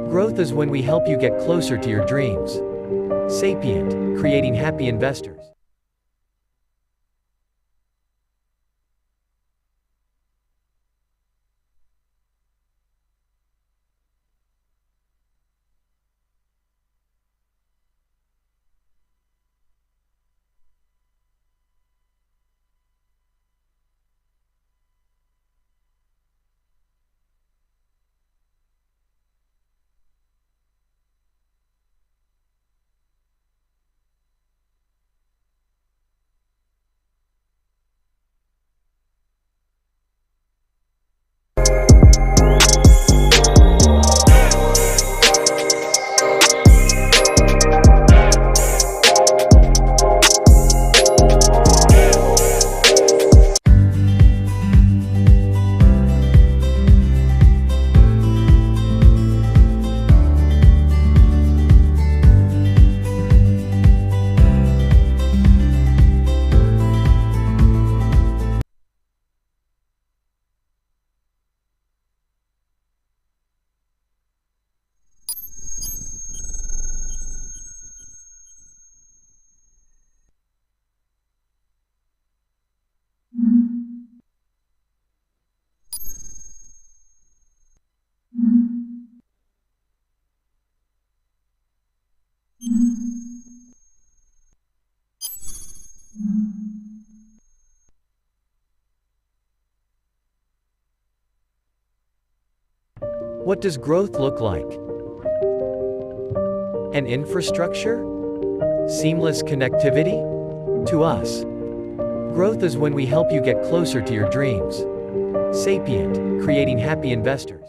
growth is when we help you get closer to your dreams. Sapient, creating happy investors. What does growth look like? An infrastructure? Seamless connectivity? To us, growth is when we help you get closer to your dreams. Sapient, creating happy investors.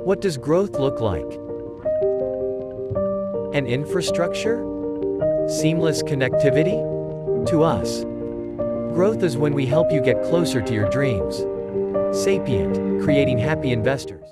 What does growth look like? An infrastructure? Seamless connectivity? To us, growth is when we help you get closer to your dreams. Sapient, creating happy investors.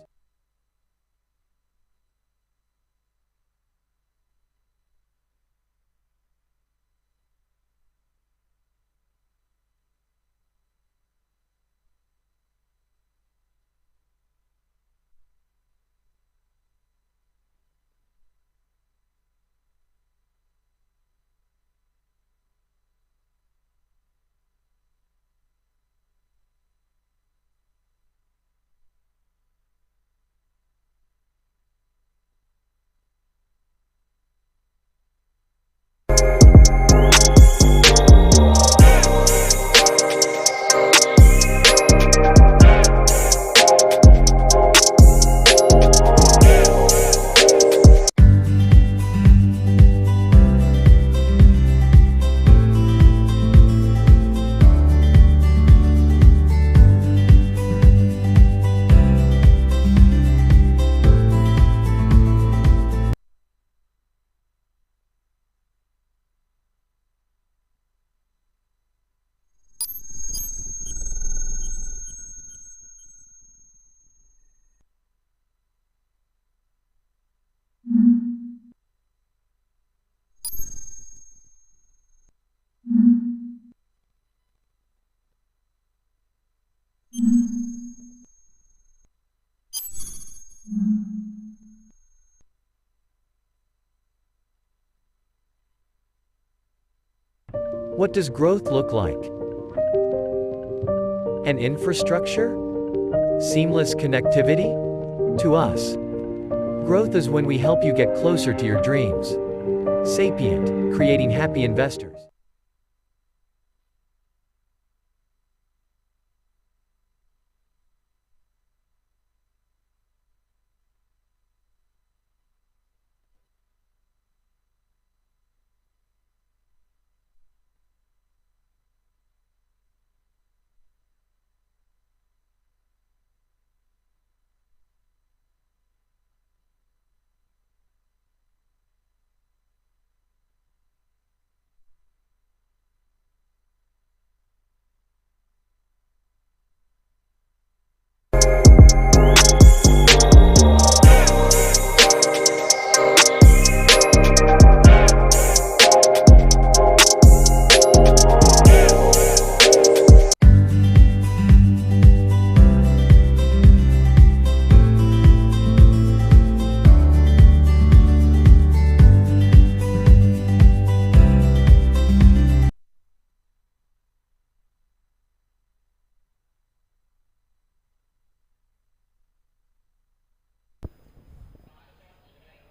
What does growth look like? An infrastructure? Seamless connectivity? To us, growth is when we help you get closer to your dreams. Sapient, creating happy investors.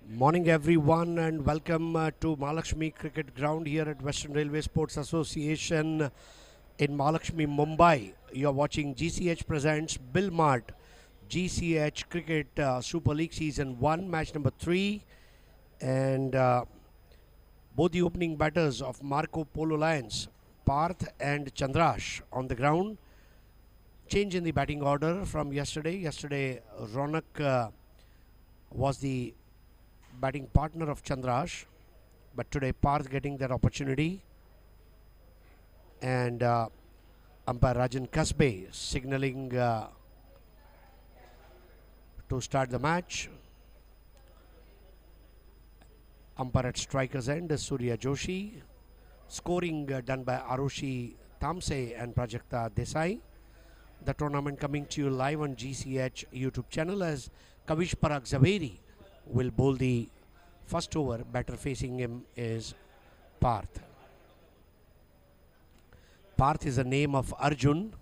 Morning everyone and welcome to Mahalakshmi Cricket Ground here at Western Railway Sports Association in Mahalakshmi, Mumbai. You are watching GCH presents Billmart GCH Cricket Super League Season 1 match number 3, and both the opening batters of Marco Polo Lions, Parth and Chandrash on the ground. Change in the batting order from yesterday. Yesterday Ronak was the batting partner of Chandrash, but today Parth getting that opportunity, and umpire Rajan Kasbe signaling to start the match. Umpire at striker's end is Surya Joshi. Scoring done by Arushi Tamse and Prajakta Desai. The tournament coming to you live on GCH YouTube channel as Kavish Parag Zaveri will bowl the first over. Batter facing him is Parth. Parth is a name of Arjun.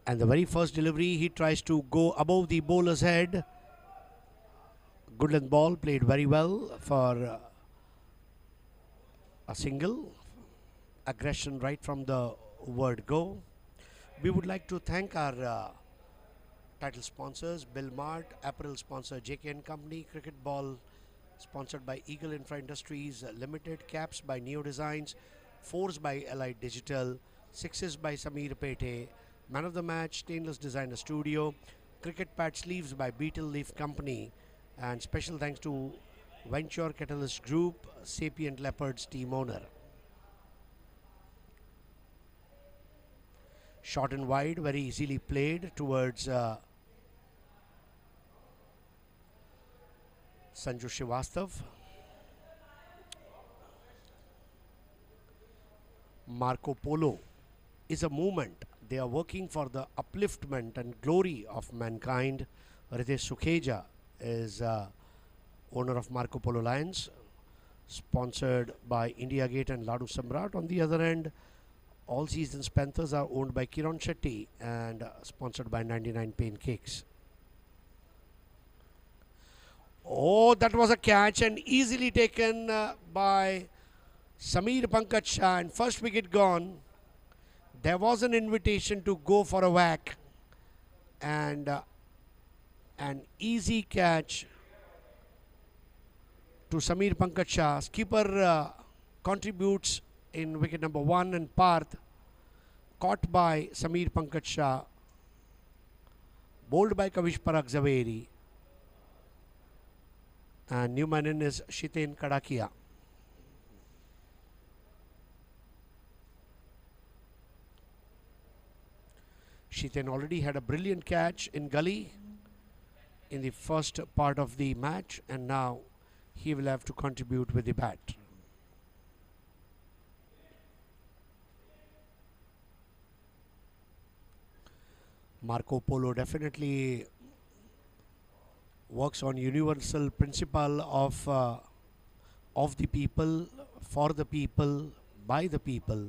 And the very first delivery, he tries to go above the bowler's head. Good length ball, played very well for a single. Aggression right from the word go. We would like to thank our title sponsors, Billmart, apparel sponsor JK & Company, cricket ball sponsored by Eagle Infra Industries Limited, caps by Neo Designs, fours by Allied Digital, sixes by Samir Pete, Man of the match, Stainless Designer Studio, Cricket Pad Sleeves by Beetle Leaf Company, and special thanks to Venture Catalyst Group, Sapient Leopards team owner. Short and wide, very easily played towards Sanju Srivastav. Marco Polo is a movement. They are working for the upliftment and glory of mankind. Ritesh Sukheja is owner of Marco Polo Lions, sponsored by India Gate and Leauge Samrat. On the other end, all seasons Panthers are owned by Kiran Shetty and sponsored by 99 Pancakes. Oh, that was a catch and easily taken by Sameer Pankaj Shah, and first wicket gone. There was an invitation to go for a whack, and an easy catch to Sameer Pankaj Shah. Skipper contributes in wicket number 1, and Parth caught by Sameer Pankaj Shah, bowled by Kavish Parag Zaveri, and new man in is Shiten Kadakia. Shiten already had a brilliant catch in gully in the first part of the match, and now he will have to contribute with the bat. Marco Polo definitely works on universal principle of the people, for the people, by the people.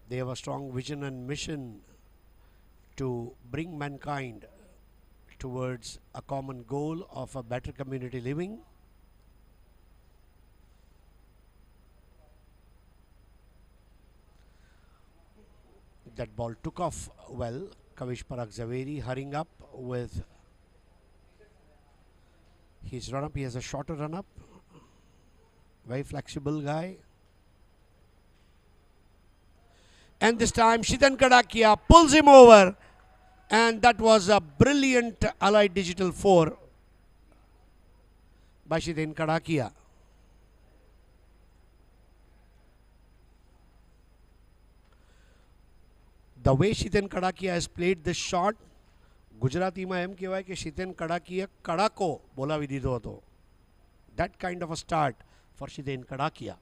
They have a strong vision and mission to bring mankind towards a common goal of a better community living. That ball took off well. Kavish Parag Zaveri hurrying up with his run-up. He has a shorter run-up. Very flexible guy. And this time Shiten Kadakia pulls him over, and that was a brilliant Allied Digital 4 by Shiten Kadakia. The way Shiten Kadakia has played this shot, ગુજરાતીમાં એમ કહેવાય કે શિતેન કડાકીએ કડાકો બોલાવી દીધો હતો. That kind of a start for Shiten Kadakia.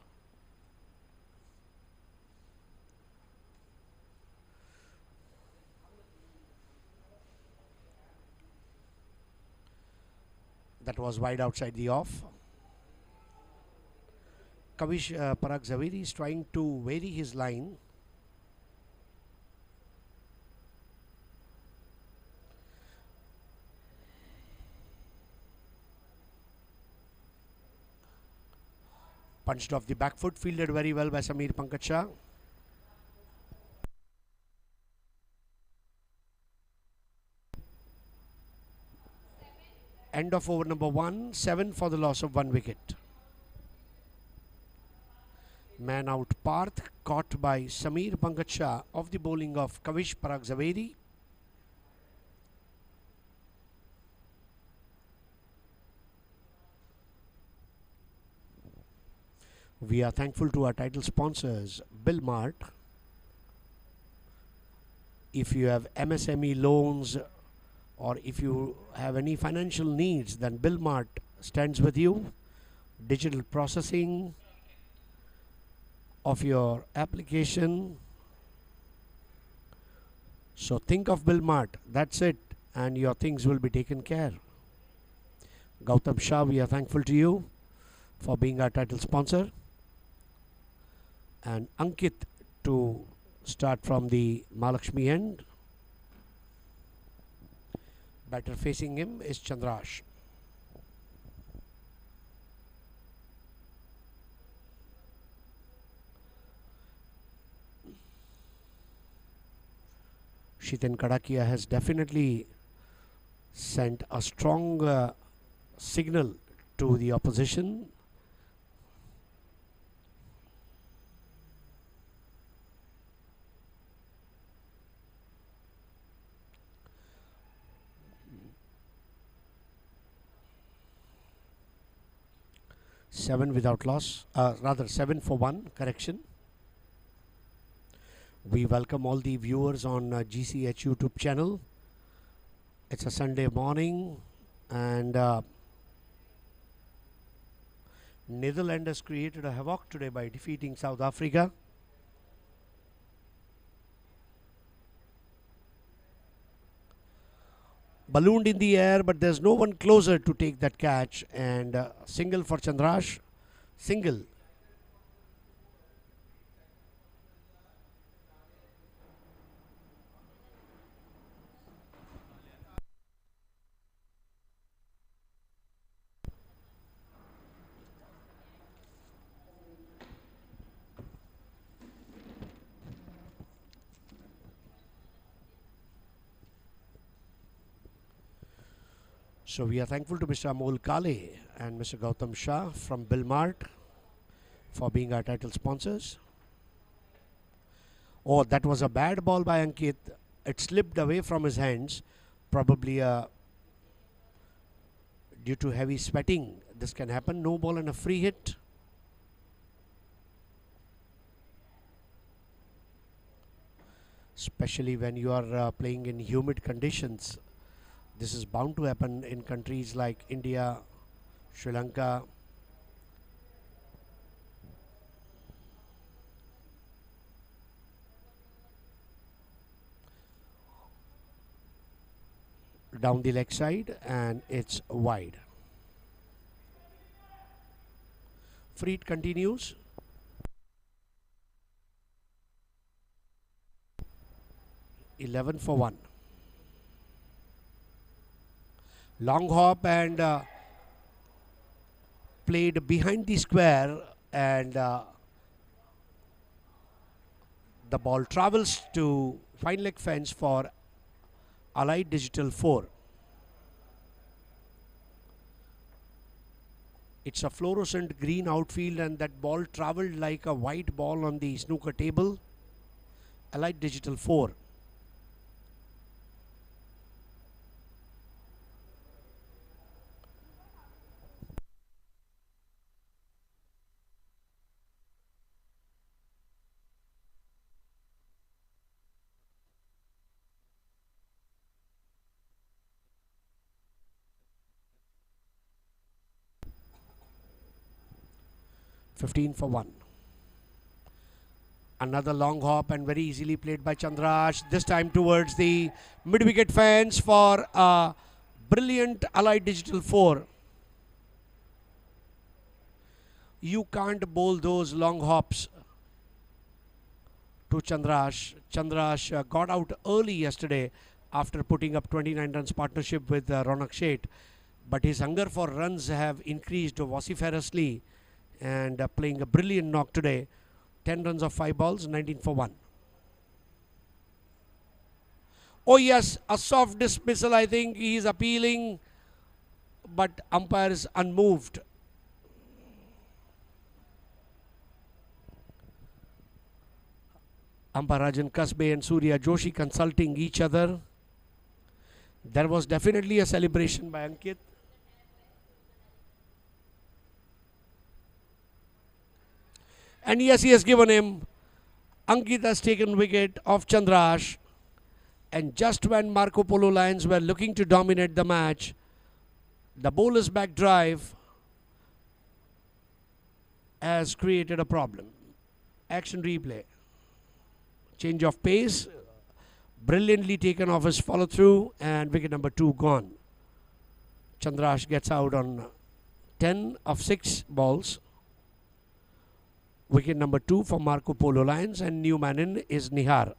That was wide outside the off. Kavish Parag Zaveri is trying to vary his line. Punched off the back foot, fielded very well by Sameer Pankaj Shah. End of over number 1, 7 for the loss of 1 wicket. Man out Parth, caught by Sameer Pankaj Shah of the bowling of Kavish Parag Zaveri. We are thankful to our title sponsors, Billmart. If you have MSME loans or if you have any financial needs, then Billmart stands with you. Digital processing of your application. So think of Billmart, that's it, and your things will be taken care. Gautam Shah, we are thankful to you for being our title sponsor. And Ankit to start from the Mahalakshmi end. Batter facing him is Chandrash. Shiten Kadakia has definitely sent a strong signal to the opposition. 7 without loss, rather 7 for 1, correction. We welcome all the viewers on GCH YouTube channel. It's a Sunday morning and Netherlands has created a havoc today by defeating South Africa. Ballooned in the air, but there's no one closer to take that catch, and single for Chandrash, single. So we are thankful to Mr. Amol Kale and Mr. Gautam Shah from Billmart for being our title sponsors. Oh, that was a bad ball by Ankit. It slipped away from his hands, probably due to heavy sweating. This can happen. No ball and a free hit. Especially when you are playing in humid conditions. This is bound to happen in countries like India, Sri Lanka. Down the leg side, and it's wide. Freed continues. (11 for 1). Long hop and played behind the square, and the ball travels to fine leg fence for Allied Digital 4. It's a fluorescent green outfield, and that ball traveled like a white ball on the snooker table. Allied Digital 4. (15 for 1). Another long hop and very easily played by Chandrash. This time towards the mid-wicket fence for a brilliant Allied Digital 4. You can't bowl those long hops to Chandrash. Chandrash got out early yesterday after putting up 29 runs partnership with Ronak Sheth. But his hunger for runs have increased vociferously, and playing a brilliant knock today. 10 runs of 5 balls, 19 for 1. Oh yes, a soft dismissal. I think he is appealing, but umpire is unmoved. Umpire Rajan Kasbe and Surya Joshi consulting each other. There was definitely a celebration by Ankit. And yes, he has given him. Ankit has taken wicket of Chandrash. And just when Marco Polo Lions were looking to dominate the match, the bowler's back drive has created a problem. Action replay. Change of pace. Brilliantly taken off his follow through, and wicket number 2 gone. Chandrash gets out on 10 of 6 balls. Wicket number 2 for Marco Polo Lions, and new man in is Nihar.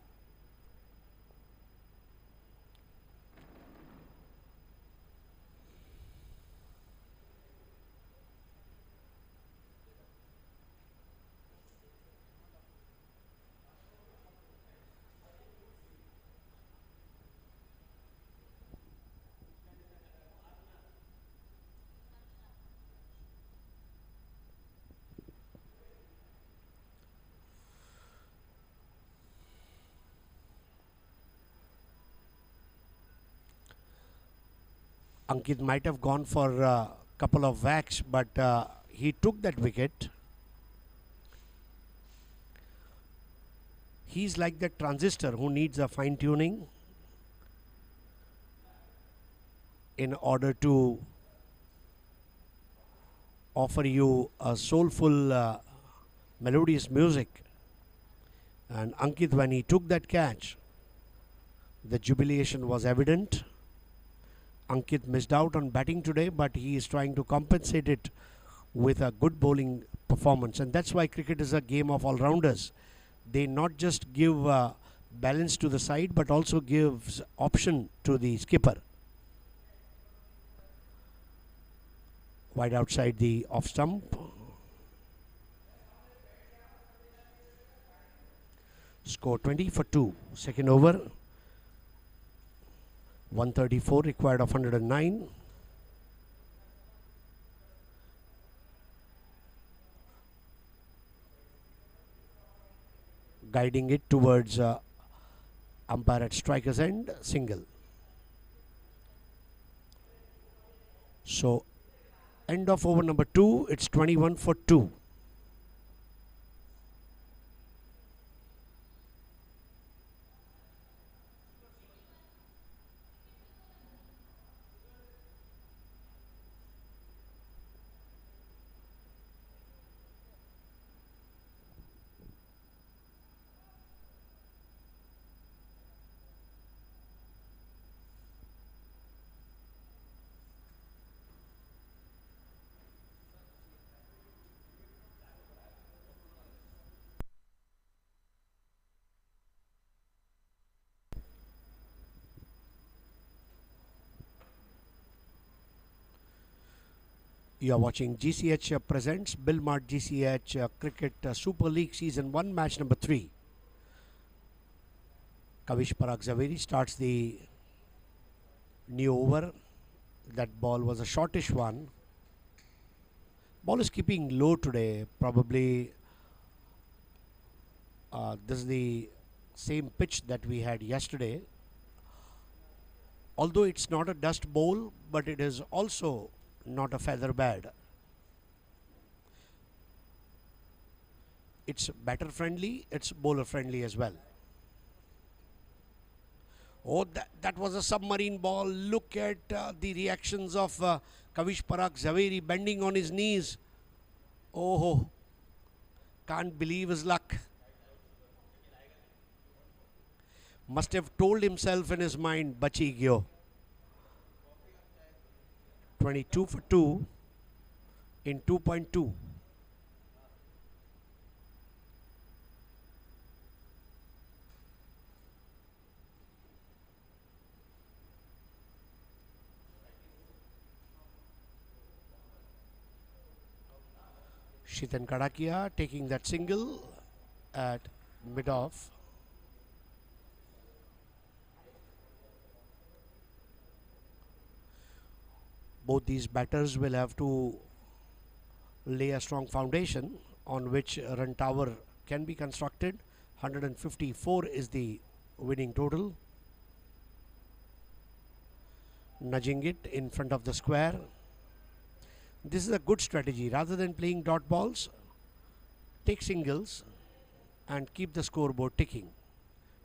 Ankit might have gone for a couple of whacks, but he took that wicket. He's like that transistor who needs a fine tuning in order to offer you a soulful, melodious music. And Ankit, when he took that catch, the jubilation was evident. Ankit missed out on batting today, but he is trying to compensate it with a good bowling performance. And that's why cricket is a game of all-rounders. They not just give balance to the side, but also gives option to the skipper. Wide outside the off stump. Score 20 for 2. Second over. 134 required of 109. Guiding it towards umpire at striker's end, single. So, end of over number 2, it's 21 for 2. You are watching GCH presents Billmart GCH Cricket Super League Season 1 match number 3. Kavish Parag Zaveri starts the new over. That ball was a shortish one. Ball is keeping low today. Probably this is the same pitch that we had yesterday. Although it's not a dust bowl, but it is also not a feather bed. It's batter friendly, it's bowler friendly as well. Oh, that was a submarine ball. Look at the reactions of Kavish Parag Zaveri bending on his knees. Oh, can't believe his luck. Must have told himself in his mind, Bachi gyo. 22 for 2 in 2.2. Shitan Kadakia taking that single at mid-off. Both these batters will have to lay a strong foundation on which a run tower can be constructed. 154 is the winning total. Nudging it in front of the square. This is a good strategy. Rather than playing dot balls, take singles and keep the scoreboard ticking.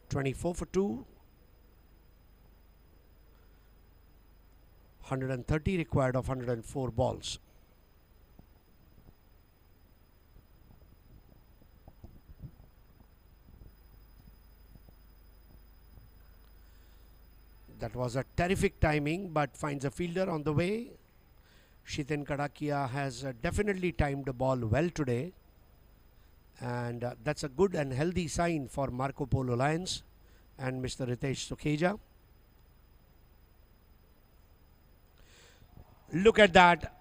24 for 2. 130 required of 104 balls. That was a terrific timing, but finds a fielder on the way. Shitan Kadakia has definitely timed the ball well today, and that's a good and healthy sign for Marco Polo Lions and Mr. Ritesh Sukheja. Look at that.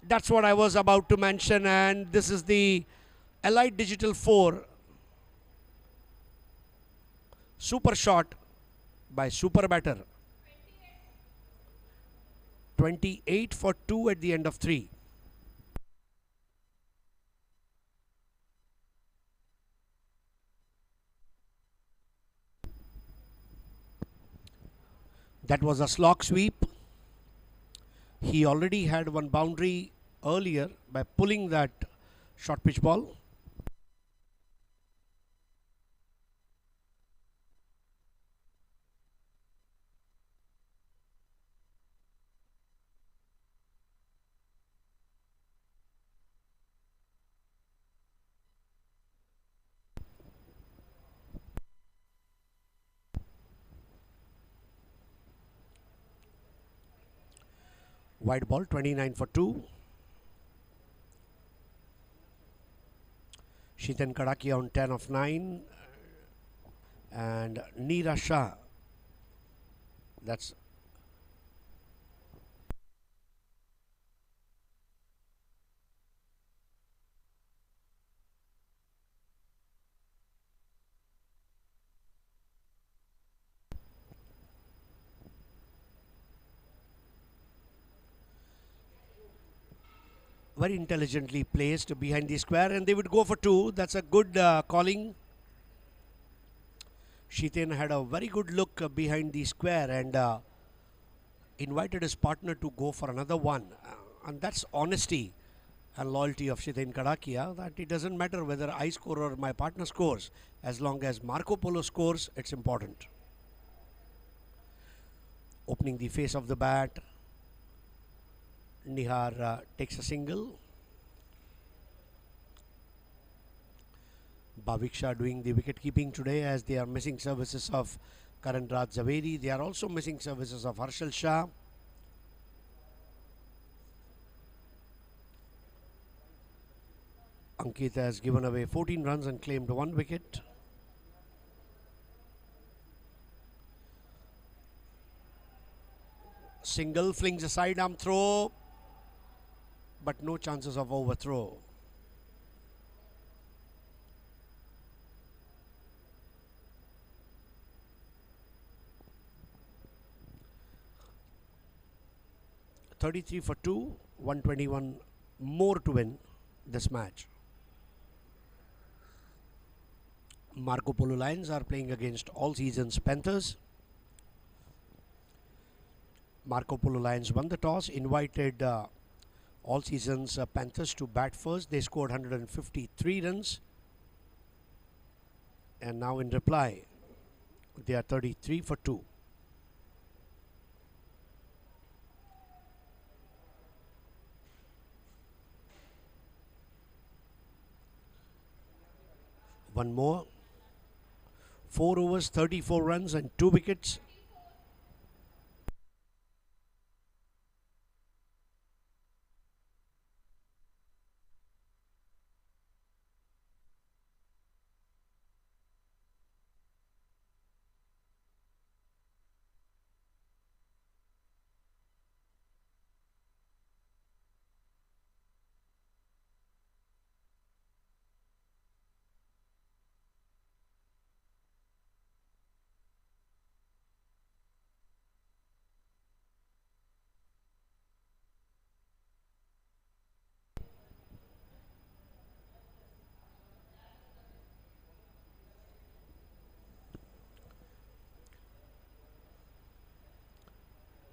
That's what I was about to mention, and this is the Elite Digital 4 super shot by super batter. 28 for 2 at the end of 3. That was a slog sweep. He already had one boundary earlier by pulling that short pitch ball. Wide ball, 29 for 2. Shiten Kadakia on 10 of 9. And Neera Shah. That's very intelligently placed behind the square, and they would go for 2. That's a good calling. Shiten had a very good look behind the square and invited his partner to go for another one. And that's honesty and loyalty of Shiten Kadakia, that it doesn't matter whether I score or my partner scores. As long as Marco Polo scores, it's important. Opening the face of the bat, Nihar takes a single. Bhaviksha doing the wicket keeping today, as they are missing services of Karan Raj Zaveri. They are also missing services of Harshal Shah. Ankit has given away 14 runs and claimed 1 wicket. Single, flings a side-arm throw, but no chances of overthrow. .33 for 2, 121 more to win this match. Marco Polo Lions are playing against all seasons Panthers. Marco Polo Lions won the toss, invited all seasons Panthers to bat first. They scored 153 runs. And now in reply, they are 33 for 2. One more. 4 overs, 34 runs and 2 wickets.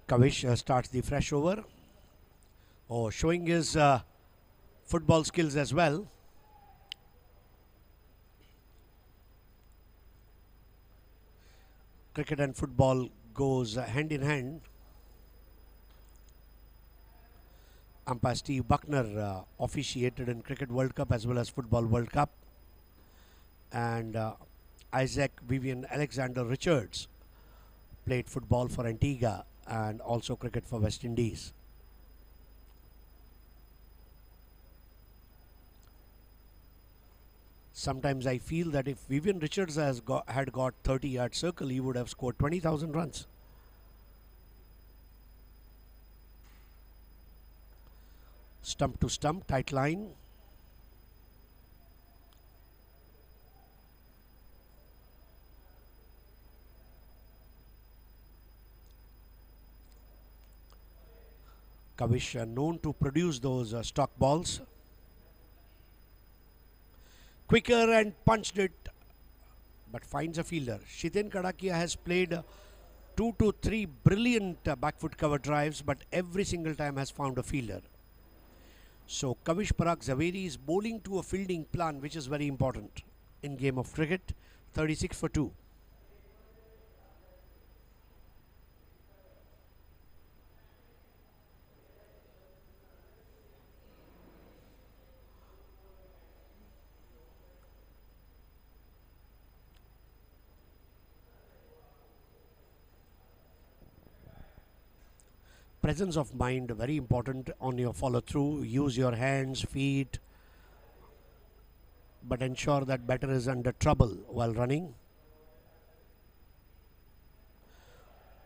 Kavish starts the fresh over. Oh, showing his football skills as well. Cricket and football goes hand in hand. Umpire Steve Buckner officiated in Cricket World Cup as well as Football World Cup. And Isaac Vivian Alexander Richards played football for Antigua and also cricket for West Indies. Sometimes I feel that if Vivian Richards had got 30-yard circle, he would have scored 20,000 runs. Stump to stump, tight line. Kavish known to produce those stock balls. Quicker and punched it, but finds a fielder. Shiten Kadakia has played 2 to 3 brilliant back foot cover drives, but every single time has found a fielder. So Kavish Parag Zaveri is bowling to a fielding plan, which is very important in game of cricket. 36 for 2. Presence of mind very important on your follow through. Use your hands, feet, but ensure that batter is under trouble while running.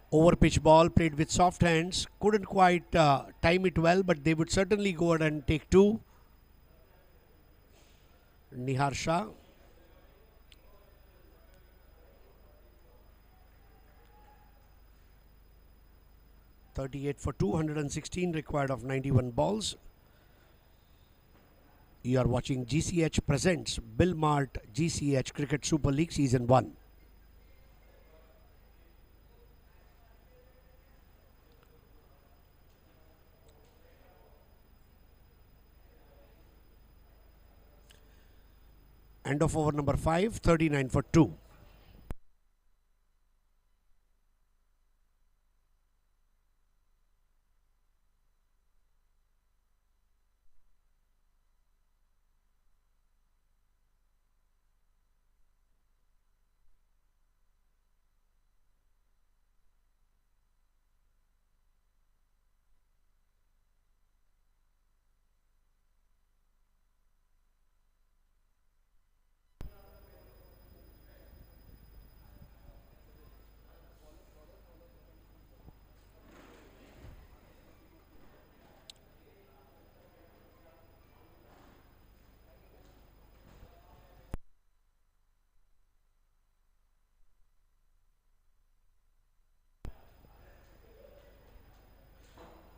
Over pitch ball played with soft hands, couldn't quite time it well, but they would certainly go ahead and take 2. Nihar Shah. .38 for 216 required of 91 balls. You are watching GCH presents Billmart GCH Cricket Super League Season 1. End of over number 5, 39 for 2.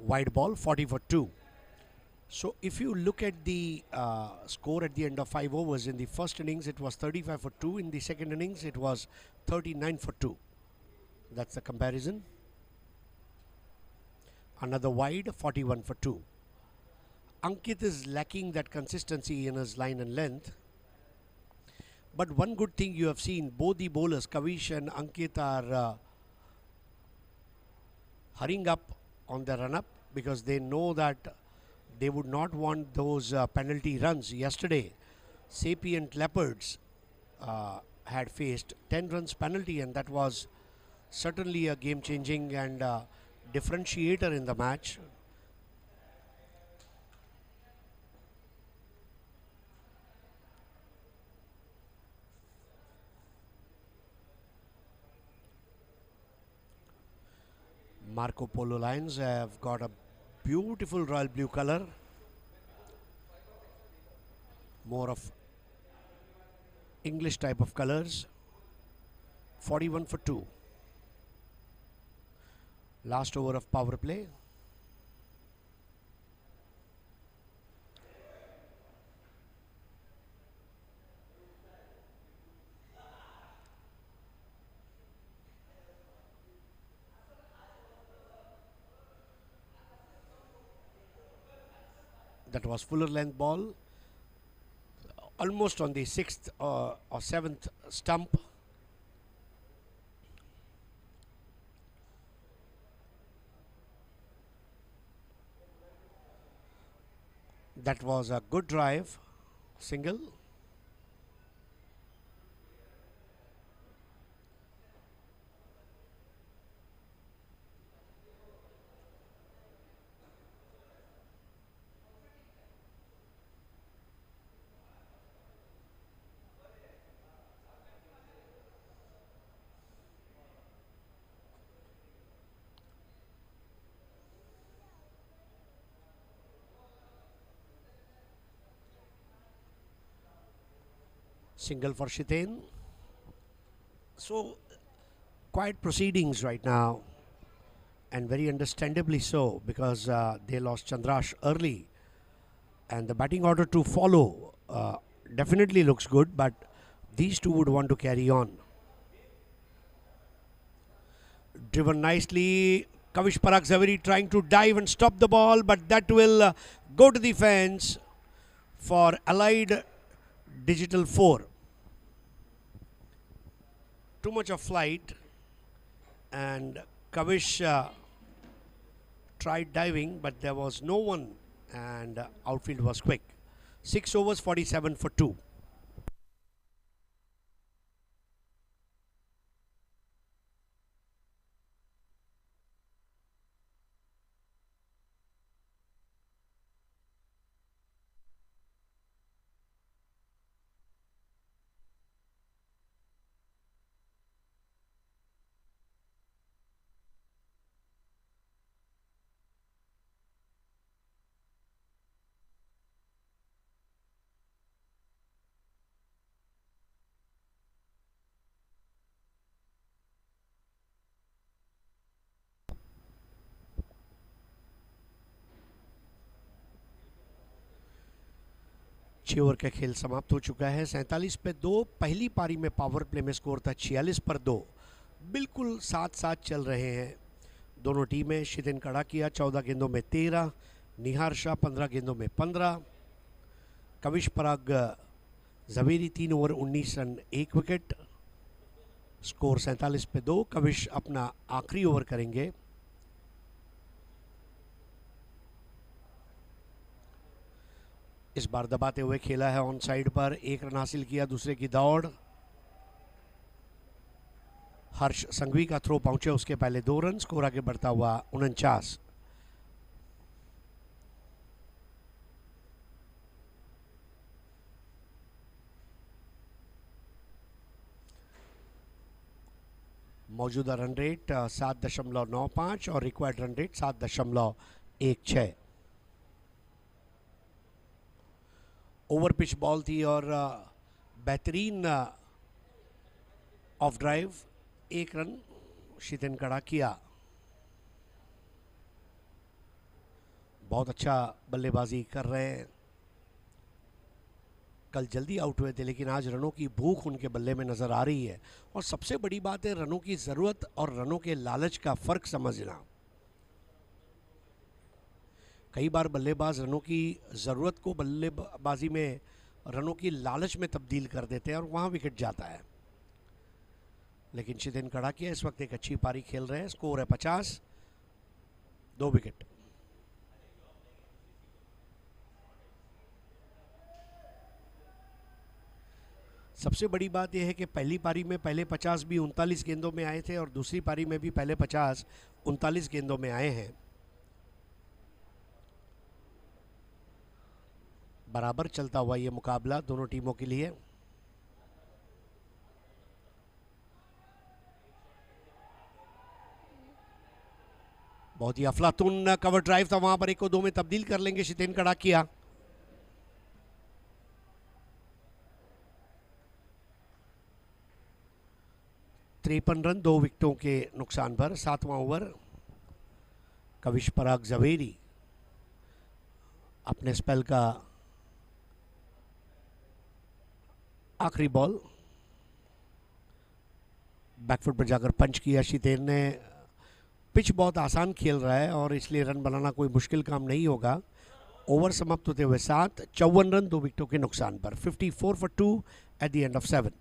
Wide ball 40 for 2. So if you look at the score at the end of 5 overs, in the first innings it was 35 for 2. In the second innings it was 39 for 2. That's the comparison. Another wide 41 for 2. Ankit is lacking that consistency in his line and length. But one good thing you have seen, both the bowlers Kavish and Ankit are hurrying up on the run up, because they know that they would not want those penalty runs. Yesterday, Sapient Leopards had faced 10 runs penalty, and that was certainly a game changing and differentiator in the match. Marco Polo Lions have got a beautiful royal blue color, more of English type of colors. 41 for 2. Last over of power play. That was fuller length ball, almost on the 6th or 7th stump. That was a good drive, single. Single for Shiten. So, quiet proceedings right now, and very understandably so, because they lost Chandrash early, and the batting order to follow definitely looks good, but these two would want to carry on. Driven nicely, Kavish Parag Zaveri trying to dive and stop the ball, but that will go to the fence for Allied Digital 4. Too much of flight, and Kavish tried diving, but there was no one, and outfield was quick. 6 overs, 47 for 2. छह over का खेल समाप्त हो चुका है। 47 पे 2। पहली पारी में पावर प्ले में स्कोर था 46 पर 2। बिल्कुल साथ साथ चल रहे हैं दोनों टीमें। शिदिन कड़ाकिया 14 गेंदों में 13, निहार शाह 15 गेंदों में 15, Kavish Parag Javeri 3 over 19 run 1 wicket. Score 47 पे 2। कविश अपना आखिरी ओवर करेंगे। इस बार दबाते हुए खेला है ऑन साइड पर, 1 रन हासिल किया, दूसरे की दौड़। हर्ष संघवी का थ्रो पहुंचे, उसके पहले 2 रन। स्कोर आगे बढ़ता हुआ 49। मौजूदा रन रेट 7.95 और required run rate 7.16। Over pitch ball थी और बेहतरीन ऑफ ड्राइव, 1 रन शिदिन कड़ाकिया। बहुत अच्छा बल्लेबाजी कर रहे हैं। कल जल्दी आउट हुए थे, लेकिन आज रनों की भूख उनके बल्ले में नजर आ रही है। और सबसे बड़ी बात है रनों की जरूरत और रनों के लालच का फर्क समझना। कई बार बल्लेबाज रनों की ज़रूरत को बल्लेबाजी में रनों की लालच में तब्दील कर देते हैं और वहाँ विकेट जाता है। लेकिन शिदिन कड़ाकिया इस वक्त एक अच्छी पारी खेल रहे हैं। स्कोर है 50, 2 विकेट। सबसे बड़ी बात यह है कि पहली पारी में पहले 50 भी 39 गेंदों में आए थे और दूसरी पारी में भी पहले 50 39 गेंदों में आए हैं। बराबर चलता हुआ ये मुकाबला दोनों टीमों के लिए। बहुत ही अफलातून कवर ड्राइव था, वहां पर 1 को 2 में तब्दील कर लेंगे शिदिन कड़ाकिया। तिरपन रन 2 विकेटों के नुकसान पर। 7वां ओवर। कविश पराग जवेरी अपने स्पेल का आखिरी बॉल, बैकफुट पर जाकर पंच किया शिदेन ने। पिच बहुत आसान खेल रहा है और इसलिए रन बनाना कोई मुश्किल काम नहीं होगा। ओवर समाप्त होते हुए 7, 54 रन 2 विकेटों के नुकसान पर। 54 for 2 at the end of 7।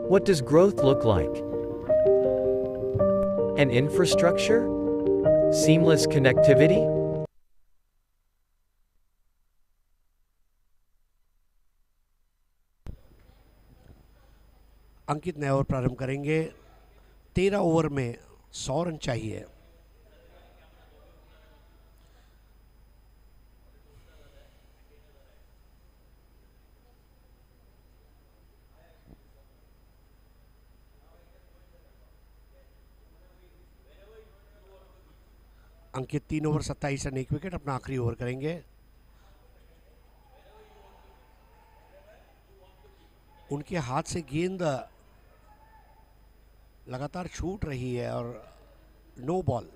What does growth look like? An infrastructure? Seamless connectivity? अंकित नए ओवर प्रारंभ करेंगे। 13 ओवर में 100 रन चाहिए। अंकित 3 ओवर 27 रन 1 विकेट अपना आखिरी ओवर करेंगे। उनके हाथ से गेंद लगातार छूट रही है और नो बॉल।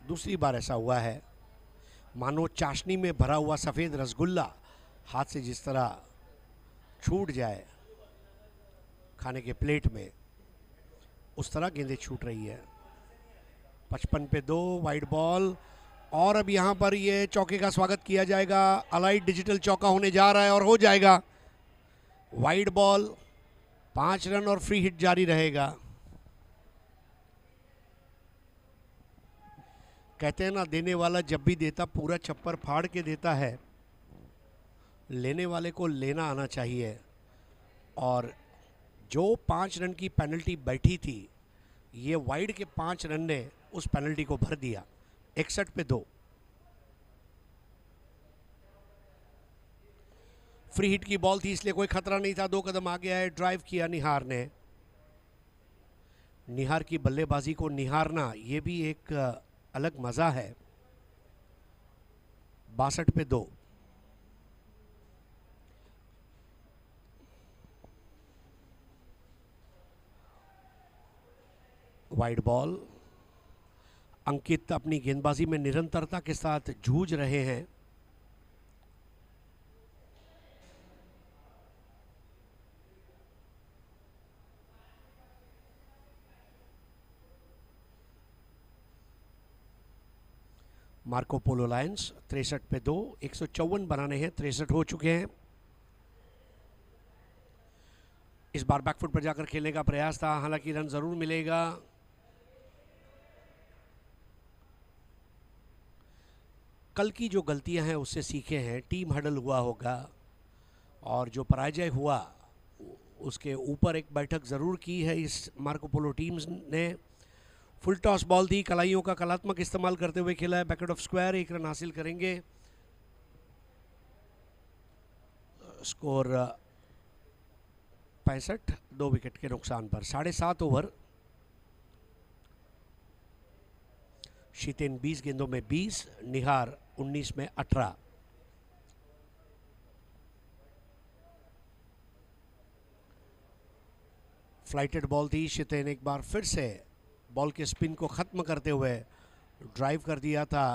दूसरी बार ऐसा हुआ है, मानो चाशनी में भरा हुआ सफ़ेद रसगुल्ला हाथ से जिस तरह छूट जाए खाने के प्लेट में, उस तरह गेंदें छूट रही है। 55 पे 2, वाइड बॉल। और अब यहाँ पर ये चौके का स्वागत किया जाएगा। अलाइड डिजिटल चौका होने जा रहा है और हो जाएगा। वाइड बॉल, 5 रन और फ्री हिट जारी रहेगा। कहते हैं ना, देने वाला जब भी देता पूरा छप्पर फाड़ के देता है। लेने वाले को लेना आना चाहिए। और जो 5 रन की पेनल्टी बैठी थी, ये वाइड के 5 रन ने उस पेनल्टी को भर दिया। 61 पे 2। फ्री हिट की बॉल थी, इसलिए कोई खतरा नहीं था। 2 कदम आगे आए, ड्राइव किया निहार ने। निहार की बल्लेबाजी को निहारना ये भी एक अलग मजा है। 62 पे 2। Wide ball. अंकित अपनी गेंदबाजी में निरंतरता के साथ जूझ रहे हैं। मार्को पोलो लायंस 63 पे 2। 154 बनाने हैं, 63 हो चुके हैं। इस बार बैकफुट पर जाकर खेलने का प्रयास था, हालांकि रन जरूर मिलेगा। कल की जो गलतियां हैं उससे सीखे हैं। टीम हडल हुआ होगा और जो पराजय हुआ उसके ऊपर एक बैठक ज़रूर की है इस मार्को पोलो टीम्स ने। फुल टॉस बॉल थी, कलाइयों का कलात्मक इस्तेमाल करते हुए खेला है। बैकेट ऑफ स्क्वायर, 1 रन हासिल करेंगे। स्कोर 65, 2 विकेट के नुकसान पर। 7.5 ओवर। शीतेन 20 गेंदों में 20, निहार 19 में 18। फ्लाइटेड बॉल थी। शीतेन एक बार फिर से बॉल के स्पिन को ख़त्म करते हुए ड्राइव कर दिया था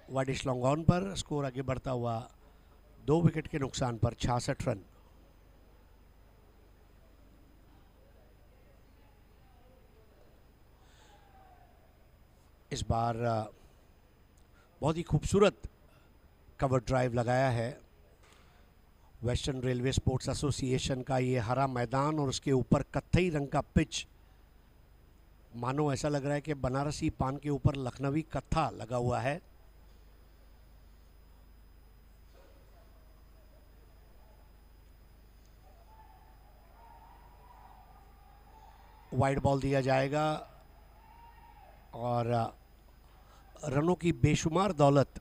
वाइडिश लॉन्ग ऑन पर। स्कोर आगे बढ़ता हुआ 2 विकेट के नुकसान पर 66 रन। इस बार बहुत ही खूबसूरत कवर ड्राइव लगाया है। वेस्टर्न रेलवे स्पोर्ट्स एसोसिएशन का ये हरा मैदान और उसके ऊपर कत्थई रंग का पिच, मानो ऐसा लग रहा है कि बनारसी पान के ऊपर लखनवी कत्था लगा हुआ है। वाइड बॉल दिया जाएगा और रनों की बेशुमार दौलत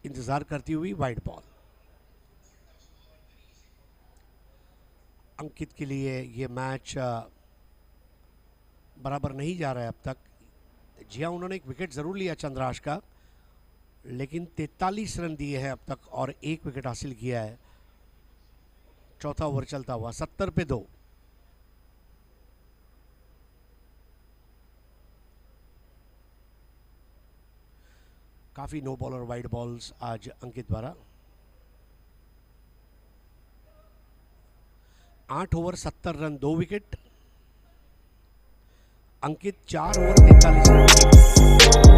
इंतजार करती हुई वाइड बॉल। अंकित के लिए ये मैच बराबर नहीं जा रहा है अब तक। जी हाँ, उन्होंने एक विकेट ज़रूर लिया चंद्राश का, लेकिन 43 रन दिए हैं अब तक और 1 विकेट हासिल किया है। चौथा ओवर चलता हुआ 70 पे 2। काफ़ी नो बॉल और वाइड बॉल्स आज अंकित द्वारा। 8 over 70 run 2 wicket. Ankit 4 over 43 run.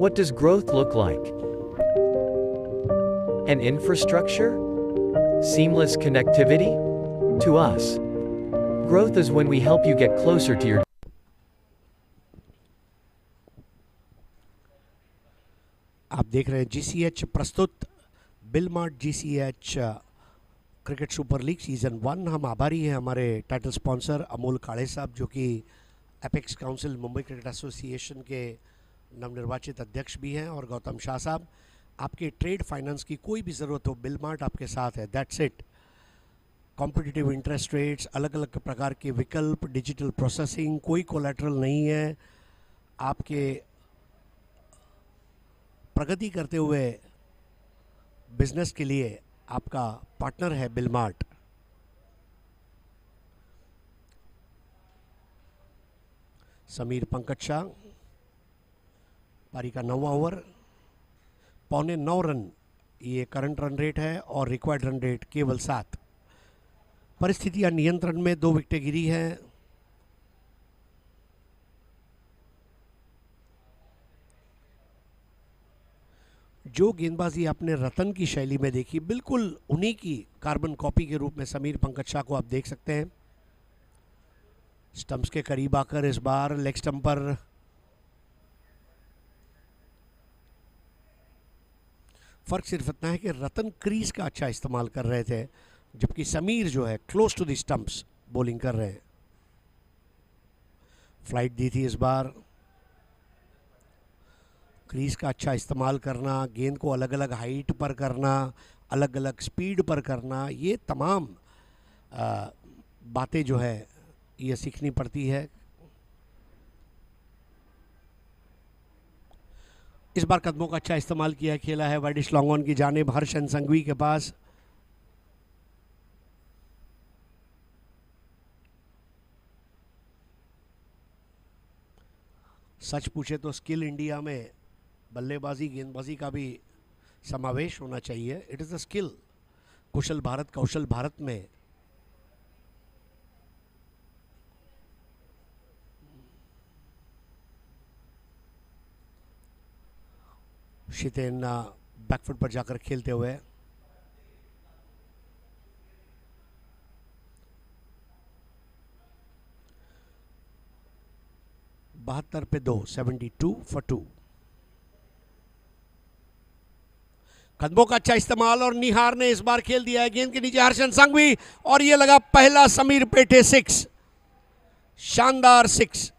What does growth look like? An infrastructure? Seamless connectivity? To us, growth is when we help you get closer to your आप देख रहे हैं GCH प्रस्तुत बिलमार्ट GCH cricket super league season 1। हम आभारी हैं हमारे title sponsor Amol काड़े साहब, जो कि apex council Mumbai cricket association के नवनिर्वाचित अध्यक्ष भी हैं, और गौतम शाह साहब। आपके ट्रेड फाइनेंस की कोई भी ज़रूरत हो, बिलमार्ट आपके साथ है। That's it. Competitive interest rates, अलग अलग प्रकार के विकल्प, डिजिटल प्रोसेसिंग, कोई कोलैटरल नहीं है। आपके प्रगति करते हुए बिजनेस के लिए आपका पार्टनर है बिलमार्ट। समीर पंकज शाह, पारी का 9वां ओवर, 8.25 रन ये करंट रन रेट है, और रिक्वायर्ड रन रेट केवल 7। परिस्थितियां नियंत्रण में, 2 विकेटें गिरी हैं। जो गेंदबाजी आपने रतन की शैली में देखी, बिल्कुल उन्हीं की कार्बन कॉपी के रूप में समीर पंकज शाह को आप देख सकते हैं। स्टंप्स के करीब आकर इस बार लेग स्टंप पर फर्क सिर्फ इतना है कि रतन क्रीज का अच्छा इस्तेमाल कर रहे थे, जबकि समीर जो है close to the stumps bowling कर रहे हैं। फ्लाइट दी थी इस बार। क्रीज का अच्छा इस्तेमाल करना, गेंद को अलग अलग हाइट पर करना, अलग अलग स्पीड पर करना, ये तमाम बातें जो है ये सीखनी पड़ती है। इस बार कदमों का अच्छा इस्तेमाल किया, खेला है वाइडिश लॉन्ग ऑन की जानिब हर्षन संघवी के पास। सच पूछे तो स्किल इंडिया में बल्लेबाजी गेंदबाजी का भी समावेश होना चाहिए। It is the skill. कुशल भारत कौशल भारत में शितेन बैकफुट पर जाकर खेलते हुए बहत्तर पे 2, 72 for 2। कदमों का अच्छा इस्तेमाल, और निहार ने इस बार खेल दिया है गेंद के नीचे हर्षन संघवी, और ये लगा पहला समीर पेटे 6, शानदार 6।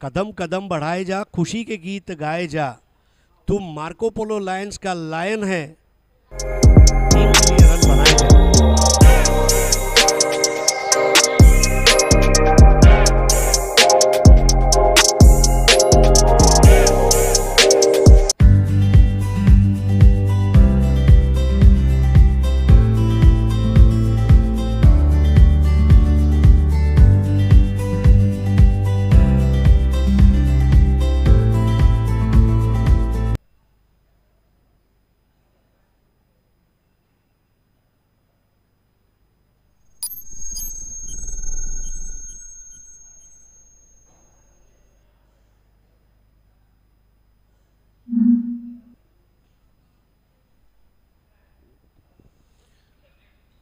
कदम कदम बढ़ाए जा, खुशी के गीत गाए जा, तुम मार्को पोलो लायंस का लायन है, टीम के लिए रन बनाए जा।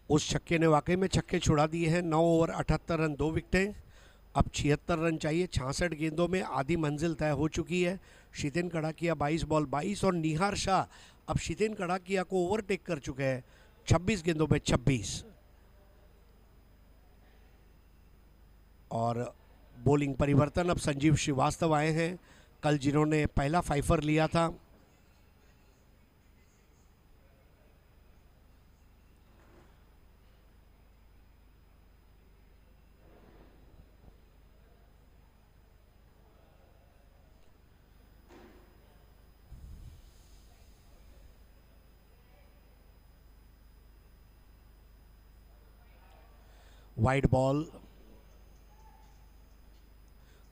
उस छक्के ने वाकई में छक्के छुड़ा दिए हैं। 9 ओवर 78 रन 2 विकेटें। अब 76 रन चाहिए। 66 गेंदों में आधी मंजिल तय हो चुकी है। शितेन कड़ाकिया 22 बॉल 22, और निहार शाह अब शितेन कड़ाकिया को ओवरटेक कर चुके हैं 26 गेंदों में 26। और बॉलिंग परिवर्तन, अब संजीव श्रीवास्तव आए हैं, कल जिन्होंने पहला फाइफर लिया था। Wide ball,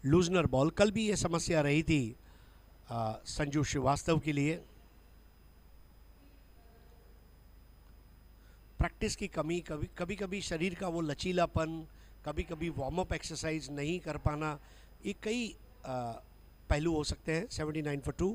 loosener ball. कल भी ये समस्या रही थी संजू श्रीवास्तव के लिए। प्रैक्टिस की कमी, कभी कभी शरीर का वो लचीलापन, कभी कभी वार्म अप एक्सरसाइज नहीं कर पाना, ये कई पहलू हो सकते हैं। 79 for 2।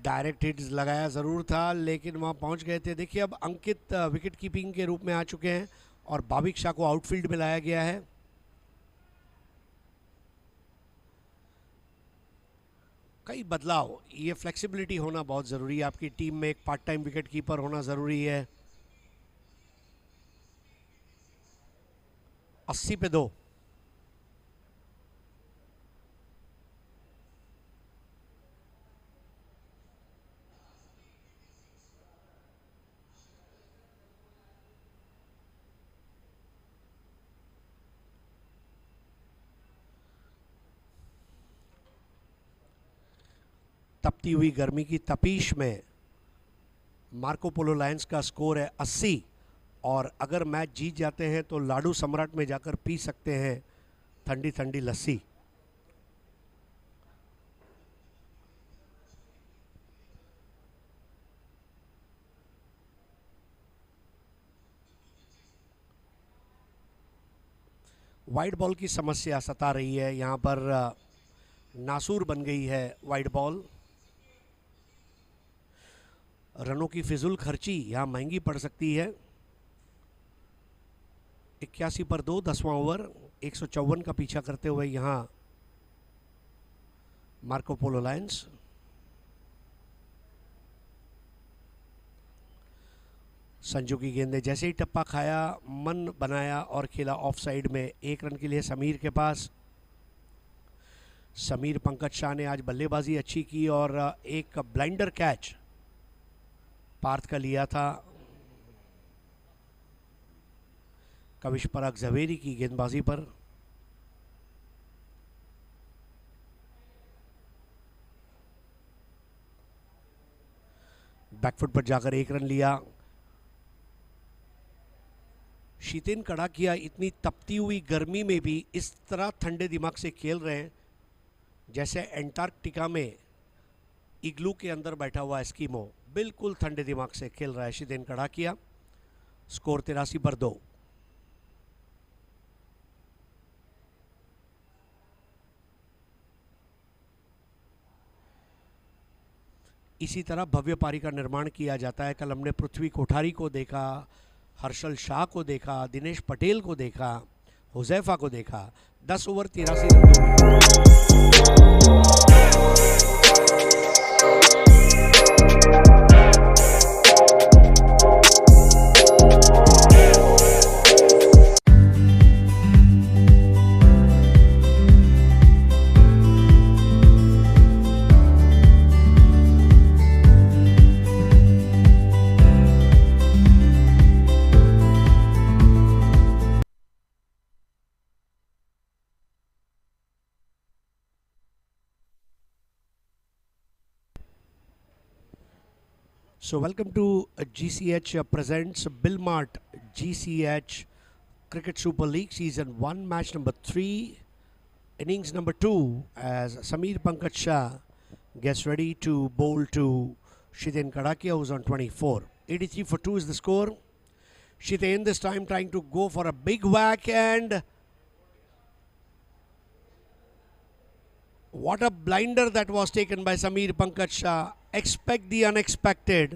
डायरेक्ट हिट्स लगाया ज़रूर था, लेकिन वहाँ पहुँच गए थे। देखिए अब अंकित विकेट कीपिंग के रूप में आ चुके हैं और भाविक शाह को आउटफील्ड में लाया गया है। कई बदलाव, ये फ्लेक्सिबिलिटी होना बहुत ज़रूरी है। आपकी टीम में एक पार्ट टाइम विकेट कीपर होना ज़रूरी है। 80 पे 2। तपती हुई गर्मी की तपीश में मार्को पोलो लायंस का स्कोर है 80, और अगर मैच जीत जाते हैं तो लाडू सम्राट में जाकर पी सकते हैं ठंडी ठंडी लस्सी। वाइड बॉल की समस्या सता रही है, यहाँ पर नासूर बन गई है वाइड बॉल। रनों की फिजूल खर्ची यहाँ महंगी पड़ सकती है। 81 पर 2, 10वां ओवर, 154 का पीछा करते हुए यहाँ मार्को पोलो लायंस। संजू की गेंद जैसे ही टप्पा खाया, मन बनाया और खेला ऑफ साइड में। 1 रन के लिए समीर के पास। समीर पंकज शाह ने आज बल्लेबाजी अच्छी की और एक ब्लाइंडर कैच पार्थ का लिया था। कविश पराग जवेरी की गेंदबाजी पर। बैकफुट पर जाकर 1 रन लिया। शीतेन कड़ाकिया इतनी तपती हुई गर्मी में भी इस तरह ठंडे दिमाग से खेल रहे हैं जैसे एंटार्कटिका में इग्लू के अंदर बैठा हुआ एस्कीमो। बिल्कुल ठंडे दिमाग से खेल रहा है शीतेन कड़ाकिया। स्कोर 83 पर 2। इसी तरह भव्य पारी का निर्माण किया जाता है। कल हमने पृथ्वी कोठारी को देखा, हर्षल शाह को देखा, दिनेश पटेल को देखा, हुजैफा को देखा। 10 over 83 run. So welcome to GCH presents Billmart GCH Cricket Super League Season 1, match number 3, innings number 2, as Sameer Pankaj Shah gets ready to bowl to Shiten Kadakia, who's on 24. 83 for 2 is the score. Shiten this time trying to go for a big whack, and what a blinder that was taken by Sameer Pankaj Shah. Expect the unexpected.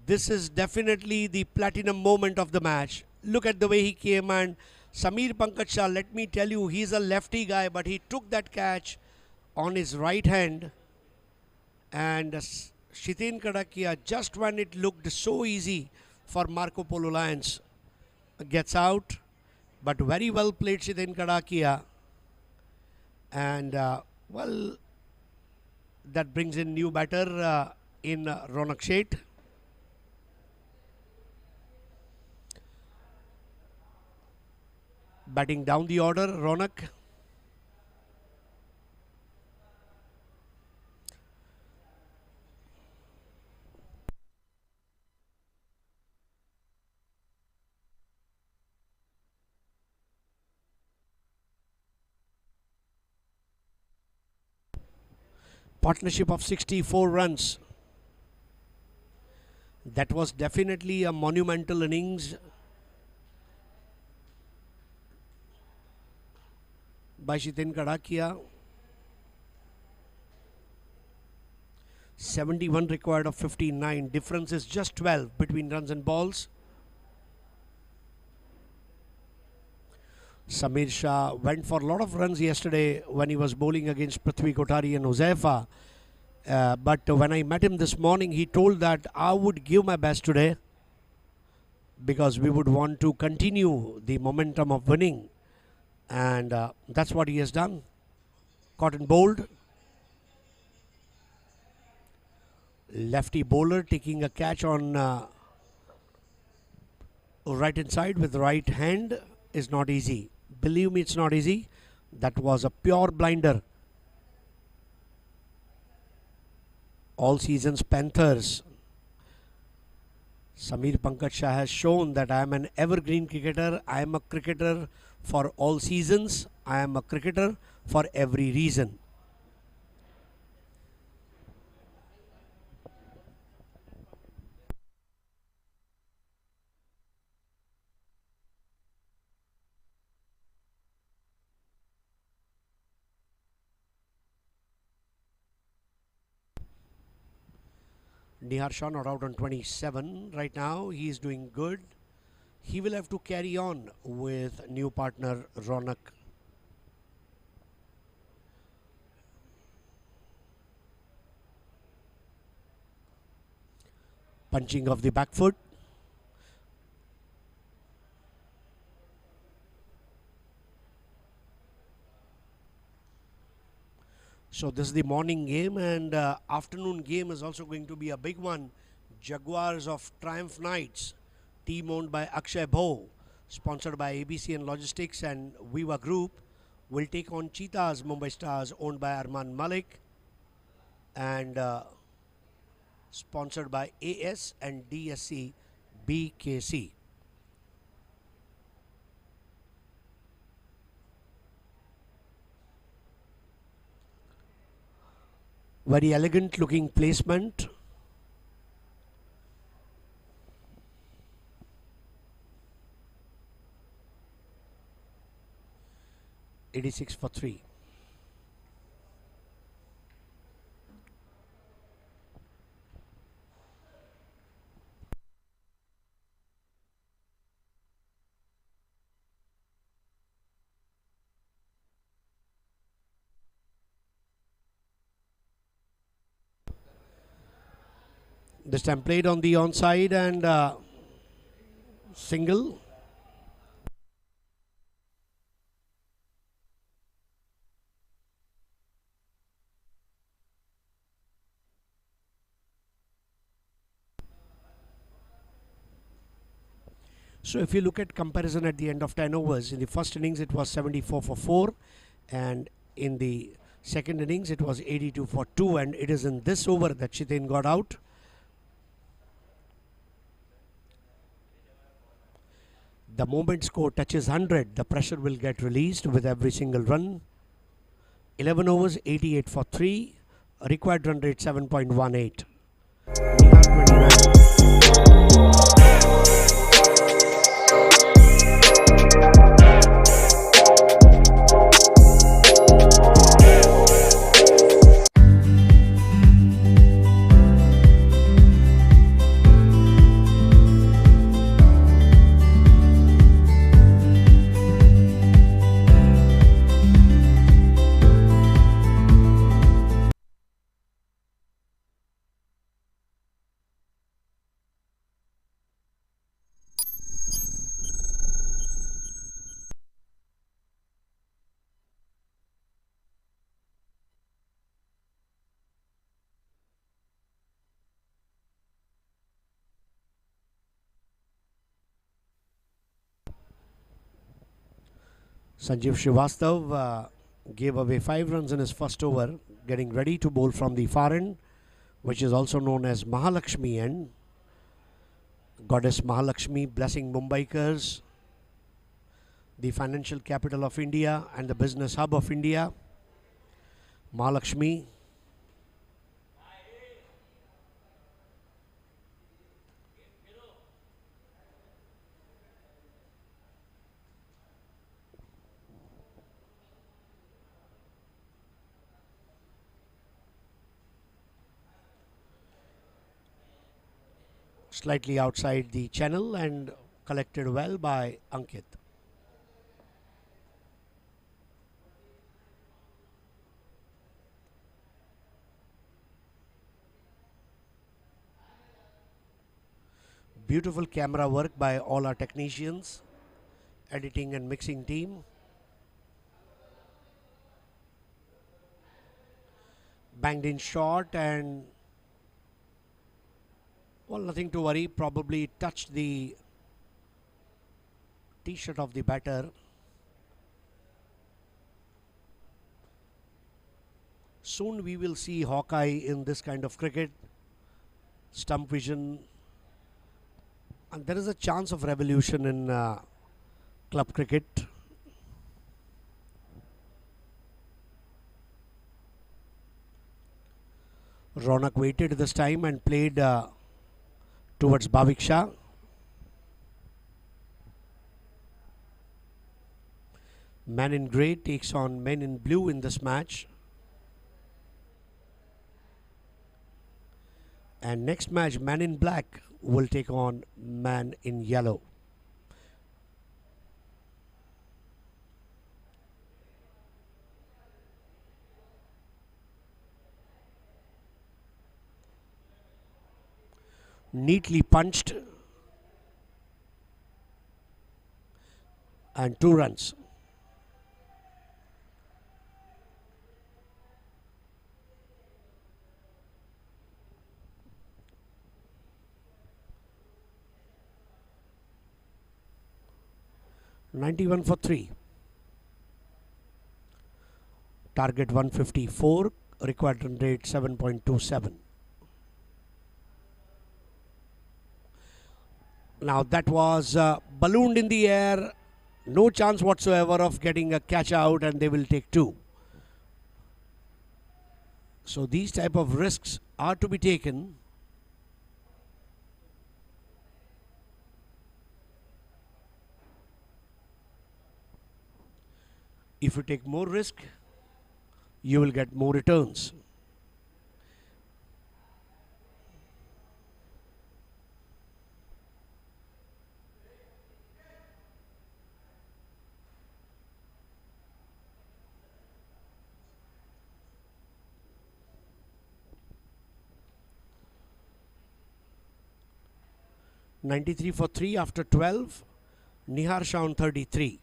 This is definitely the platinum moment of the match. Look at the way he came, and Sameer Pankaj Shah, let me tell you, he's a lefty guy, but he took that catch on his right hand. And Shiten Kadakia, just when it looked so easy for Marco Polo Lions, gets out. But very well played Shiten Kadakia. And well, that brings in new batter in Ronak Sheth. Batting down the order, Ronak. Partnership of 64 runs. That was definitely a monumental innings by Shitin Kadakia. 71 required of 59. Difference is just 12 between runs and balls. Samir Shah went for a lot of runs yesterday when he was bowling against Prithvi Kothari and Huzaifa. But when I met him this morning, he told that I would give my best today because we would want to continue the momentum of winning. And that's what he has done. Caught and bowled. Lefty bowler taking a catch on right hand side with right hand is not easy. Believe me, it's not easy. That was a pure blinder. All seasons Panthers. Samir Pankaj Shah has shown that I am an evergreen cricketer. I am a cricketer for all seasons. I am a cricketer for every reason. Nihar Shah not out on 27 right now. He is doing good. He will have to carry on with new partner Ronak. Punching of the back foot. So this is the morning game, and afternoon game is also going to be a big one. Jaguars of Triumph Knights, team owned by Akshay Bho, sponsored by ABC and Logistics and Viva Group, will take on Cheetahs Mumbai Stars, owned by Arman Malik and sponsored by AS and DSC BKC. Very elegant looking placement. (86 for 3). This time played on the onside and single. So if you look at comparison at the end of 10 overs, in the first innings it was 74 for 4, and in the second innings it was 82 for 2, and it is in this over that Shitin got out. The moment score touches 100, the pressure will get released with every single run. 11 overs, 88 for 3, required run rate 7.18. Nihar 29. Sanjeev Srivastav gave away 5 runs in his first over, getting ready to bowl from the far end, which is also known as Mahalakshmi end. Goddess Mahalakshmi blessing Mumbaikars, the financial capital of India and the business hub of India. Mahalakshmi. Slightly outside the channel and collected well by Ankit. Beautiful camera work by all our technicians, editing and mixing team. Banged in short and, well, nothing to worry. Probably touched the t-shirt of the batter. Soon we will see Hawkeye in this kind of cricket. Stump vision. And there is a chance of revolution in club cricket. Ronak waited this time and played towards Bhavik Shah. Man in grey takes on men in blue in this match. And next match, man in black will take on man in yellow. Neatly punched and 2 runs. "91 for 3. Target 154, required run rate 7.27. Now that was ballooned in the air. No chance whatsoever of getting a catch out, and they will take 2. So these type of risks are to be taken. If you take more risk, you will get more returns. "93 for 3 after 12. Nihar Shah on 33.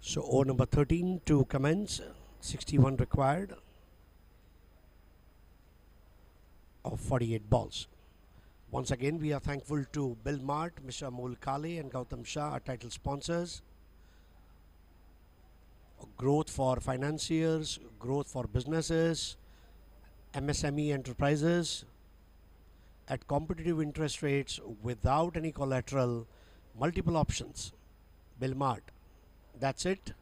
So over number 13 to commence, 61 required of 48 balls. Once again, we are thankful to Billmart, Mr. Amol Kale and Gautam Shah, our title sponsors. Growth for financiers, growth for businesses, MSME enterprises, at competitive interest rates without any collateral, multiple options. Billmart. That's it.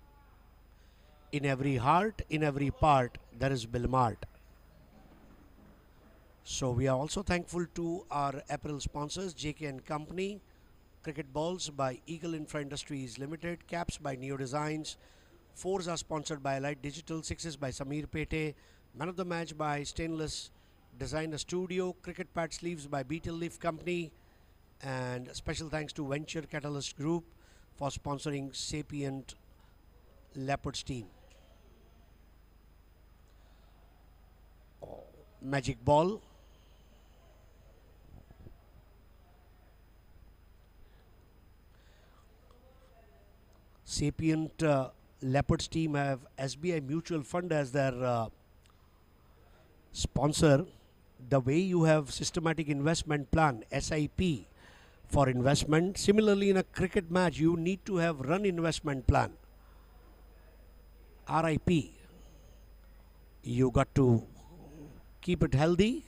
In every heart, in every part, there is Billmart. So we are also thankful to our apparel sponsors, JK and Company, cricket balls by Eagle Infra Industries Limited, caps by Neo Designs, fours are sponsored by Light Digital, sixes by Samir Pete, man of the match by Stainless Designer Studio, cricket pad sleeves by Beetle Leaf Company, and special thanks to Venture Catalyst Group for sponsoring Sapient Leopard Steam. Magic ball. Sapient Leopard's team have SBI Mutual Fund as their sponsor. The way you have systematic investment plan, SIP, for investment, similarly in a cricket match you need to have run investment plan, RIP. You got to keep it healthy.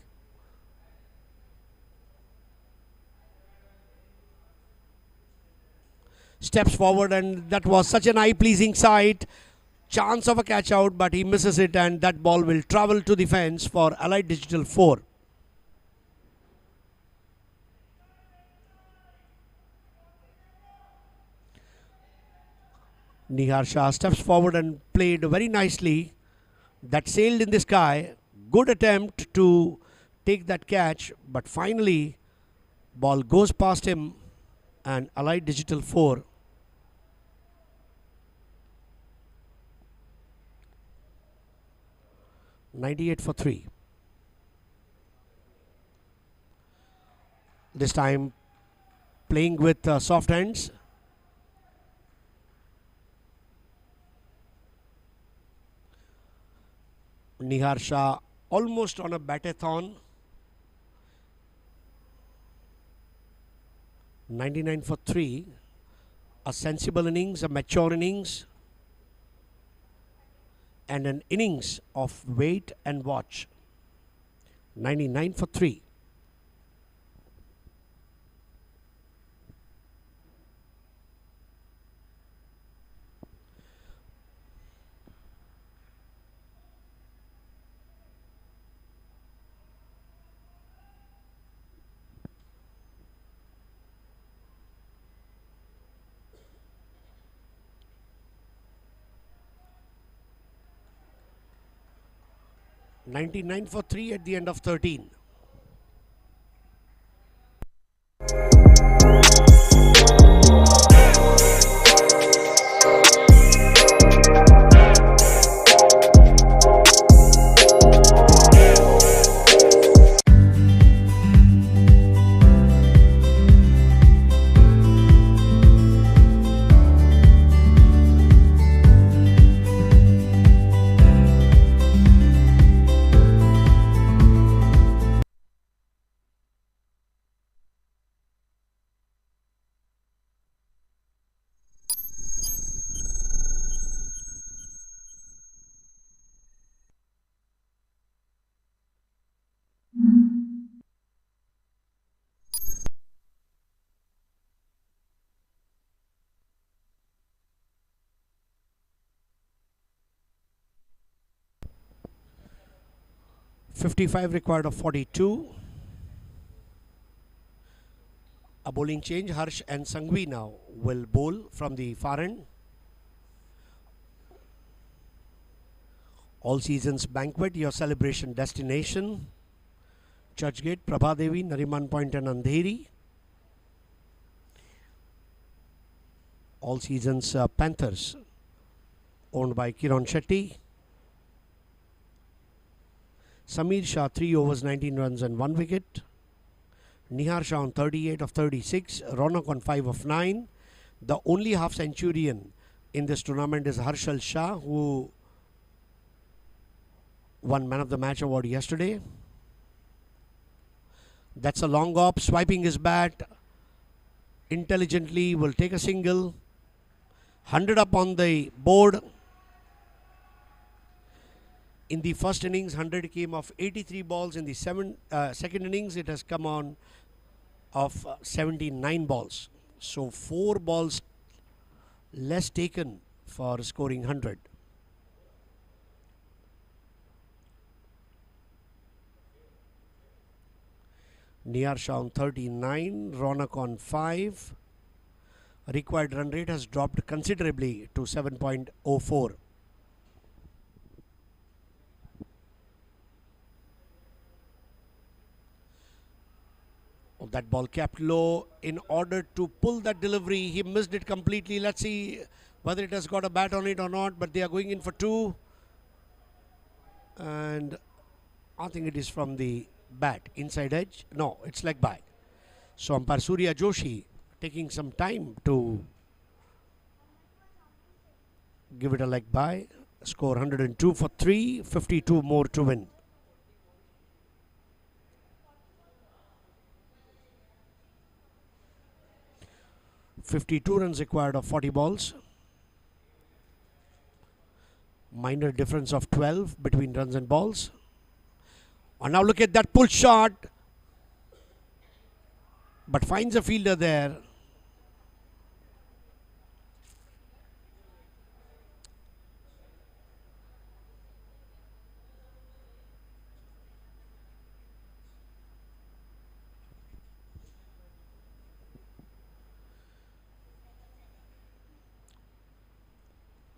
Steps forward, and that was such an eye-pleasing sight. Chance of a catch out, but he misses it, and that ball will travel to the fence for Allied Digital 4. Nihar Shah steps forward and played very nicely. That sailed in the sky. Good attempt to take that catch, but finally ball goes past him, and Allied Digital 4 98 for 3. This time playing with soft hands. Nihar Shah almost on a batathon. 99 for 3. A sensible innings, a mature innings, and an innings of wait and watch. 99 for 3. $99 for 3 at the end of 13. $55 required of 42. A bowling change. Harsh and Sangvi now will bowl from the far end. All Seasons Banquet, your celebration destination. Churchgate, Prabhadevi, Nariman Point and Andheri. All Seasons Panthers, owned by Kiran Shetty. Samir Shah 3 overs 19 runs and 1 wicket. Nihar Shah on 38 of 36. Ronak on 5 of 9. The only half centurion in this tournament is Harshal Shah, who won man of the match award yesterday. That's a long hop, swiping his bat intelligently, will take a single. 100 up on the board. In the first innings, 100 came off 83 balls. In the second innings, it has come on of 79 balls. So 4 balls less taken for scoring 100. Nihar Shah on 39, Ronak on 5. Required run rate has dropped considerably to 7.04. That ball kept low. In order to pull that delivery, he missed it completely. Let's see whether it has got a bat on it or not, but they are going in for 2. And I think it is from the bat, inside edge. No, it's leg by. So umpire Surya Joshi taking some time to give it a leg by. Score 102 for 3, 52 more to win. .52 runs required of 40 balls. Minor difference of 12 between runs and balls. And now look at that pull shot. But finds a fielder there.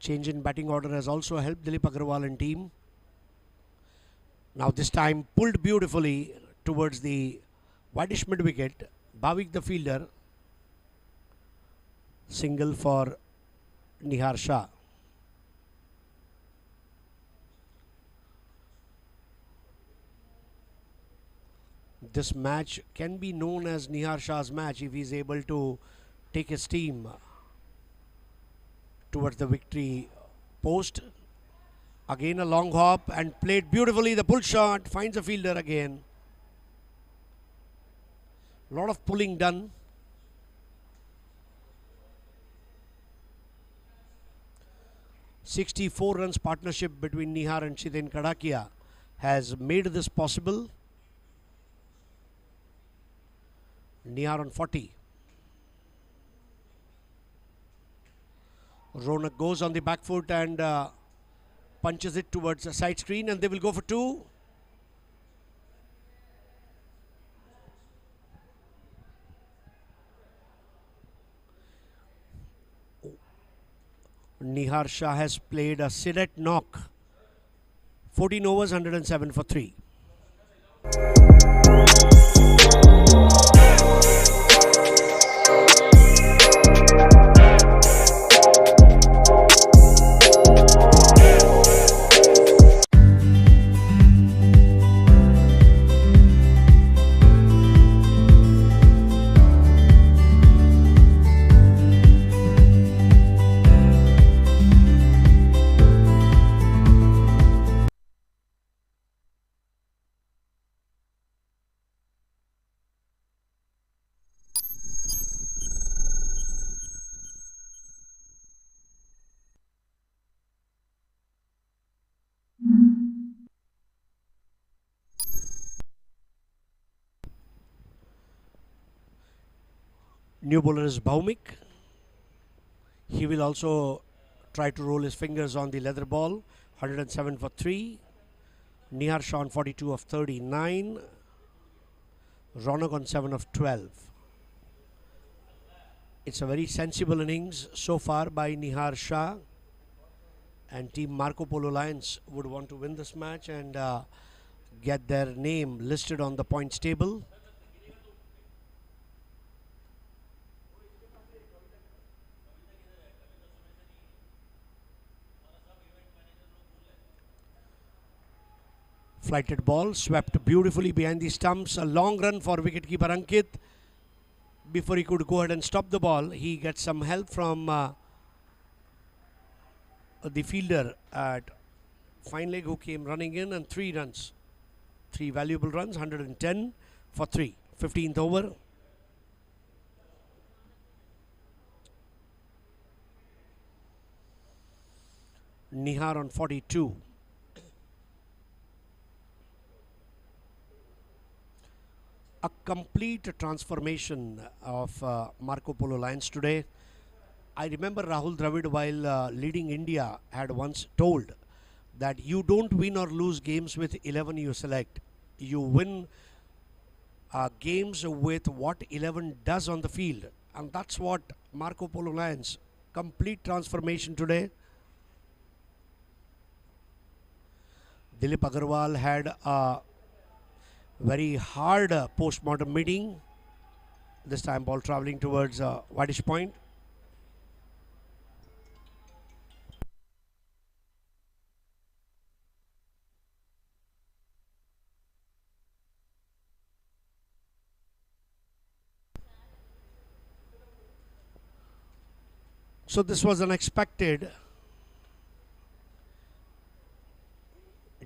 Change in batting order has also helped Dilip Agarwal and team. Now this time pulled beautifully towards the whitish mid wicket. Bhavik the fielder. Single for Nihar Shah. This match can be known as Nihar Shah's match if he is able to take his team towards the victory post. Again a long hop and played beautifully. The pull shot finds a fielder again. Lot of pulling done. .64 runs partnership between Nihar and Chiten Kadakia has made this possible. Nihar on 40. Ronak goes on the back foot and punches it towards a side screen, and they will go for 2. Nihar Shah has played a Sidet knock. 14 overs, 107 for 3. New bowler is Bhaumik. He will also try to roll his fingers on the leather ball. 107 for 3. Nihar Shah on 42 of 39. Ronak on 7 of 12. It's a very sensible innings so far by Nihar Shah. And team Marco Polo Lions would want to win this match and get their name listed on the points table. Flighted ball, swept beautifully behind the stumps. A long run for wicketkeeper Ankit. Before he could go ahead and stop the ball, he gets some help from the fielder at fine leg who came running in, and 3 runs. 3 valuable runs, 110 for 3. 15th over. Nihar on 42. a complete transformation of Marco Polo Lions today. I remember Rahul Dravid, while leading India, had once told that you don't win or lose games with 11 you select. You win games with what 11 does on the field. And that's what Marco Polo Lions, complete transformation today. Dilip Agarwal had a very hard post-mortem meeting. This time ball travelling towards Whitish Point. So this was unexpected.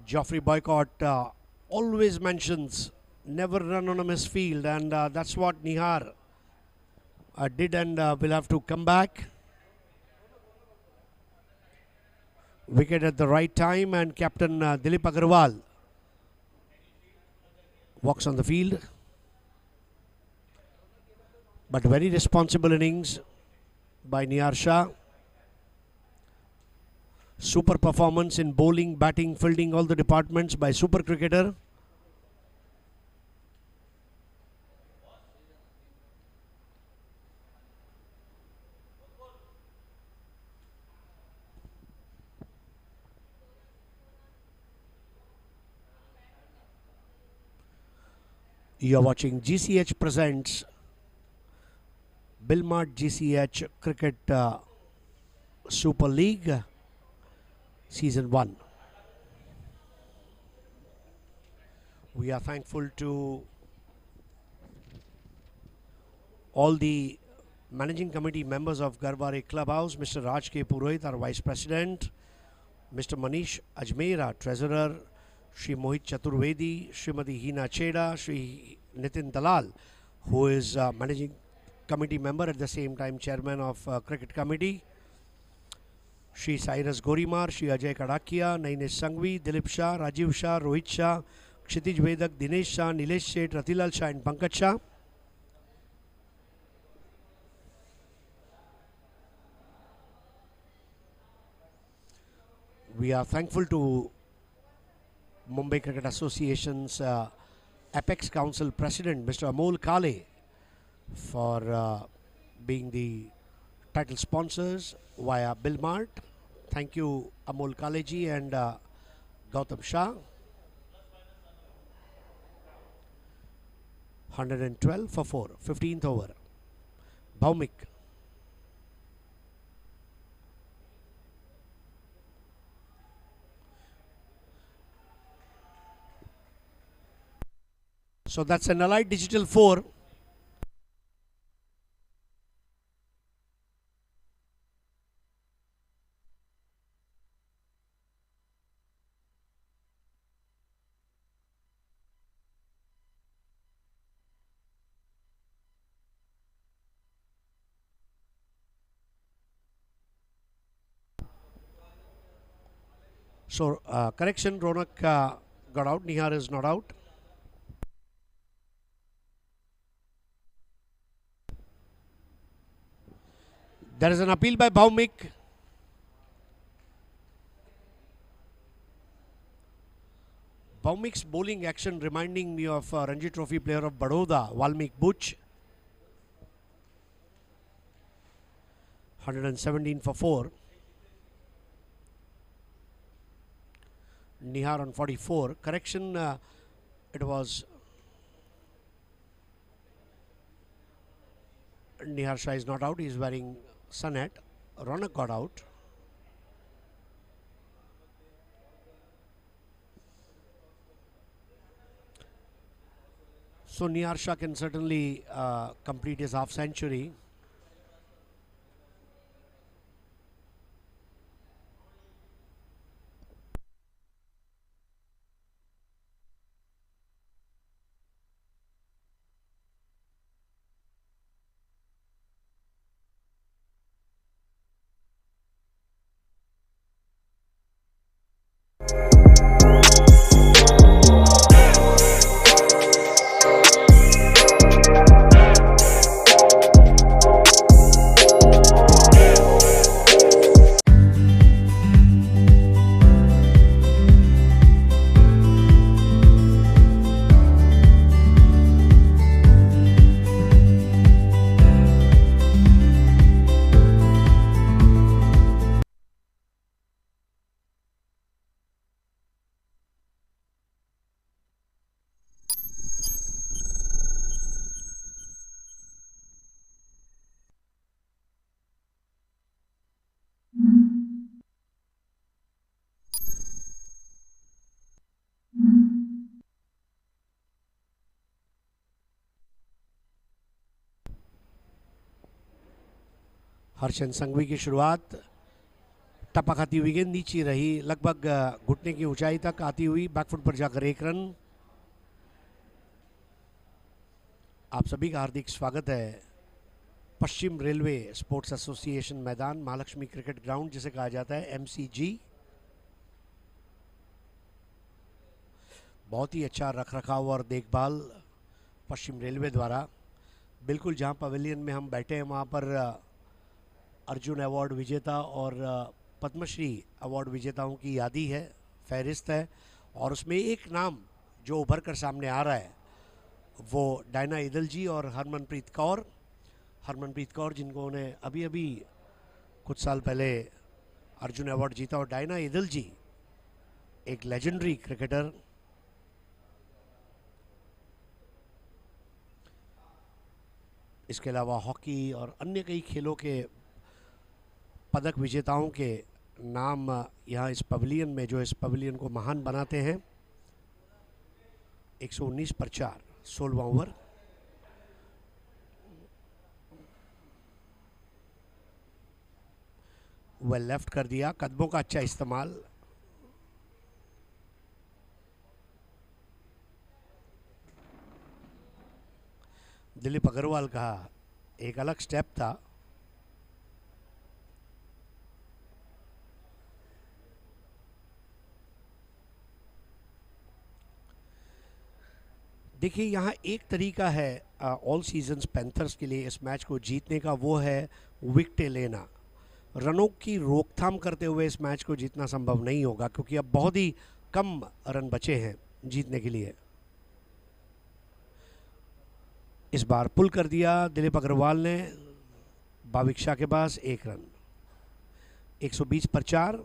Geoffrey Boycott always mentions never run on a misfield, and that's what Nihar did, and will have to come back. Wicket at the right time, and captain Dilip Agarwal walks on the field. But very responsible innings by Nihar Shah. Super performance in bowling, batting, fielding, all the departments by super cricketer. You are watching GCH presents Billmart GCH Cricket Super League Season 1. We are thankful to all the managing committee members of Garware Clubhouse, Mr. Raj K. Purohit, our Vice President, Mr. Manish Ajmer, our Treasurer, Shri Mohit Chaturvedi, Srimati Hina Cheda, Shri Nitin Dalal, who is managing committee member at the same time chairman of cricket committee, Shri Cyrus Gorimar, Shri Ajay Kadakia, Nainesh Sangvi, Dilip Shah, Rajiv Shah, Rohit Shah, Kshitij Vedak, Dinesh Shah, Nilesh Sheth, Ratilal Shah and Pankaj Shah. We are thankful to Mumbai Cricket Association's Apex Council President, Mr. Amol Kale, for being the title sponsors via Billmart. Thank you, Amol Kaleji and Gautam Shah. 112 for 4, 15th over. Bhaumik. So that's an Allied Digital 4. So correction, Ronak got out, Nihar is not out. There is an appeal by Bhaumik. Bhaumik's bowling action reminding me of Ranji Trophy player of Baroda, Valmik Buch. 117 for 4. Nihar on 44. Correction, it was Nihar Shah is not out, he is wearing sun hat. Ronak got out. So Nihar Shah can certainly complete his half century. Harshan Sanghvi की शुरुआत, टपक आती हुई गेंद नीचे रही, लगभग घुटने की ऊंचाई तक आती हुई, बैकफुट पर जाकर 1 रन। आप सभी का हार्दिक स्वागत है पश्चिम रेलवे स्पोर्ट्स एसोसिएशन मैदान, महालक्ष्मी क्रिकेट ग्राउंड जिसे कहा जाता है MCG। बहुत ही अच्छा रखरखाव और देखभाल पश्चिम रेलवे द्वारा। बिल्कुल जहां पवेलियन में हम बैठे हैं वहां पर अर्जुन अवार्ड विजेता और पद्मश्री अवार्ड विजेताओं की यादी है, फहरिस्त है, और उसमें एक नाम जो उभर कर सामने आ रहा है वो डायना इदल जी और हरमनप्रीत कौर। हरमनप्रीत कौर जिनको ने अभी अभी कुछ साल पहले अर्जुन अवार्ड जीता, और डायना इदल जी एक लेजेंडरी क्रिकेटर। इसके अलावा हॉकी और अन्य कई खेलों के पदक विजेताओं के नाम यहाँ इस पवेलियन में, जो इस पवेलियन को महान बनाते हैं। 119 पर 4, 16वां ओवर। वह लेफ्ट कर दिया, कदमों का अच्छा इस्तेमाल। दिलीप अग्रवाल का एक अलग स्टेप था। देखिए यहाँ एक तरीका है ऑल सीजन्स पैंथर्स के लिए इस मैच को जीतने का, वो है विकेटें लेना। रनों की रोकथाम करते हुए इस मैच को जीतना संभव नहीं होगा, क्योंकि अब बहुत ही कम रन बचे हैं जीतने के लिए। इस बार पुल कर दिया दिलीप अग्रवाल ने, भाविक शाह के पास 1 रन। 120 पर 4।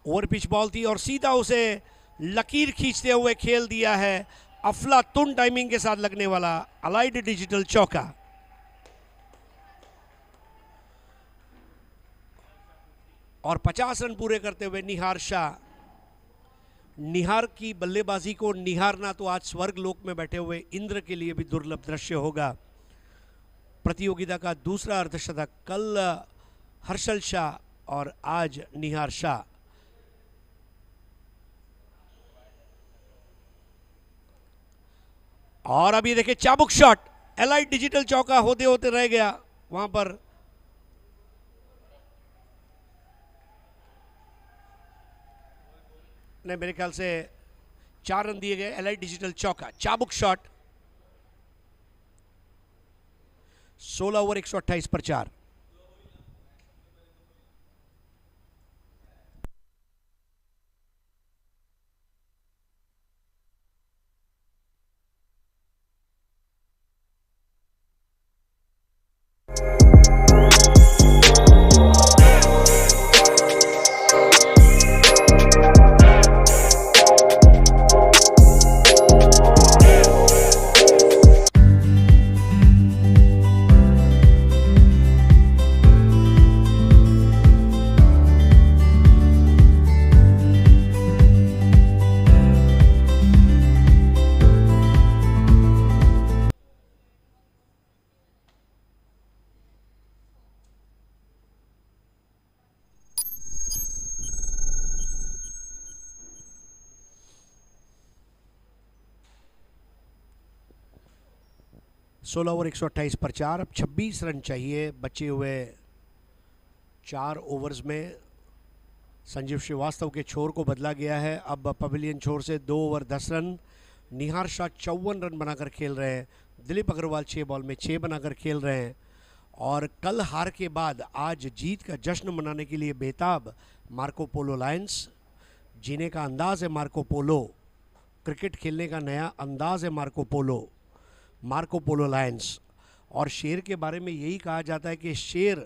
ओवर पिच बॉल थी और सीधा उसे लकीर खींचते हुए खेल दिया है अफलातुन टाइमिंग के साथ लगने वाला अलाइड डिजिटल चौका। और 50 रन पूरे करते हुए निहार शाह। निहार की बल्लेबाजी को निहारना तो आज स्वर्ग लोक में बैठे हुए इंद्र के लिए भी दुर्लभ दृश्य होगा। प्रतियोगिता का दूसरा अर्धशतक, कल हर्षल शाह और आज निहार शाह। और अभी देखिए चाबुक शॉट, एलाइट डिजिटल चौका होते होते रह गया वहां पर। नहीं, मेरे ख्याल से 4 रन दिए गए। एलाइट डिजिटल चौका, चाबुक शॉट। 16 ओवर 128 पर 4। सोलह ओवर 128 पर 4। अब 26 रन चाहिए बचे हुए 4 ओवर्स में। संजीव श्रीवास्तव के छोर को बदला गया है। अब पवेलियन छोर से 2 ओवर 10 रन। निहार शाह 54 रन बनाकर खेल रहे हैं। दिलीप अग्रवाल 6 बॉल में 6 बनाकर खेल रहे हैं। और कल हार के बाद आज जीत का जश्न मनाने के लिए बेताब मार्को पोलो लायंस। जीने का अंदाज है मार्को पोलो, क्रिकेट खेलने का नया अंदाज है मार्को पोलो लायंस। और शेर के बारे में यही कहा जाता है कि शेर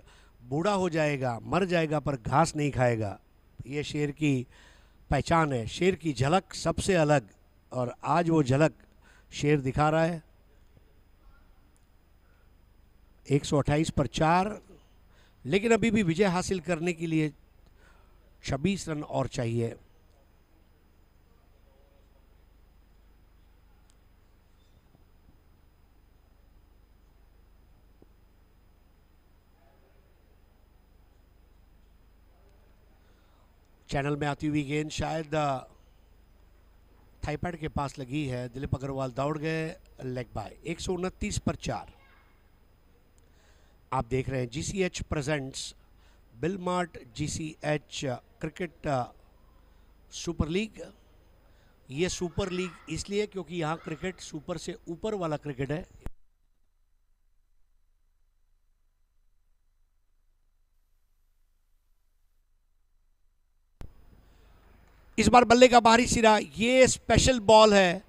बूढ़ा हो जाएगा, मर जाएगा, पर घास नहीं खाएगा। ये शेर की पहचान है। शेर की झलक सबसे अलग और आज वो झलक शेर दिखा रहा है। 128 पर 4, लेकिन अभी भी विजय हासिल करने के लिए 26 रन और चाहिए। चैनल में आती हुई गेंद शायद थाईपैड के पास लगी है। दिलीप अग्रवाल दौड़ गए, लेग बाय। 129 पर 4। आप देख रहे हैं जीसीएच प्रेजेंट्स बिलमार्ट जीसीएच क्रिकेट सुपर लीग। ये सुपर लीग इसलिए क्योंकि यहाँ क्रिकेट सुपर से ऊपर वाला क्रिकेट है। इस बार बल्ले का बाहरी सिरा, ये स्पेशल बॉल है,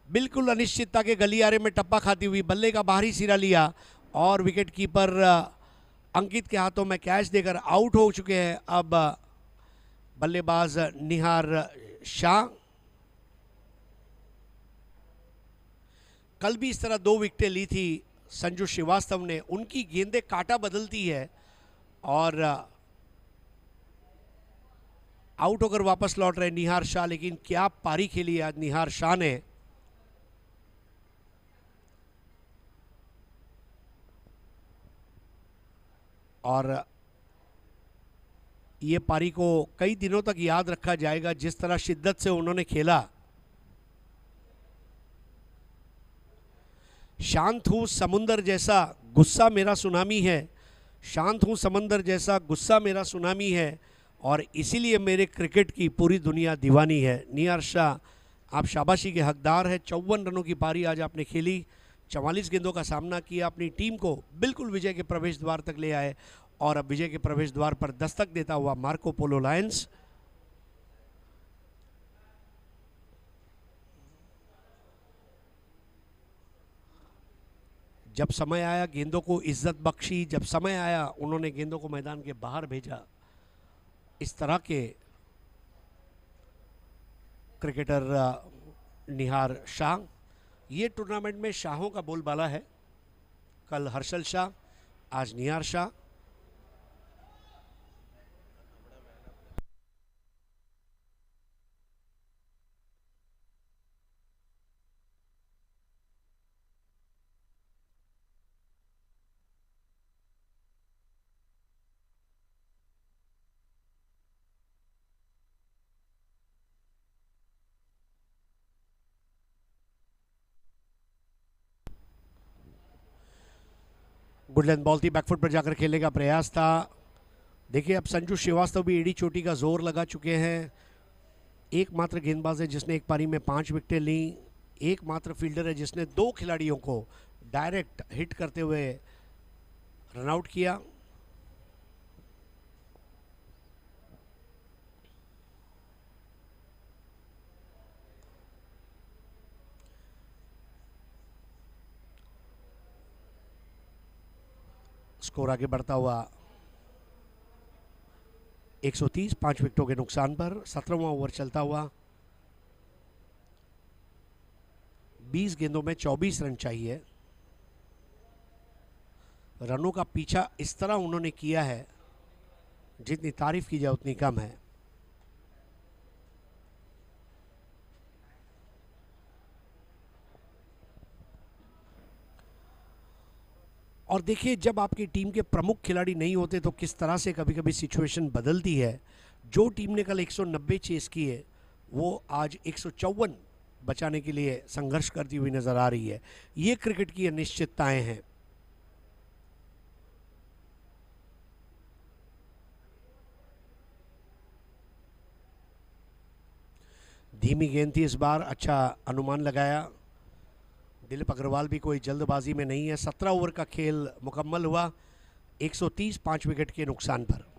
बिल्कुल अनिश्चितता के गलियारे में टप्पा खाती हुई बल्ले का बाहरी सिरा लिया और विकेट कीपर अंकित के हाथों में कैच देकर आउट हो चुके हैं। अब बल्लेबाज निहार शाह। कल भी इस तरह 2 विकेटें ली थी संजू श्रीवास्तव ने। उनकी गेंदें कांटा बदलती है और आउट होकर वापस लौट रहे निहार शाह। लेकिन क्या पारी खेली आज निहार शाह ने। और ये पारी को कई दिनों तक याद रखा जाएगा, जिस तरह शिद्दत से उन्होंने खेला। शांत हूं समुंदर जैसा गुस्सा मेरा सुनामी है, शांत हूं समंदर जैसा गुस्सा मेरा सुनामी है, और इसीलिए मेरे क्रिकेट की पूरी दुनिया दीवानी है। निहार शाह, आप शाबाशी के हकदार हैं। 54 रनों की पारी आज आपने खेली, 44 गेंदों का सामना किया, अपनी टीम को बिल्कुल विजय के प्रवेश द्वार तक ले आए। और अब विजय के प्रवेश द्वार पर दस्तक देता हुआ मार्को पोलो लायंस। जब समय आया गेंदों को इज्जत बख्शी, जब समय आया उन्होंने गेंदों को मैदान के बाहर भेजा। इस तरह के क्रिकेटर निहार शाह। ये टूर्नामेंट में शाहों का बोलबाला है। कल हर्षल शाह, आज निहार शाह। गुड लेंथ बॉल थी, बैकफुट पर जाकर खेलने का प्रयास था। देखिए अब संजू श्रीवास्तव भी एड़ी चोटी का जोर लगा चुके हैं। एकमात्र गेंदबाज है जिसने एक पारी में 5 विकेटें ली। एकमात्र फील्डर है जिसने 2 खिलाड़ियों को डायरेक्ट हिट करते हुए रनआउट किया। स्कोर आगे बढ़ता हुआ 130, 5 विकेटों के नुकसान पर। 17वां ओवर चलता हुआ, 20 गेंदों में 24 रन चाहिए। रनों का पीछा इस तरह उन्होंने किया है, जितनी तारीफ की जाए उतनी कम है। और देखिए जब आपकी टीम के प्रमुख खिलाड़ी नहीं होते तो किस तरह से कभी कभी सिचुएशन बदलती है। जो टीम ने कल 190 चेस किए वो आज 154 बचाने के लिए संघर्ष करती हुई नजर आ रही है। ये क्रिकेट की अनिश्चितताएं हैं। धीमी गेंद थी इस बार, अच्छा अनुमान लगाया। दिलीप अग्रवाल भी कोई जल्दबाजी में नहीं है। 17 ओवर का खेल मुकम्मल हुआ, 130, 5 विकेट के नुकसान पर।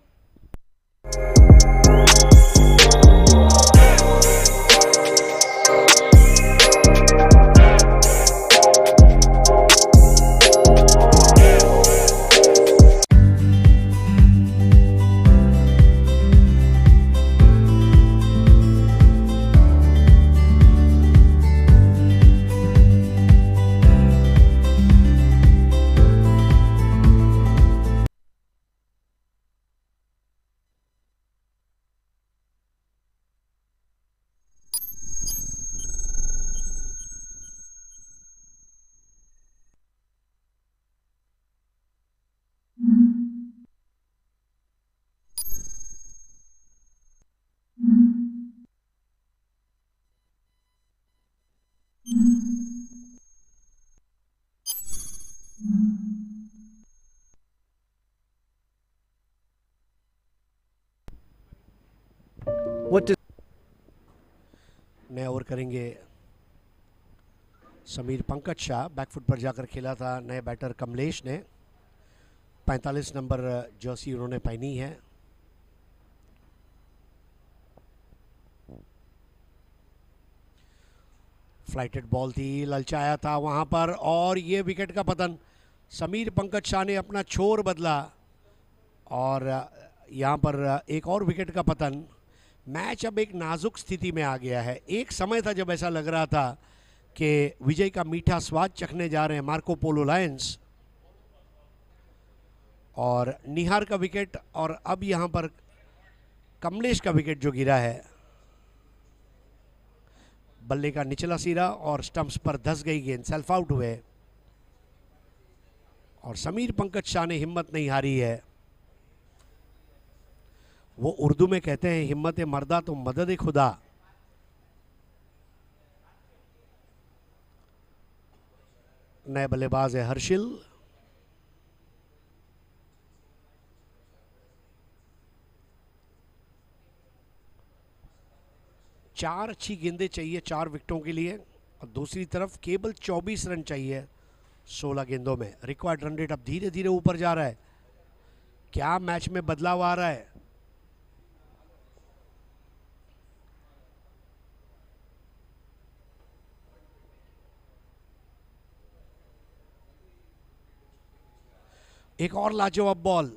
ओवर करेंगे समीर पंकज शाह। बैकफुट पर जाकर खेला था नए बैटर कमलेश ने। 45 नंबर जर्सी उन्होंने पहनी है। फ्लाइटेड बॉल थी, ललचाया था वहां पर और ये विकेट का पतन। समीर पंकज शाह ने अपना छोर बदला और यहाँ पर एक और विकेट का पतन। मैच अब एक नाजुक स्थिति में आ गया है। एक समय था जब ऐसा लग रहा था कि विजय का मीठा स्वाद चखने जा रहे हैं मार्को पोलो लायंस। और निहार का विकेट और अब यहाँ पर कमलेश का विकेट जो गिरा है। बल्ले का निचला सिरा और स्टंप्स पर धस गई गेंद, सेल्फ आउट हुए। और समीर पंकज शाह ने हिम्मत नहीं हारी है। वो उर्दू में कहते हैं हिम्मत मर्दा तो मदद खुदा। नए बल्लेबाज है हर्षिल। चार अच्छी गेंदें चाहिए 4 विकेटों के लिए और दूसरी तरफ केवल 24 रन चाहिए 16 गेंदों में। रिक्वायर्ड रन रेट अब धीरे धीरे ऊपर जा रहा है। क्या मैच में बदलाव आ रहा है? एक और लाजवाब बॉल।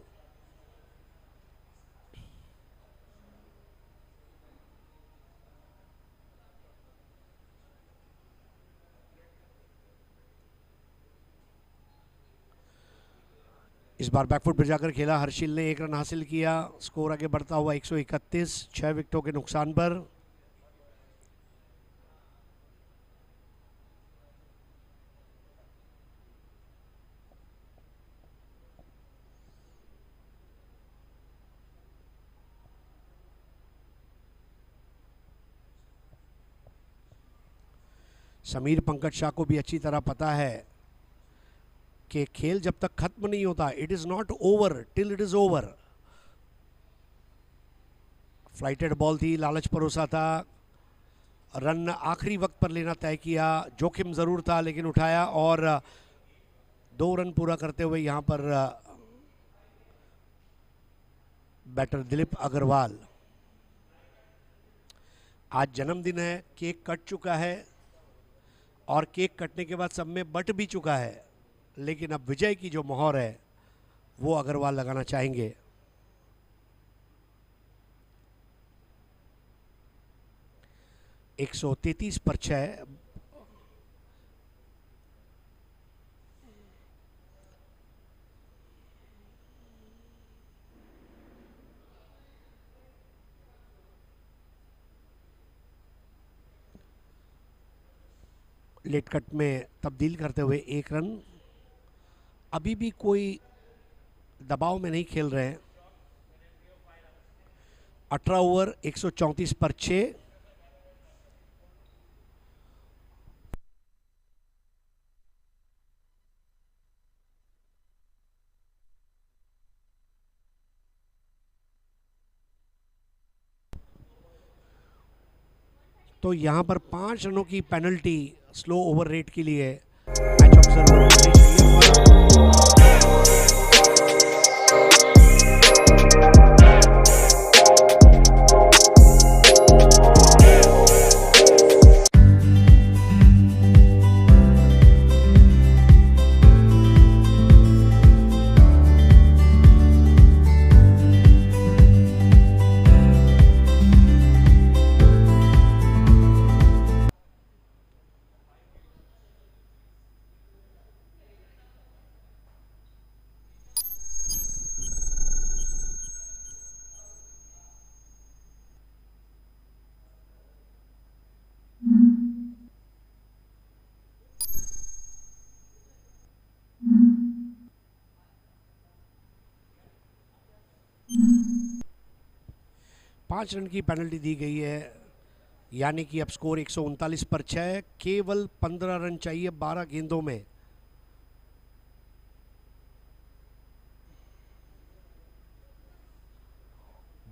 इस बार बैकफुट पर जाकर खेला हर्षिल ने, 1 रन हासिल किया। स्कोर आगे बढ़ता हुआ 131, 6 विकेटों के नुकसान पर। समीर पंकज शाह को भी अच्छी तरह पता है कि खेल जब तक खत्म नहीं होता, it is not over till it is over. Flighted ball थी, लालच परोसा था। रन आखिरी वक्त पर लेना तय किया, जोखिम जरूर था लेकिन उठाया और 2 रन पूरा करते हुए यहां पर बैटर दिलीप अग्रवाल। आज जन्मदिन है, केक कट चुका है और केक कटने के बाद सब में बट भी चुका है, लेकिन अब विजय की जो मोहर है वो अग्रवाल लगाना चाहेंगे। एक 133 पर 6। लेट कट में तब्दील करते हुए 1 रन। अभी भी कोई दबाव में नहीं खेल रहे हैं। 18 ओवर 134 पर 6। तो यहां पर 5 रनों की पेनल्टी स्लो ओवर रेट के लिए मैच ऑब्जर्वर पाँच रन की पेनल्टी दी गई है, यानी कि अब स्कोर 139 पर 6। केवल 15 रन चाहिए 12 गेंदों में।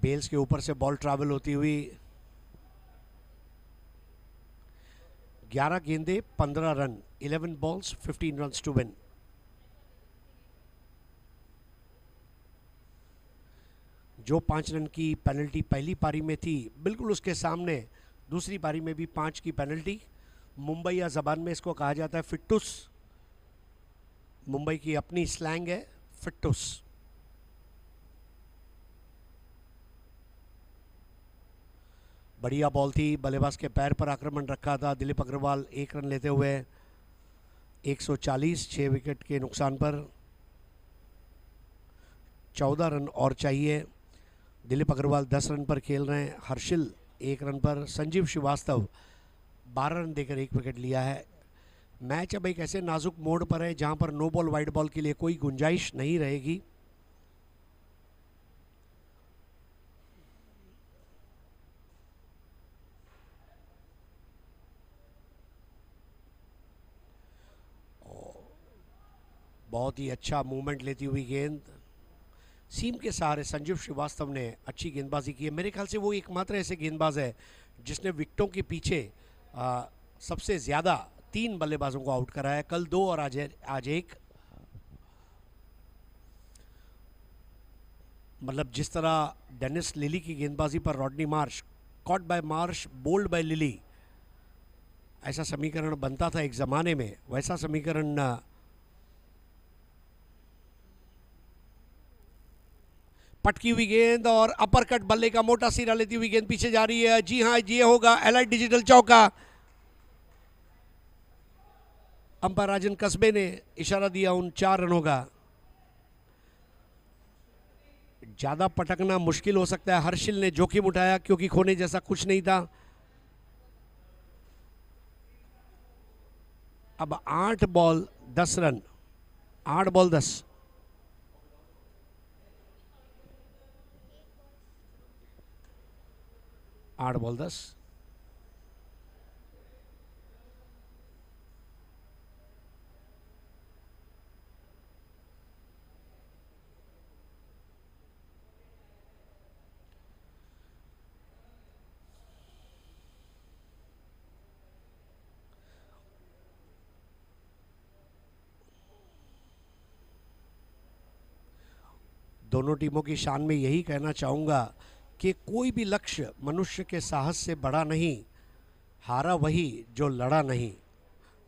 बेल्स के ऊपर से बॉल ट्रैवल होती हुई 11 गेंदे 15 run, 11 balls 15 runs to win. जो 5 रन की पेनल्टी पहली पारी में थी, बिल्कुल उसके सामने दूसरी पारी में भी 5 की पेनल्टी. मुंबई या ज़बान में इसको कहा जाता है फिट्टूस. मुंबई की अपनी स्लैंग है फिट्टूस. बढ़िया बॉल थी, बल्लेबाज के पैर पर आक्रमण रखा था. दिलीप अग्रवाल 1 रन लेते हुए 140, 6 विकेट के नुकसान पर. 14 रन और चाहिए. दिलीप अग्रवाल 10 रन पर खेल रहे हैं. हर्षिल 1 रन पर. संजीव श्रीवास्तव 12 रन देकर 1 विकेट लिया है. मैच अब एक ऐसे नाजुक मोड़ पर है जहां पर नो बॉल वाइड बॉल के लिए कोई गुंजाइश नहीं रहेगी. बहुत ही अच्छा मूवमेंट लेती हुई गेंद. सीम के सहारे संजीव श्रीवास्तव ने अच्छी गेंदबाजी की है. मेरे ख्याल से वो एकमात्र ऐसे गेंदबाज है जिसने विकेटों के पीछे सबसे ज़्यादा 3 बल्लेबाजों को आउट कराया. कल 2 और आज 1. मतलब जिस तरह डेनिस लिली की गेंदबाजी पर Rodney Marsh, caught by Marsh, bowled by Lillee, ऐसा समीकरण बनता था एक ज़माने में, वैसा समीकरण पटकी हुई गेंद और अपर कट बल्ले का मोटा सिरा लेती हुई गेंद पीछे जा रही है. जी हां, ये होगा एलाइट डिजिटल चौका. अंपायर राजन कस्बे ने इशारा दिया उन 4 रनों का. ज्यादा पटकना मुश्किल हो सकता है. हर्षिल ने जोखिम उठाया क्योंकि खोने जैसा कुछ नहीं था. अब 8 बॉल 10 रन. 8 बॉल 10. आठ बॉल 10. दोनों टीमों की शान में यही कहना चाहूँगा कि कोई भी लक्ष्य मनुष्य के साहस से बड़ा नहीं. हारा वही जो लड़ा नहीं.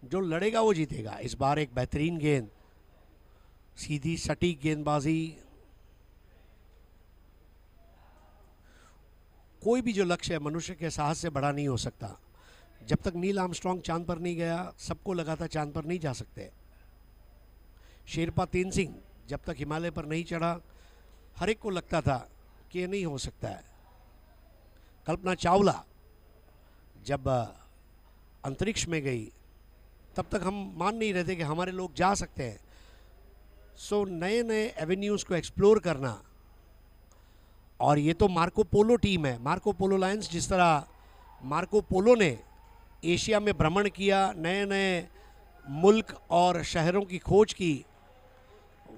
जो लड़ेगा वो जीतेगा. इस बार एक बेहतरीन गेंद, सीधी सटीक गेंदबाजी. कोई भी जो लक्ष्य है मनुष्य के साहस से बड़ा नहीं हो सकता. जब तक नील आर्मस्ट्रॉन्ग चांद पर नहीं गया, सबको लगा था चांद पर नहीं जा सकते. शेरपा तेनसिंह जब तक हिमालय पर नहीं चढ़ा, हर एक को लगता था कि ये नहीं हो सकता है. कल्पना चावला जब अंतरिक्ष में गई, तब तक हम मान नहीं रहे थे कि हमारे लोग जा सकते हैं. सो नए नए एवेन्यूज़ को एक्सप्लोर करना. और ये तो मार्को पोलो टीम है. मार्को पोलो लायंस, जिस तरह मार्को पोलो ने एशिया में भ्रमण किया, नए नए मुल्क और शहरों की खोज की,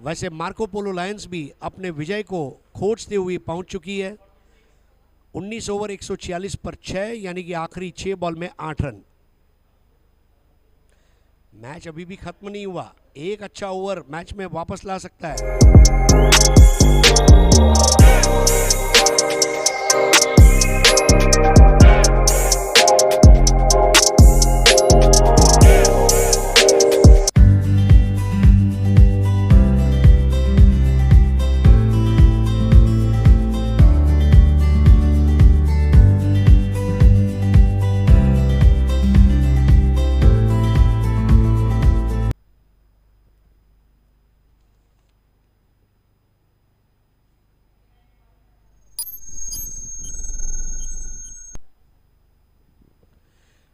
वैसे मार्को पोलो लायंस भी अपने विजय को खोजते हुए पहुंच चुकी है. 19 ओवर 146 पर 6, यानी कि आखिरी 6 बॉल में 8 रन. मैच अभी भी खत्म नहीं हुआ. एक अच्छा ओवर मैच में वापस ला सकता है.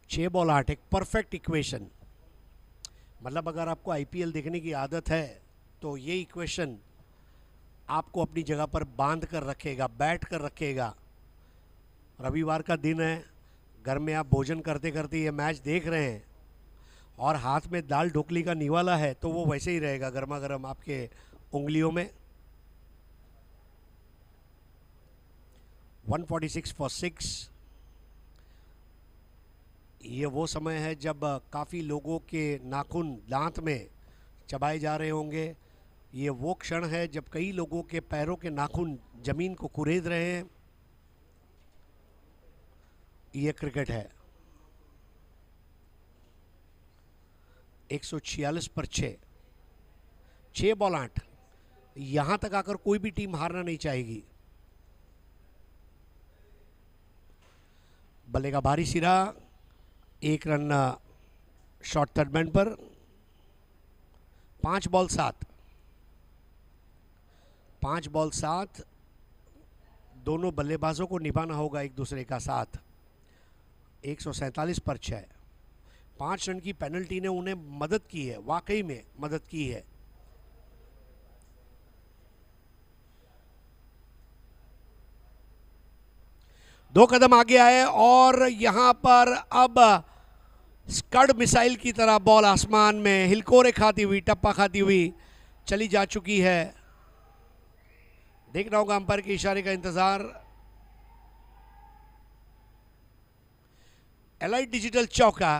छः बॉल 8, एक परफेक्ट इक्वेशन. मतलब अगर आपको आईपीएल देखने की आदत है तो ये इक्वेशन आपको अपनी जगह पर बांध कर रखेगा, बैठ कर रखेगा. रविवार का दिन है, घर में आप भोजन करते करते ये मैच देख रहे हैं और हाथ में दाल ढोकली का निवाला है, तो वो वैसे ही रहेगा गर्मा गर्म आपके उंगलियों में. 146 फॉर 6. ये वो समय है जब काफ़ी लोगों के नाखून दांत में चबाए जा रहे होंगे। ये वो क्षण है जब कई लोगों के पैरों के नाखून जमीन को कुरेद रहे हैं। ये क्रिकेट है। 146 पर 6 बॉल 8। यहां तक आकर कोई भी टीम हारना नहीं चाहेगी। बल्ले का बारी सिरा, 1 रन शॉर्ट थर्ड मैन पर। 5 बॉल 7। 5 बॉल 7। दोनों बल्लेबाजों को निभाना होगा एक दूसरे का साथ। 147 पर 6। 5 रन की पेनल्टी ने उन्हें मदद की है, वाकई में मदद की है। दो कदम आगे आए और यहां पर अब स्कड मिसाइल की तरह बॉल आसमान में हिलकोरे खाती हुई, टप्पा खाती हुई चली जा चुकी है। देखना होगा अंपायर के इशारे का इंतजार। एलाइट डिजिटल चौका।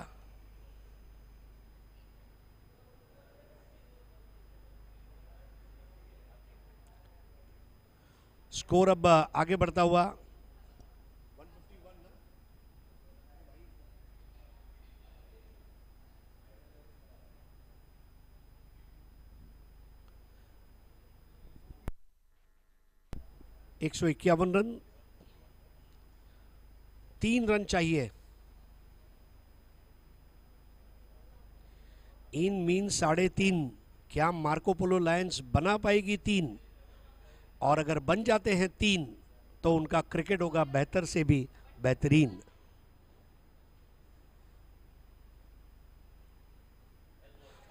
स्कोर अब आगे बढ़ता हुआ। 151 रन। 3 रन चाहिए। In mean 3.5। क्या मार्को पोलो लायंस बना पाएगी 3? और अगर बन जाते हैं 3 तो उनका क्रिकेट होगा बेहतर से भी बेहतरीन।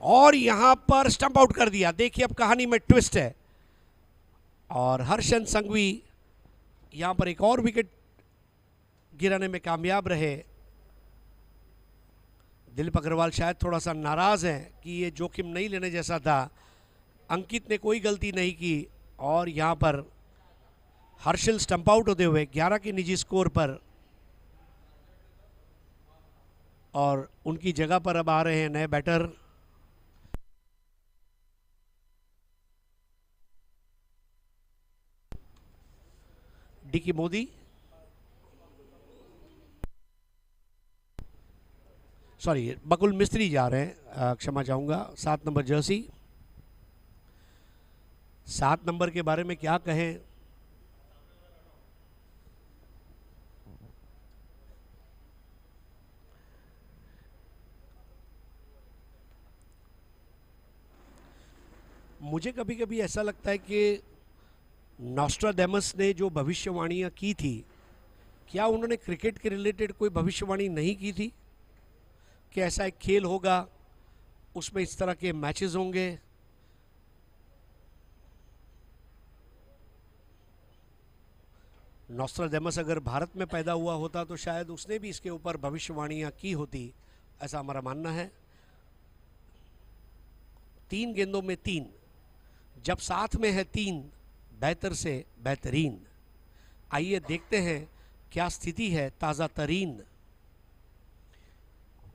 और यहां पर स्टंप आउट कर दिया। देखिए अब कहानी में ट्विस्ट है। और हर्षन संघवी यहां पर एक और विकेट गिराने में कामयाब रहे। दिलीप अग्रवाल शायद थोड़ा सा नाराज हैं कि ये जोखिम नहीं लेने जैसा था। अंकित ने कोई गलती नहीं की और यहां पर हर्षल स्टंप आउट होते हुए 11 के निजी स्कोर पर, और उनकी जगह पर अब आ रहे हैं नए बैटर। डिकी मोदी, सॉरी बकुल मिस्त्री जा रहे हैं, क्षमा चाहूंगा। 7 नंबर जर्सी। 7 नंबर के बारे में क्या कहें। मुझे कभी कभी ऐसा लगता है कि नॉस्ट्राडेमस ने जो भविष्यवाणियां की थी, क्या उन्होंने क्रिकेट के रिलेटेड कोई भविष्यवाणी नहीं की थी कि ऐसा एक खेल होगा, उसमें इस तरह के मैचेस होंगे। नॉस्ट्राडेमस अगर भारत में पैदा हुआ होता तो शायद उसने भी इसके ऊपर भविष्यवाणियां की होती, ऐसा हमारा मानना है। 3 गेंदों में 3, जब साथ में है 3, बेहतर से बेहतरीन। आइए देखते हैं क्या स्थिति है ताज़ा तरीन।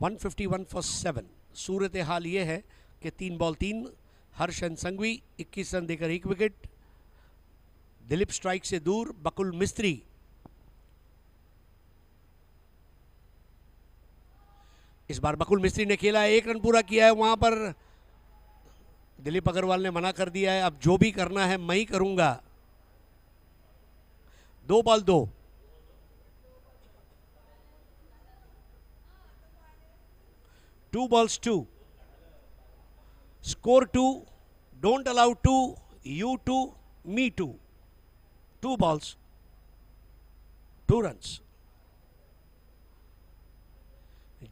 151 फॉर 7। सूरत हाल ये है कि 3 बॉल 3। हर्षन संघवी 21 रन देकर 1 विकेट। दिलीप स्ट्राइक से दूर। बकुल मिस्त्री इस बार बकुल मिस्त्री ने खेला है, 1 रन पूरा किया है। वहां पर दिलीप अग्रवाल ने मना कर दिया है, अब जो भी करना है मैं ही करूंगा। 2 ball 2। Two balls 2। Score 2। Don't allow 2। You 2, me 2। 2 balls 2 runs.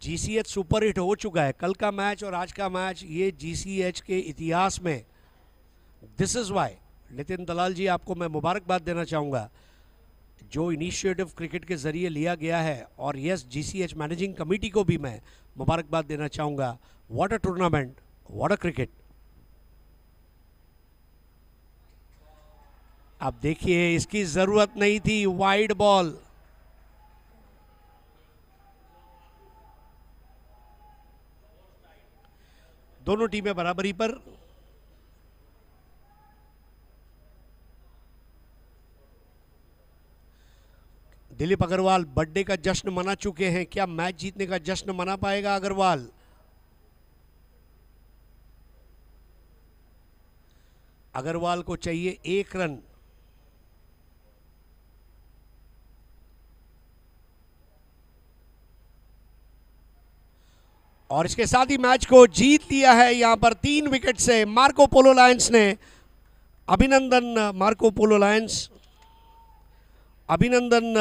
GCH super hit हो चुका है। कल का मैच और आज का मैच, ये जीसीएच के इतिहास में, दिस इज वाई नितिन दलाल जी आपको मैं मुबारकबाद देना चाहूँगा। जो इनिशिएटिव क्रिकेट के ज़रिए लिया गया है, और यस जीसीएच मैनेजिंग कमेटी को भी मैं मुबारकबाद देना चाहूँगा। What a tournament, what a cricket. अब देखिए इसकी ज़रूरत नहीं थी, वाइड बॉल। दोनों टीमें बराबरी पर। दिलीप अग्रवाल बर्थडे का जश्न मना चुके हैं, क्या मैच जीतने का जश्न मना पाएगा अग्रवाल? अग्रवाल को चाहिए 1 रन। और इसके साथ ही मैच को जीत लिया है यहां पर 3 विकेट से मार्को पोलो लायंस ने। अभिनंदन मार्को पोलो लायंस, अभिनंदन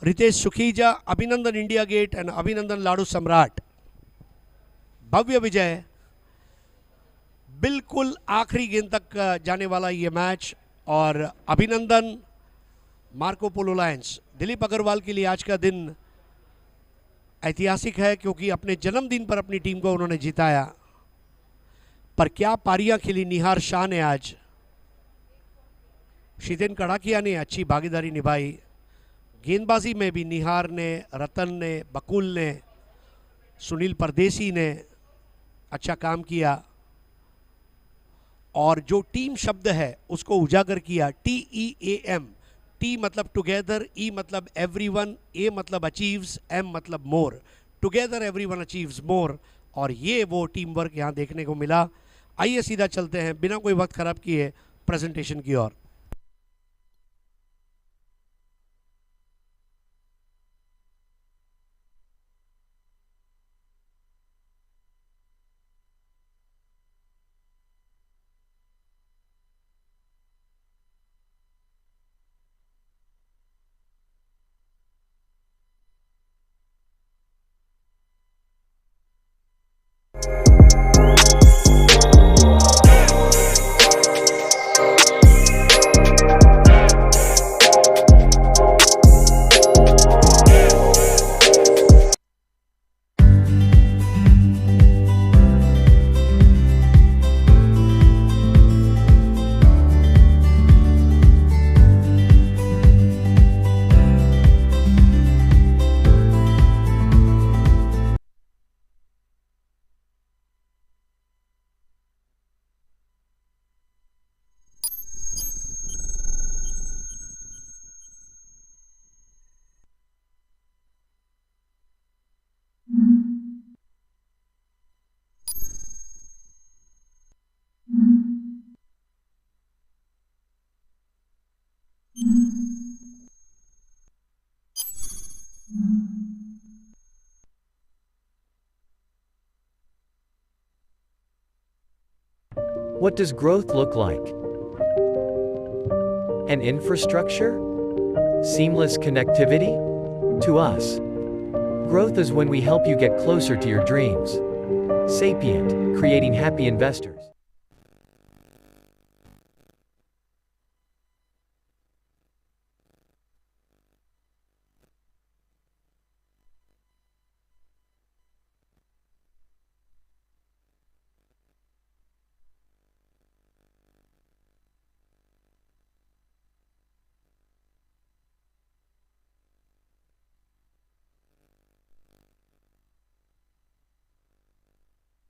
रितेश सुखीजा, अभिनंदन इंडिया गेट एंड अभिनंदन लाडू सम्राट। भव्य विजय, बिल्कुल आखिरी गेंद तक जाने वाला ये मैच। और अभिनंदन Marco Polo Lions. Dilip Agarwal के लिए आज का दिन ऐतिहासिक है क्योंकि अपने जन्मदिन पर अपनी टीम को उन्होंने जिताया। पर क्या पारियां खेली निहार शाह ने आज। शीतेन कड़ाकिया ने अच्छी भागीदारी निभाई। गेंदबाजी में भी निहार ने, रतन ने, बकुल ने, सुनील परदेसी ने अच्छा काम किया। और जो टीम शब्द है उसको उजागर किया। TEAM, T मतलब टुगेदर, E मतलब एवरीवन, A मतलब अचीव्स, M मतलब मोर। टुगेदर एवरीवन अचीव्स मोर। और ये वो टीम वर्क यहाँ देखने को मिला। आइए सीधा चलते हैं बिना कोई वक्त खराब किए प्रेजेंटेशन की ओर। What does growth look like? An infrastructure? Seamless connectivity? To us, growth is when we help you get closer to your dreams. Sapient, creating happy investors.